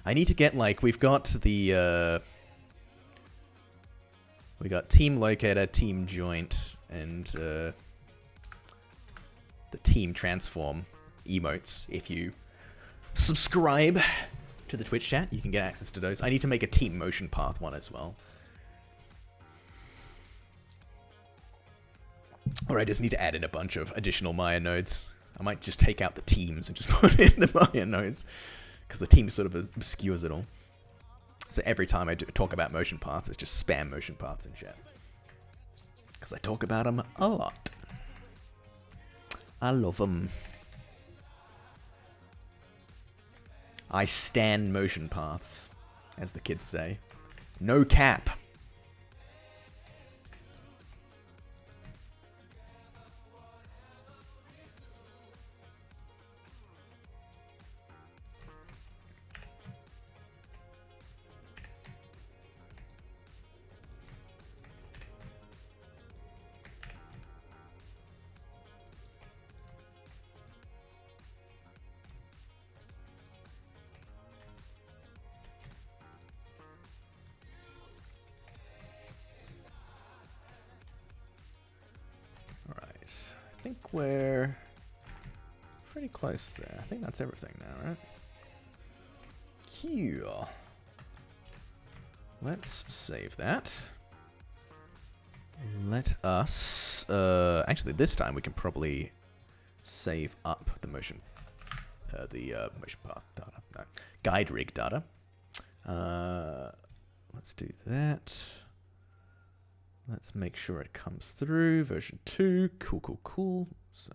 I need to get like, we got team locator, team joint, and the team transform emotes. If you subscribe to the Twitch chat, you can get access to those. I need to make a team motion path one as well. Or I just need to add in a bunch of additional Maya nodes. I might just take out the teams and just put in the Maya nodes, because the team sort of obscures it all. So every time I talk about motion paths, it's just spam motion paths in chat. Because I talk about them a lot. I love them. I stan motion paths, as the kids say. No cap. I think we're pretty close there. I think that's everything now, right? Cool. Let's save that. Let us... actually, this time we can probably save up the motion path data. No, guide rig data. Let's do that. Let's make sure it comes through. Version 2. Cool. So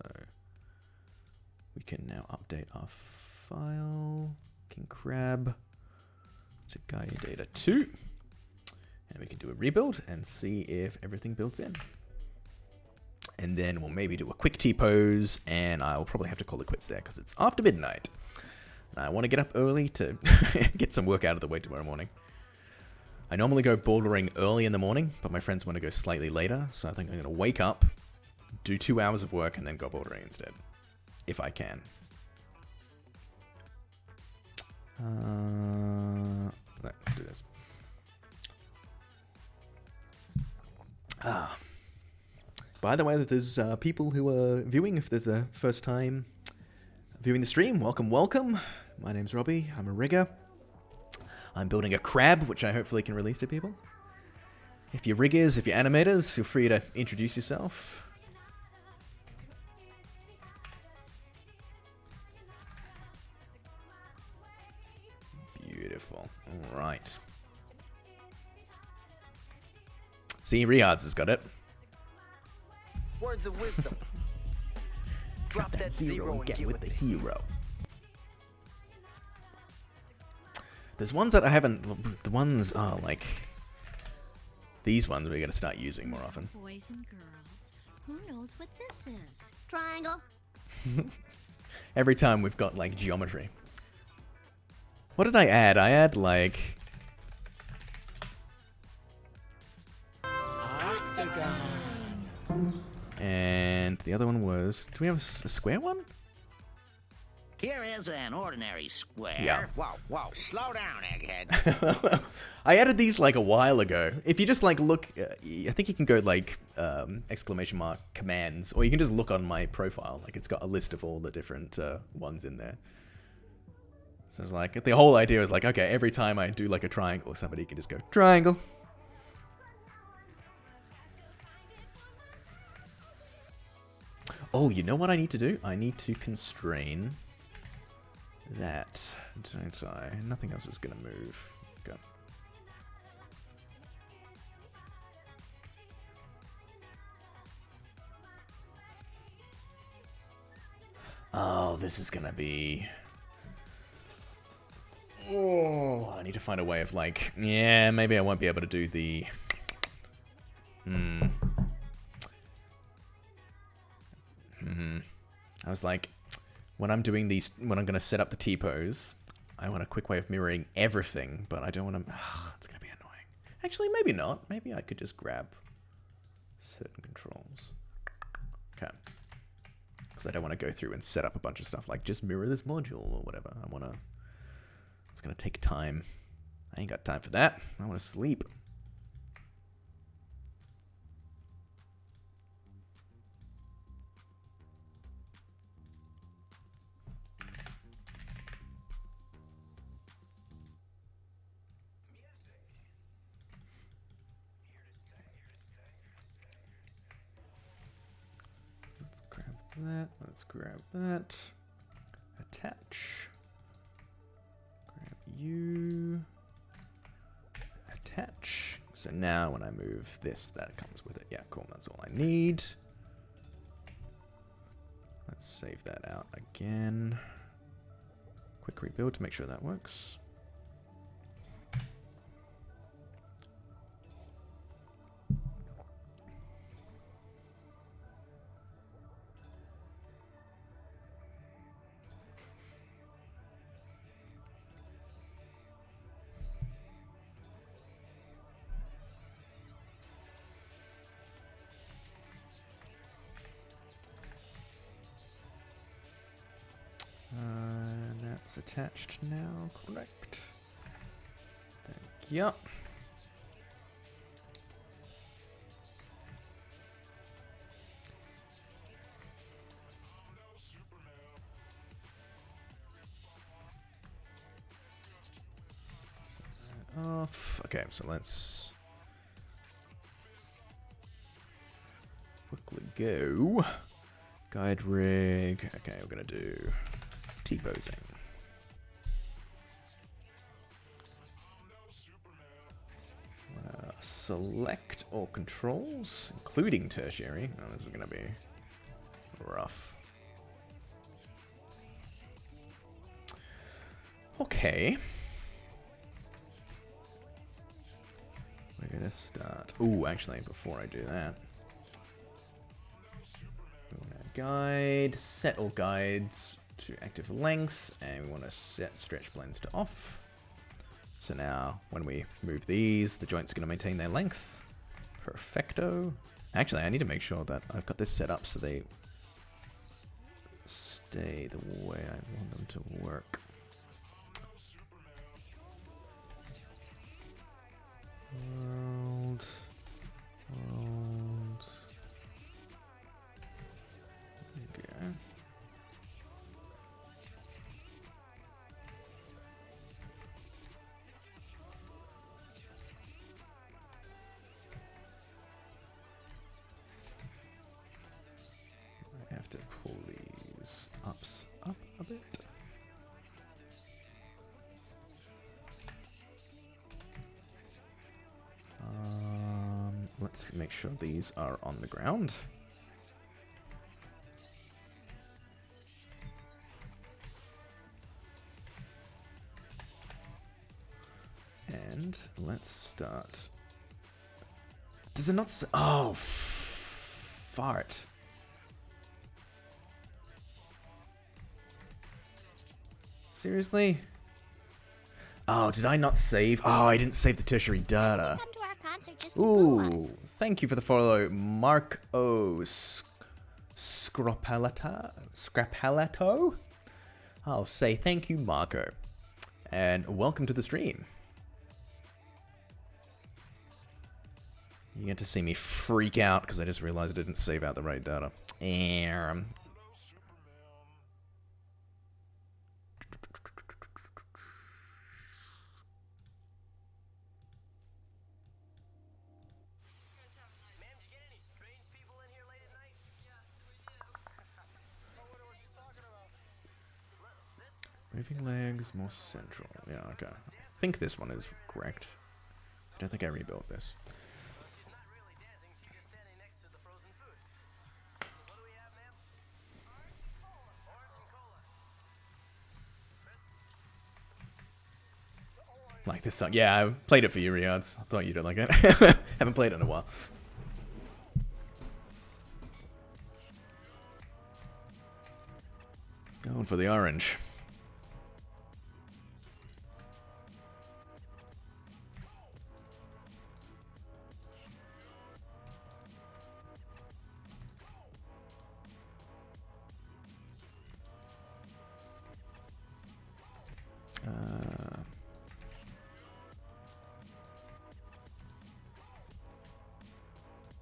we can now update our file. Can grab to guide data 2. And we can do a rebuild and see if everything builds in. And then we'll maybe do a quick T-pose, and I'll probably have to call it quits there because it's after midnight. And I want to get up early to get some work out of the way tomorrow morning. I normally go bouldering early in the morning, but my friends want to go slightly later, so I think I'm going to wake up, do 2 hours of work, and then go bouldering instead, if I can. Let's do this. By the way, there's people who are viewing. If there's a first time viewing the stream, welcome. My name's Robbie. I'm a rigger. I'm building a crab, which I hopefully can release to people. If you're riggers, if you're animators, feel free to introduce yourself. Beautiful. All right. See, Riad's has got it. Words of wisdom. Drop that zero and get with the hero. There's ones that I haven't. The ones are like these ones we got to start using more often. Boys and girls, who knows what this is? Triangle. Every time we've got like geometry. What did I add? I add like Octagon. And the other one was. Do we have a square one? Here is an ordinary square. Yeah. Whoa, slow down, egghead. I added these like a while ago. If you just like look, I think you can go like exclamation mark commands, or you can just look on my profile. Like it's got a list of all the different ones in there. So it's like, the whole idea is like, okay, every time I do like a triangle, somebody can just go, triangle. Oh, you know what I need to do? I need to constrain that, don't I? Nothing else is going to move. Go. Oh, this is gonna be... Oh, I need to find a way of like... Yeah, maybe I won't be able to do the... I was like, when I'm doing these... When I'm gonna set up the T-pose, I want a quick way of mirroring everything, but I don't want to... It's gonna be annoying. Actually, maybe not. Maybe I could just grab certain controls. Okay. Because I don't want to go through and set up a bunch of stuff like just mirror this module or whatever. I want to... It's going to take time. I ain't got time for that. I want to sleep. Let's grab that. Let's grab that. Attach. Grab you. Attach. So now when I move this, that comes with it. Yeah, cool. That's all I need. Let's save that out again. Quick rebuild to make sure that works. That's attached now, correct? Thank you. Off. Okay, so let's quickly go. Guide rig. Okay, we're gonna do T-posing. Select all controls, including tertiary. Oh, this is gonna be rough. Okay. We're gonna start. Ooh, actually, before I do that, we want to guide, set all guides to active length, and we want to set stretch blends to off. So now, when we move these, the joints are going to maintain their length. Perfecto. Actually, I need to make sure that I've got this set up so they stay the way I want them to work. World. Okay. I have to pull these ups up a bit. Let's make sure these are on the ground. And let's start. Does it not say? Oh, fart. Seriously? Oh, did I not save? Oh, I didn't save the tertiary data. Come to our concert just to boo us. Ooh, thank you for the follow, Mark O. Scrapalato? I'll say thank you, Marco. And welcome to the stream. You get to see me freak out because I just realized I didn't save out the right data. Moving legs, more central. Yeah, okay. I think this one is correct. I don't think I rebuilt this. Like this song. Yeah, I played it for you, Riads. I thought you didn't like it. Haven't played it in a while. Going for the orange.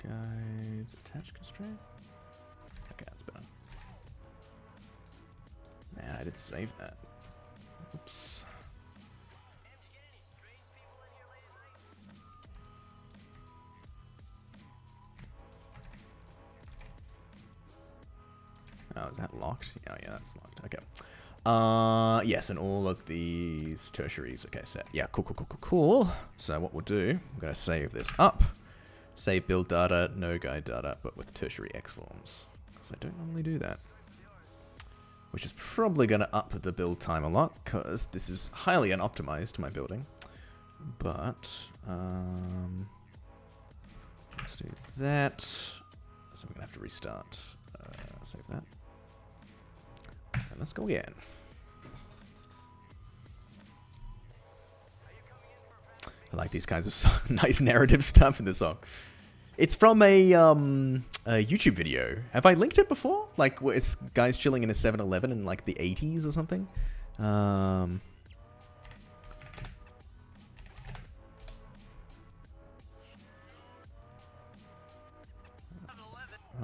Guys, attach constraint? Okay, that's better. Man, I did save that. Oops. Oh, is that locked? Oh, yeah, that's locked. Okay. Yes, and all of these tertiaries. Okay, set. Yeah, cool. So what we'll do, I'm going to save this up. Save build data, no guide data, but with tertiary X forms. Because I don't normally do that. Which is probably going to up the build time a lot, because this is highly unoptimized to my building. But, let's do that. So we're going to have to restart. Save that. And let's go again. I like these kinds of nice narrative stuff in the song. It's from a YouTube video. Have I linked it before? Like, it's guys chilling in a 7-Eleven in like the 80s or something. Hold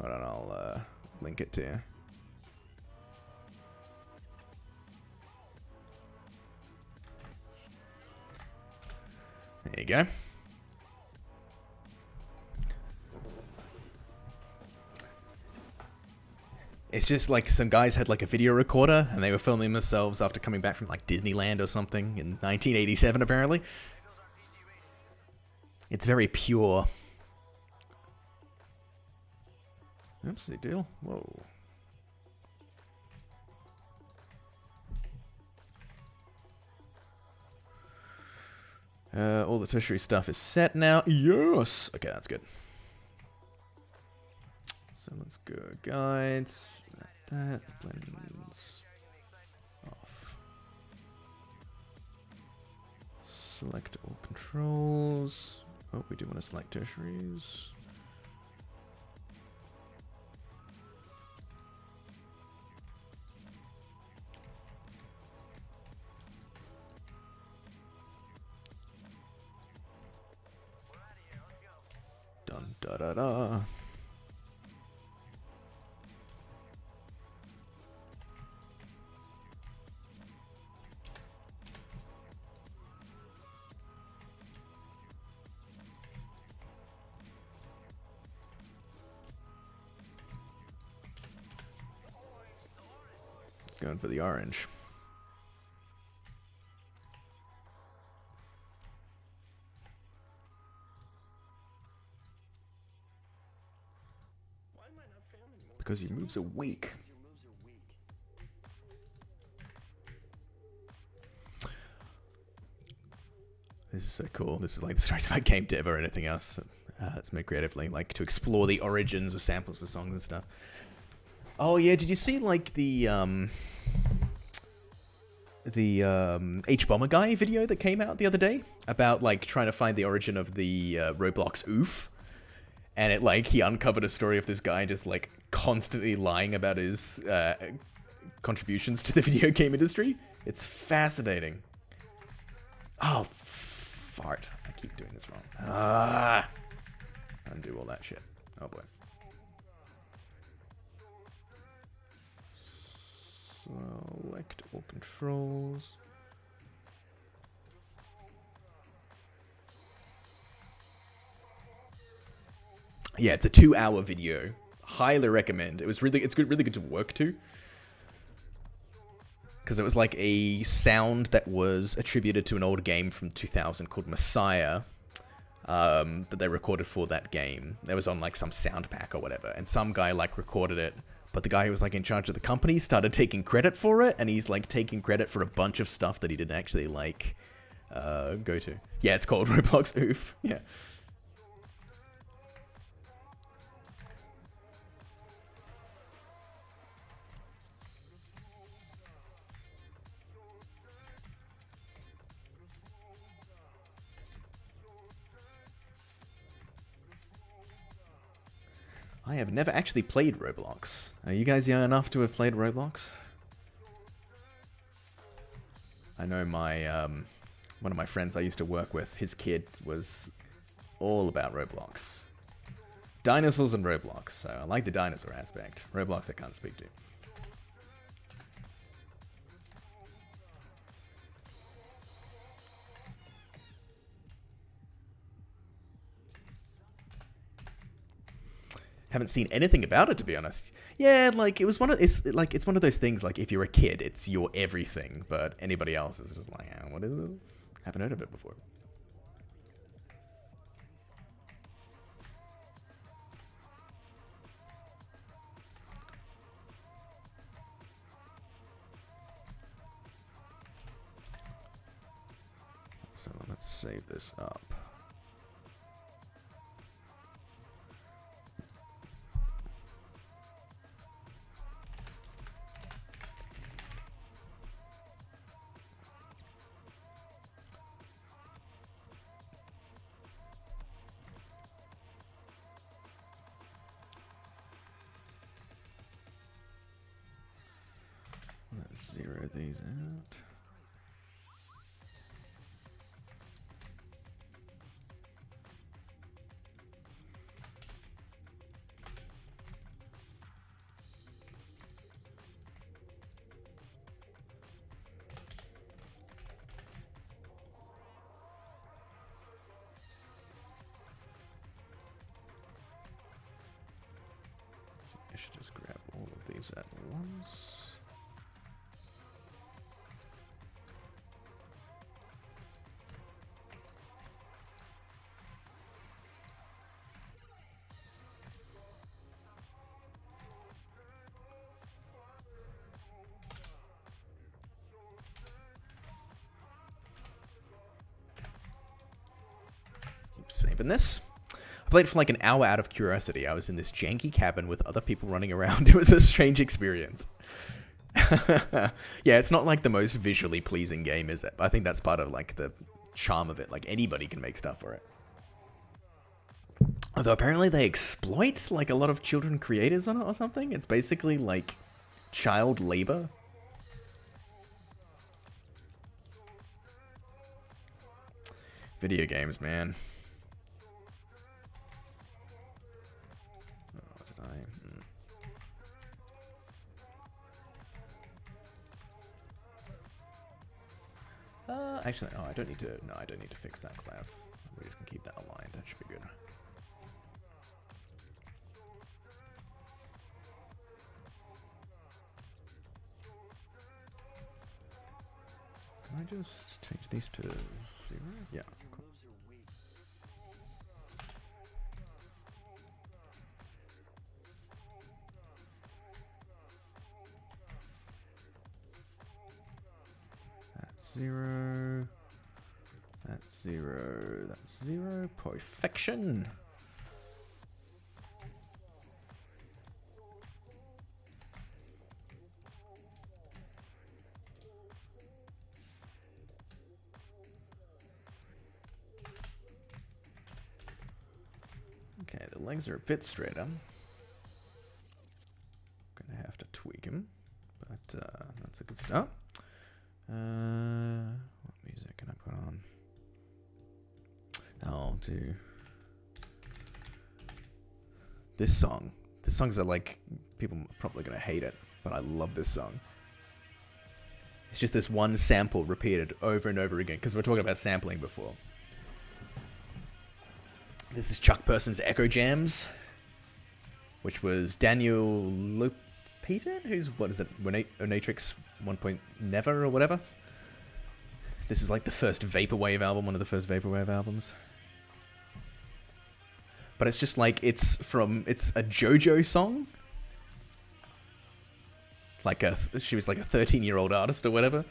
on, I'll link it to you. There you go. It's just like some guys had like a video recorder and they were filming themselves after coming back from like Disneyland or something in 1987 apparently. It's very pure. Oopsie deal. Whoa. All the tertiary stuff is set now. Yes! Okay, that's good. So let's go guides. That blends off. Select all controls. Oh, we do want to select tertiaries. Dun da da da. It's going for the orange. Because your moves are weak. This is so cool. This is like the stories about game dev or anything else that's made creatively, like to explore the origins of samples for songs and stuff. Oh yeah, did you see like the H-Bomber guy video that came out the other day about like trying to find the origin of the Roblox oof? And it like he uncovered a story of this guy just like constantly lying about his contributions to the video game industry. It's fascinating. Oh, fart. I keep doing this wrong. Ah! Undo all that shit. Oh boy. Select all controls. Yeah, it's a 2-hour video. Highly recommend. It's really good to work to. Because it was like a sound that was attributed to an old game from 2000 called Messiah. That they recorded for that game. It was on like some sound pack or whatever. And some guy like recorded it. But the guy who was like in charge of the company started taking credit for it. And he's like taking credit for a bunch of stuff that he didn't actually like go to. Yeah, it's called Roblox. Oof. Yeah. I have never actually played Roblox. Are you guys young enough to have played Roblox? I know my one of my friends I used to work with, his kid was all about Roblox. Dinosaurs and Roblox, so I like the dinosaur aspect. Roblox I can't speak to. Haven't seen anything about it, to be honest. Yeah, like it's one of those things. Like if you're a kid, it's your everything, but anybody else is just like, what is it? Haven't heard of it before. So let's save this up. Let's zero these out. I should just grab all of these at once. Keep saving this. I played for like an hour out of curiosity. I was in this janky cabin with other people running around. It was a strange experience. Yeah, it's not like the most visually pleasing game, is it? I think that's part of like the charm of it. Like anybody can make stuff for it. Although apparently they exploit like a lot of children creators on it or something. It's basically like child labor. Video games, man. Actually, no, I don't need to. No, I don't need to fix that cloud. We just can keep that aligned. That should be good. Can I just change these to 0? Yeah. Cool. That's 0. That's 0. That's 0. Perfection. Okay, the legs are a bit straighter. Gonna have to tweak them, but that's a good start. What music can I put on? I'll do this song. This song's like, people are probably gonna hate it, but I love this song. It's just this one sample repeated over and over again, because we're talking about sampling before. This is Chuck Person's Echo Jams, which was Daniel Lopita, who's, what is it, Onatrix 1. Never or whatever. This is like the first Vaporwave album, one of the first Vaporwave albums. But it's just like, it's a JoJo song. Like she was like a 13-year-old artist or whatever.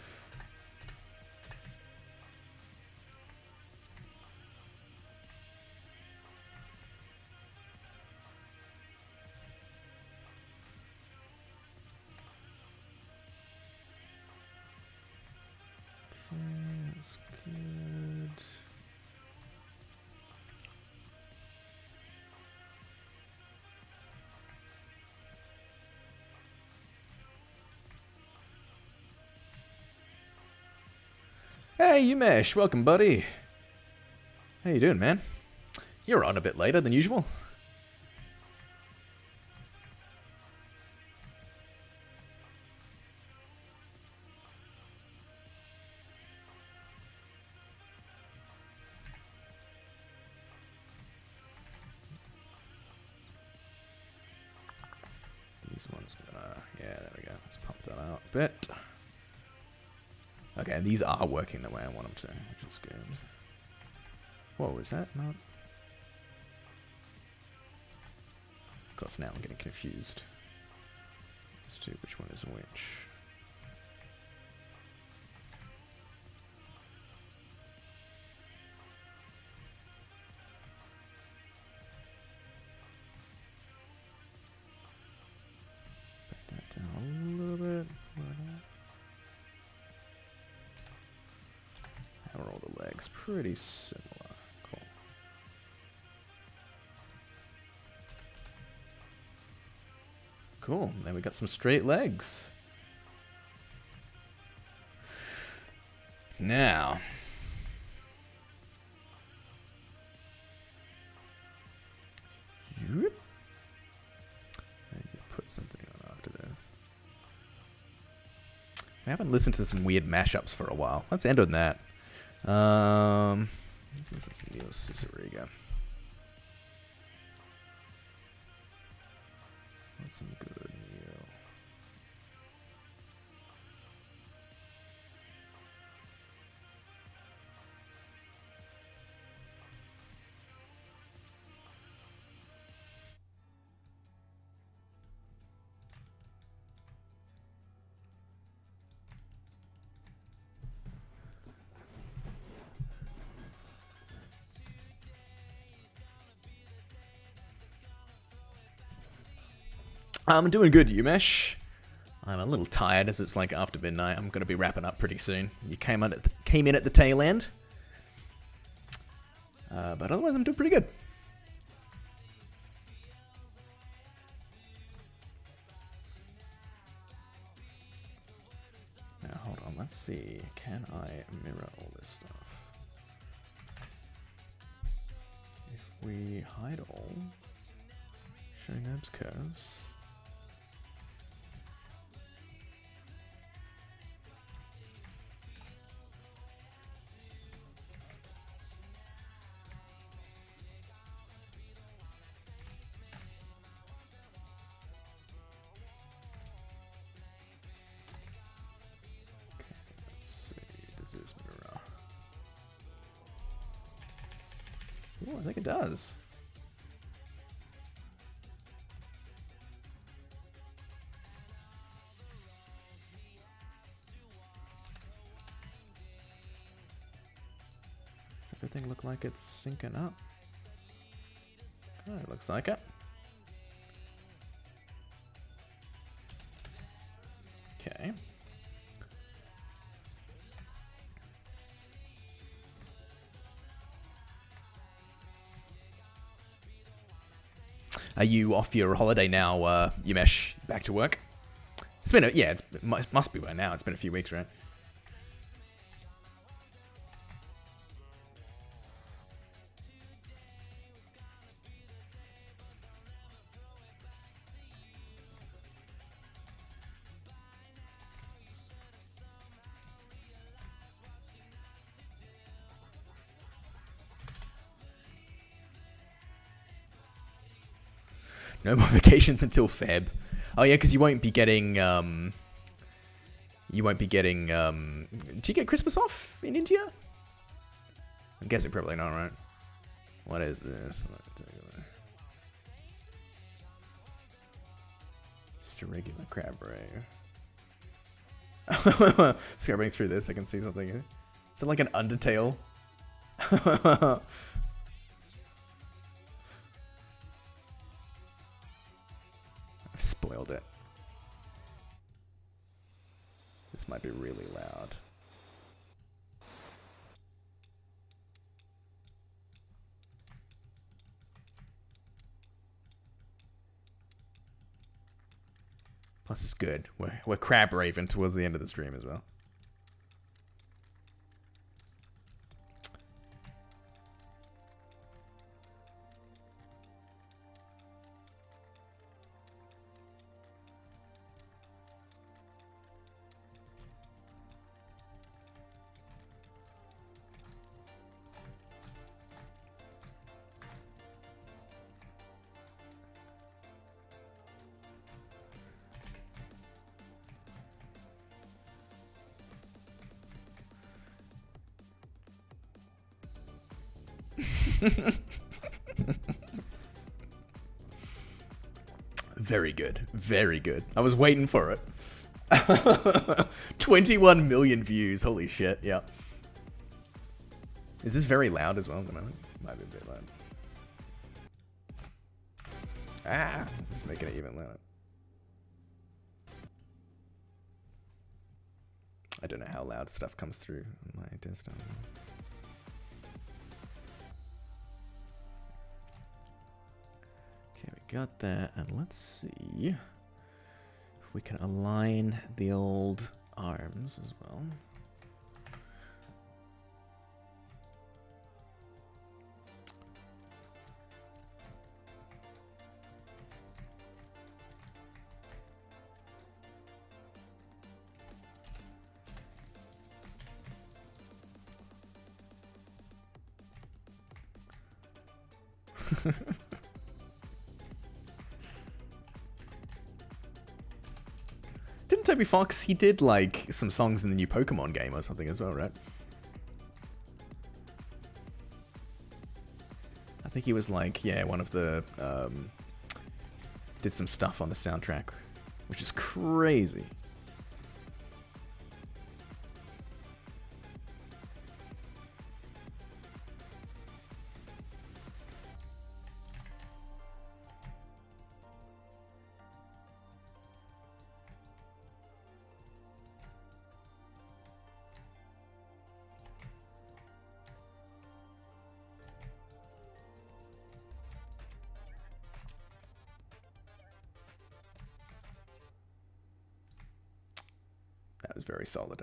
Hey, Umesh, welcome, buddy. How you doing, man? You're on a bit later than usual. These ones, yeah, there we go. Let's pop that out a bit. Okay, these are working the way I want them to, which is good. Whoa, is that not? Of course, now I'm getting confused as to which one is which. Back that down a little bit. How are all the legs? Pretty similar. Cool. Cool. Then we got some straight legs. Now. Zoop. I need to put something on after this. I haven't listened to some weird mashups for a while. Let's end on that. Let's listen to some Neil Ciceriga. That's some good Neil. I'm doing good, Umesh. I'm a little tired as it's like after midnight. I'm going to be wrapping up pretty soon. You came in at the tail end. But otherwise, I'm doing pretty good. Now, hold on. Let's see. Can I mirror all this stuff? If we hide all, show nabs curves. This mirror. Ooh, I think it does. Does everything look like it's syncing up? Oh, it looks like it. Okay. Are you off your holiday now, Umesh? Back to work? It's been it must be by now. It's been a few weeks, right? No more vacations until Feb. Oh yeah, because you won't be getting. Do you get Christmas off in India? I'm guessing probably not, right? What is this? Just a regular crab ray. Scrubbing through this, I can see something. Is it like an Undertale? I've spoiled it. This might be really loud. Plus, it's good. We're crab raving towards the end of the stream as well. Very good. Very good. I was waiting for it. 21 million views. Holy shit. Yeah. Is this very loud as well at the moment? Might be a bit loud. Ah, just making it even louder. I don't know how loud stuff comes through on my desktop. Okay, we got that, and let's see if we can align the old arms as well. Didn't Toby Fox, he did like some songs in the new Pokemon game or something as well, right? I think he was like, yeah, one of the, did some stuff on the soundtrack, which is crazy. That was very solid.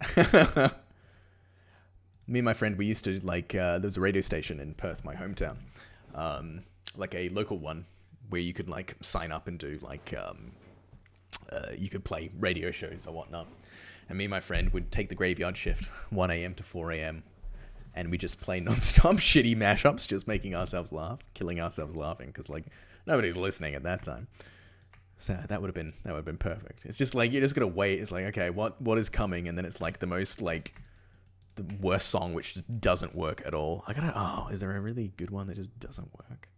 Me and my friend, we used to like, there was a radio station in Perth, my hometown, like a local one where you could like sign up and do like, you could play radio shows or whatnot. And me and my friend would take the graveyard shift, 1 a.m. to 4 a.m. And we just play non-stop shitty mashups, just making ourselves laugh, killing ourselves laughing, because like nobody's listening at that time. So that would have been perfect. It's just like you're just gonna wait. It's like, okay, what is coming, and then it's like the most like the worst song which just doesn't work at all. Is there a really good one that just doesn't work?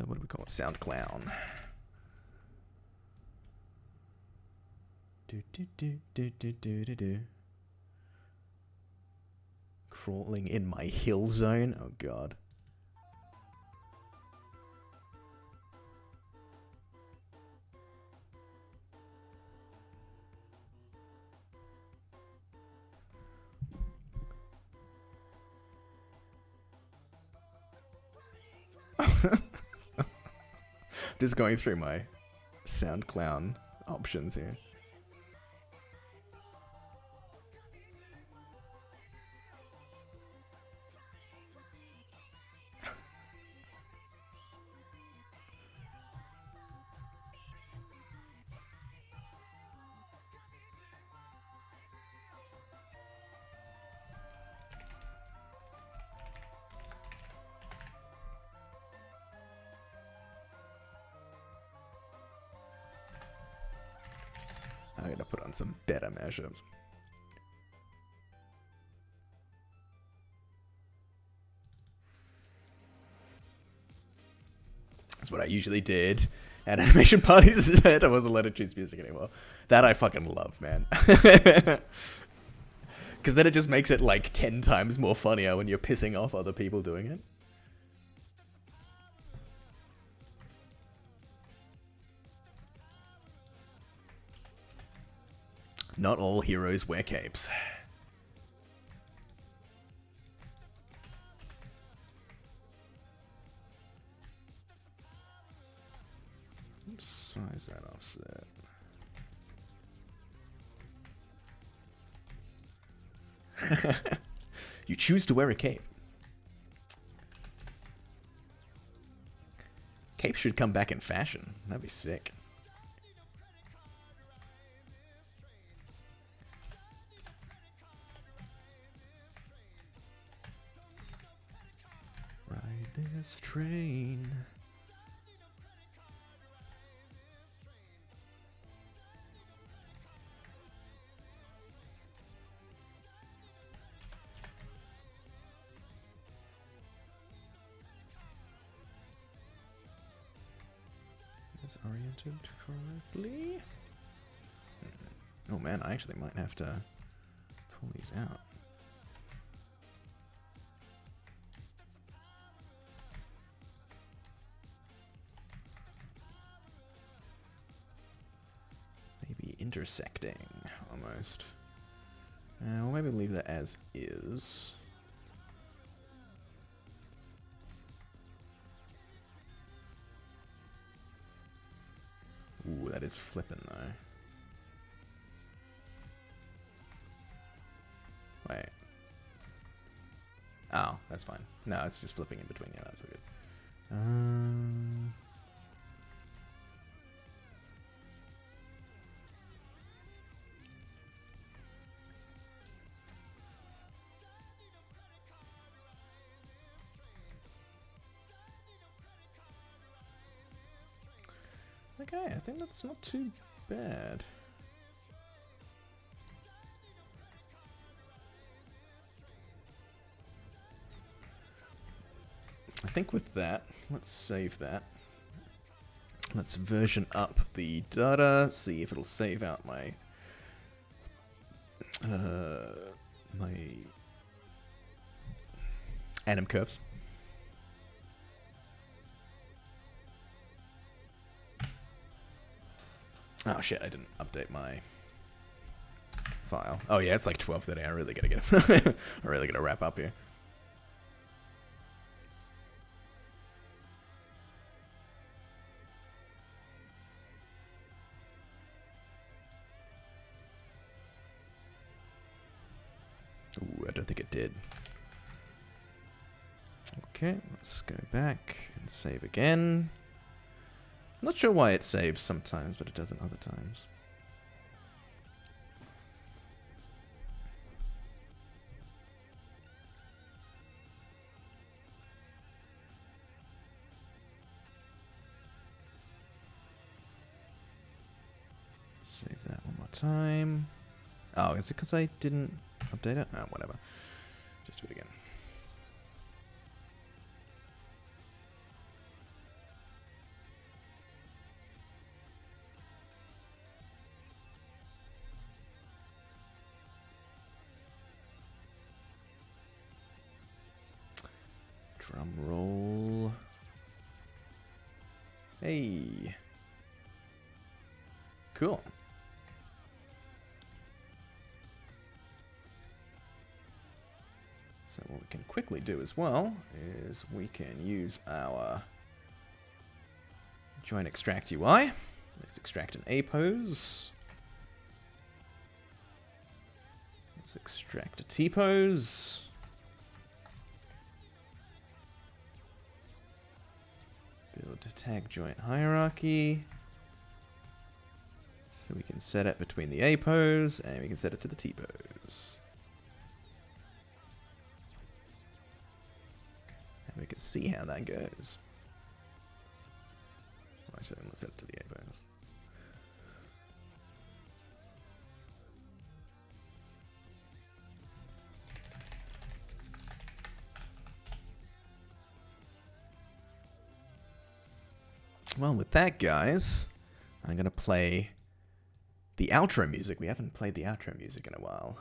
What do we call it? Sound Clown. Crawling in my hill zone. Oh god. Just going through my SoundCloud options here. I'm gonna put on some better mashups. That's what I usually did at animation parties. I wasn't allowed to choose music anymore. That I fucking love, man. Because then it just makes it like 10 times more funnier when you're pissing off other people doing it. Not all heroes wear capes. Oops, size that offset. You choose to wear a cape. Cape should come back in fashion. That'd be sick. Ride this train. oriented correctly. Oh man, I actually might have to pull these out. Maybe intersecting, almost. We'll maybe leave that as is. Ooh, that is flipping though. Wait. Oh, that's fine. No, it's just flipping in between. Yeah, that's all good. Okay, I think that's not too bad. I think with that, let's save that. Let's version up the data, see if it'll save out my my anim curves. Oh shit, I didn't update my file. Oh yeah, it's like 12:30. I really gotta get I really gotta wrap up here. Ooh, I don't think it did. Okay, let's go back and save again. I'm not sure why it saves sometimes, but it doesn't other times. Save that one more time. Oh, is it because I didn't update it? Oh, whatever. Just do it again. Drum roll. Hey. Cool. So what we can quickly do as well is we can use our joint extract UI. Let's extract an A pose. Let's extract a T pose. Build a tag joint hierarchy. So we can set it between the A pose and we can set it to the T pose. And we can see how that goes. Actually, let's set it to the A pose. Well, with that, guys, I'm going to play the outro music. We haven't played the outro music in a while.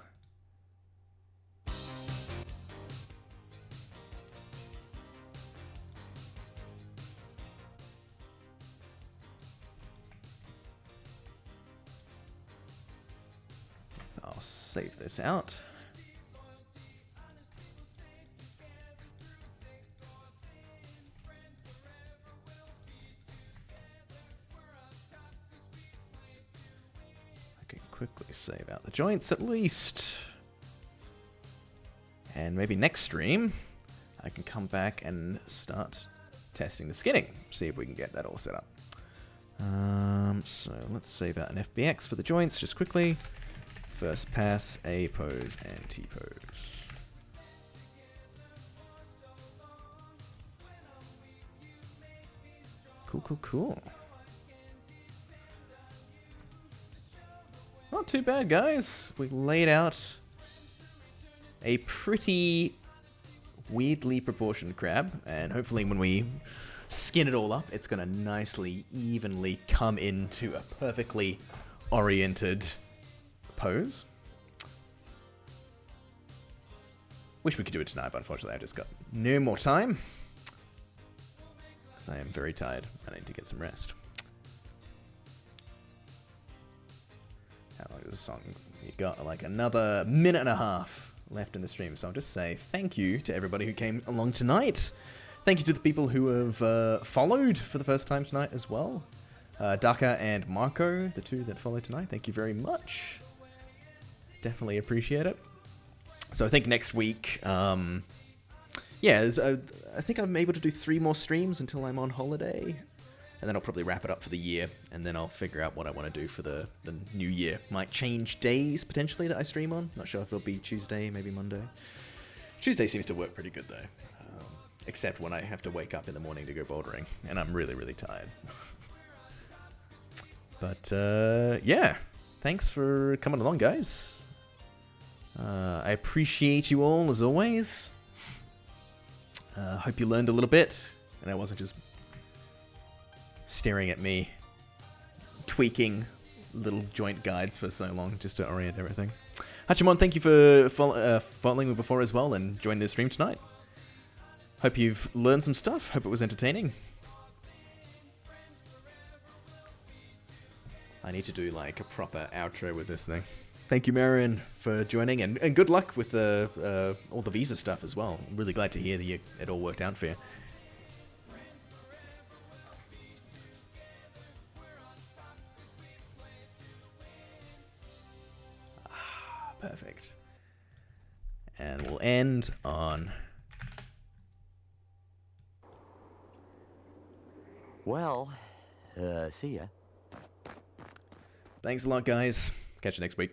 I'll save this out. Quickly save out the joints at least. And maybe next stream, I can come back and start testing the skinning. See if we can get that all set up. So let's save out an FBX for the joints just quickly. First pass, A pose, and T pose. Cool, cool, cool. Not too bad, guys. We laid out a pretty weirdly proportioned crab, and hopefully when we skin it all up, it's going to nicely, evenly come into a perfectly oriented pose. Wish we could do it tonight, but unfortunately I just got no more time. Because I am very tired. I need to get some rest. How long is this song? You got like another minute and a half left in the stream, so I'll just say thank you to everybody who came along tonight. Thank you to the people who have followed for the first time tonight as well. Daka and Marco, the two that followed tonight, thank you very much. Definitely appreciate it. So I think next week, I think I'm able to do 3 more streams until I'm on holiday. And then I'll probably wrap it up for the year, and then I'll figure out what I want to do for the new year. Might change days, potentially, that I stream on. Not sure if it'll be Tuesday, maybe Monday. Tuesday seems to work pretty good, though. Except when I have to wake up in the morning to go bouldering, and I'm really, really tired. But, yeah. Thanks for coming along, guys. I appreciate you all, as always. Hope you learned a little bit, and I wasn't just staring at me tweaking little joint guides for so long just to orient everything. Hachimon, thank you for following me before as well and joining the stream tonight. Hope you've learned some stuff. Hope it was entertaining. I need to do like a proper outro with this thing. Thank you, Marion, for joining, and good luck with the all the visa stuff as well. I'm really glad to hear that it all worked out for you. Perfect. And we'll end on... Well, see ya. Thanks a lot, guys. Catch you next week.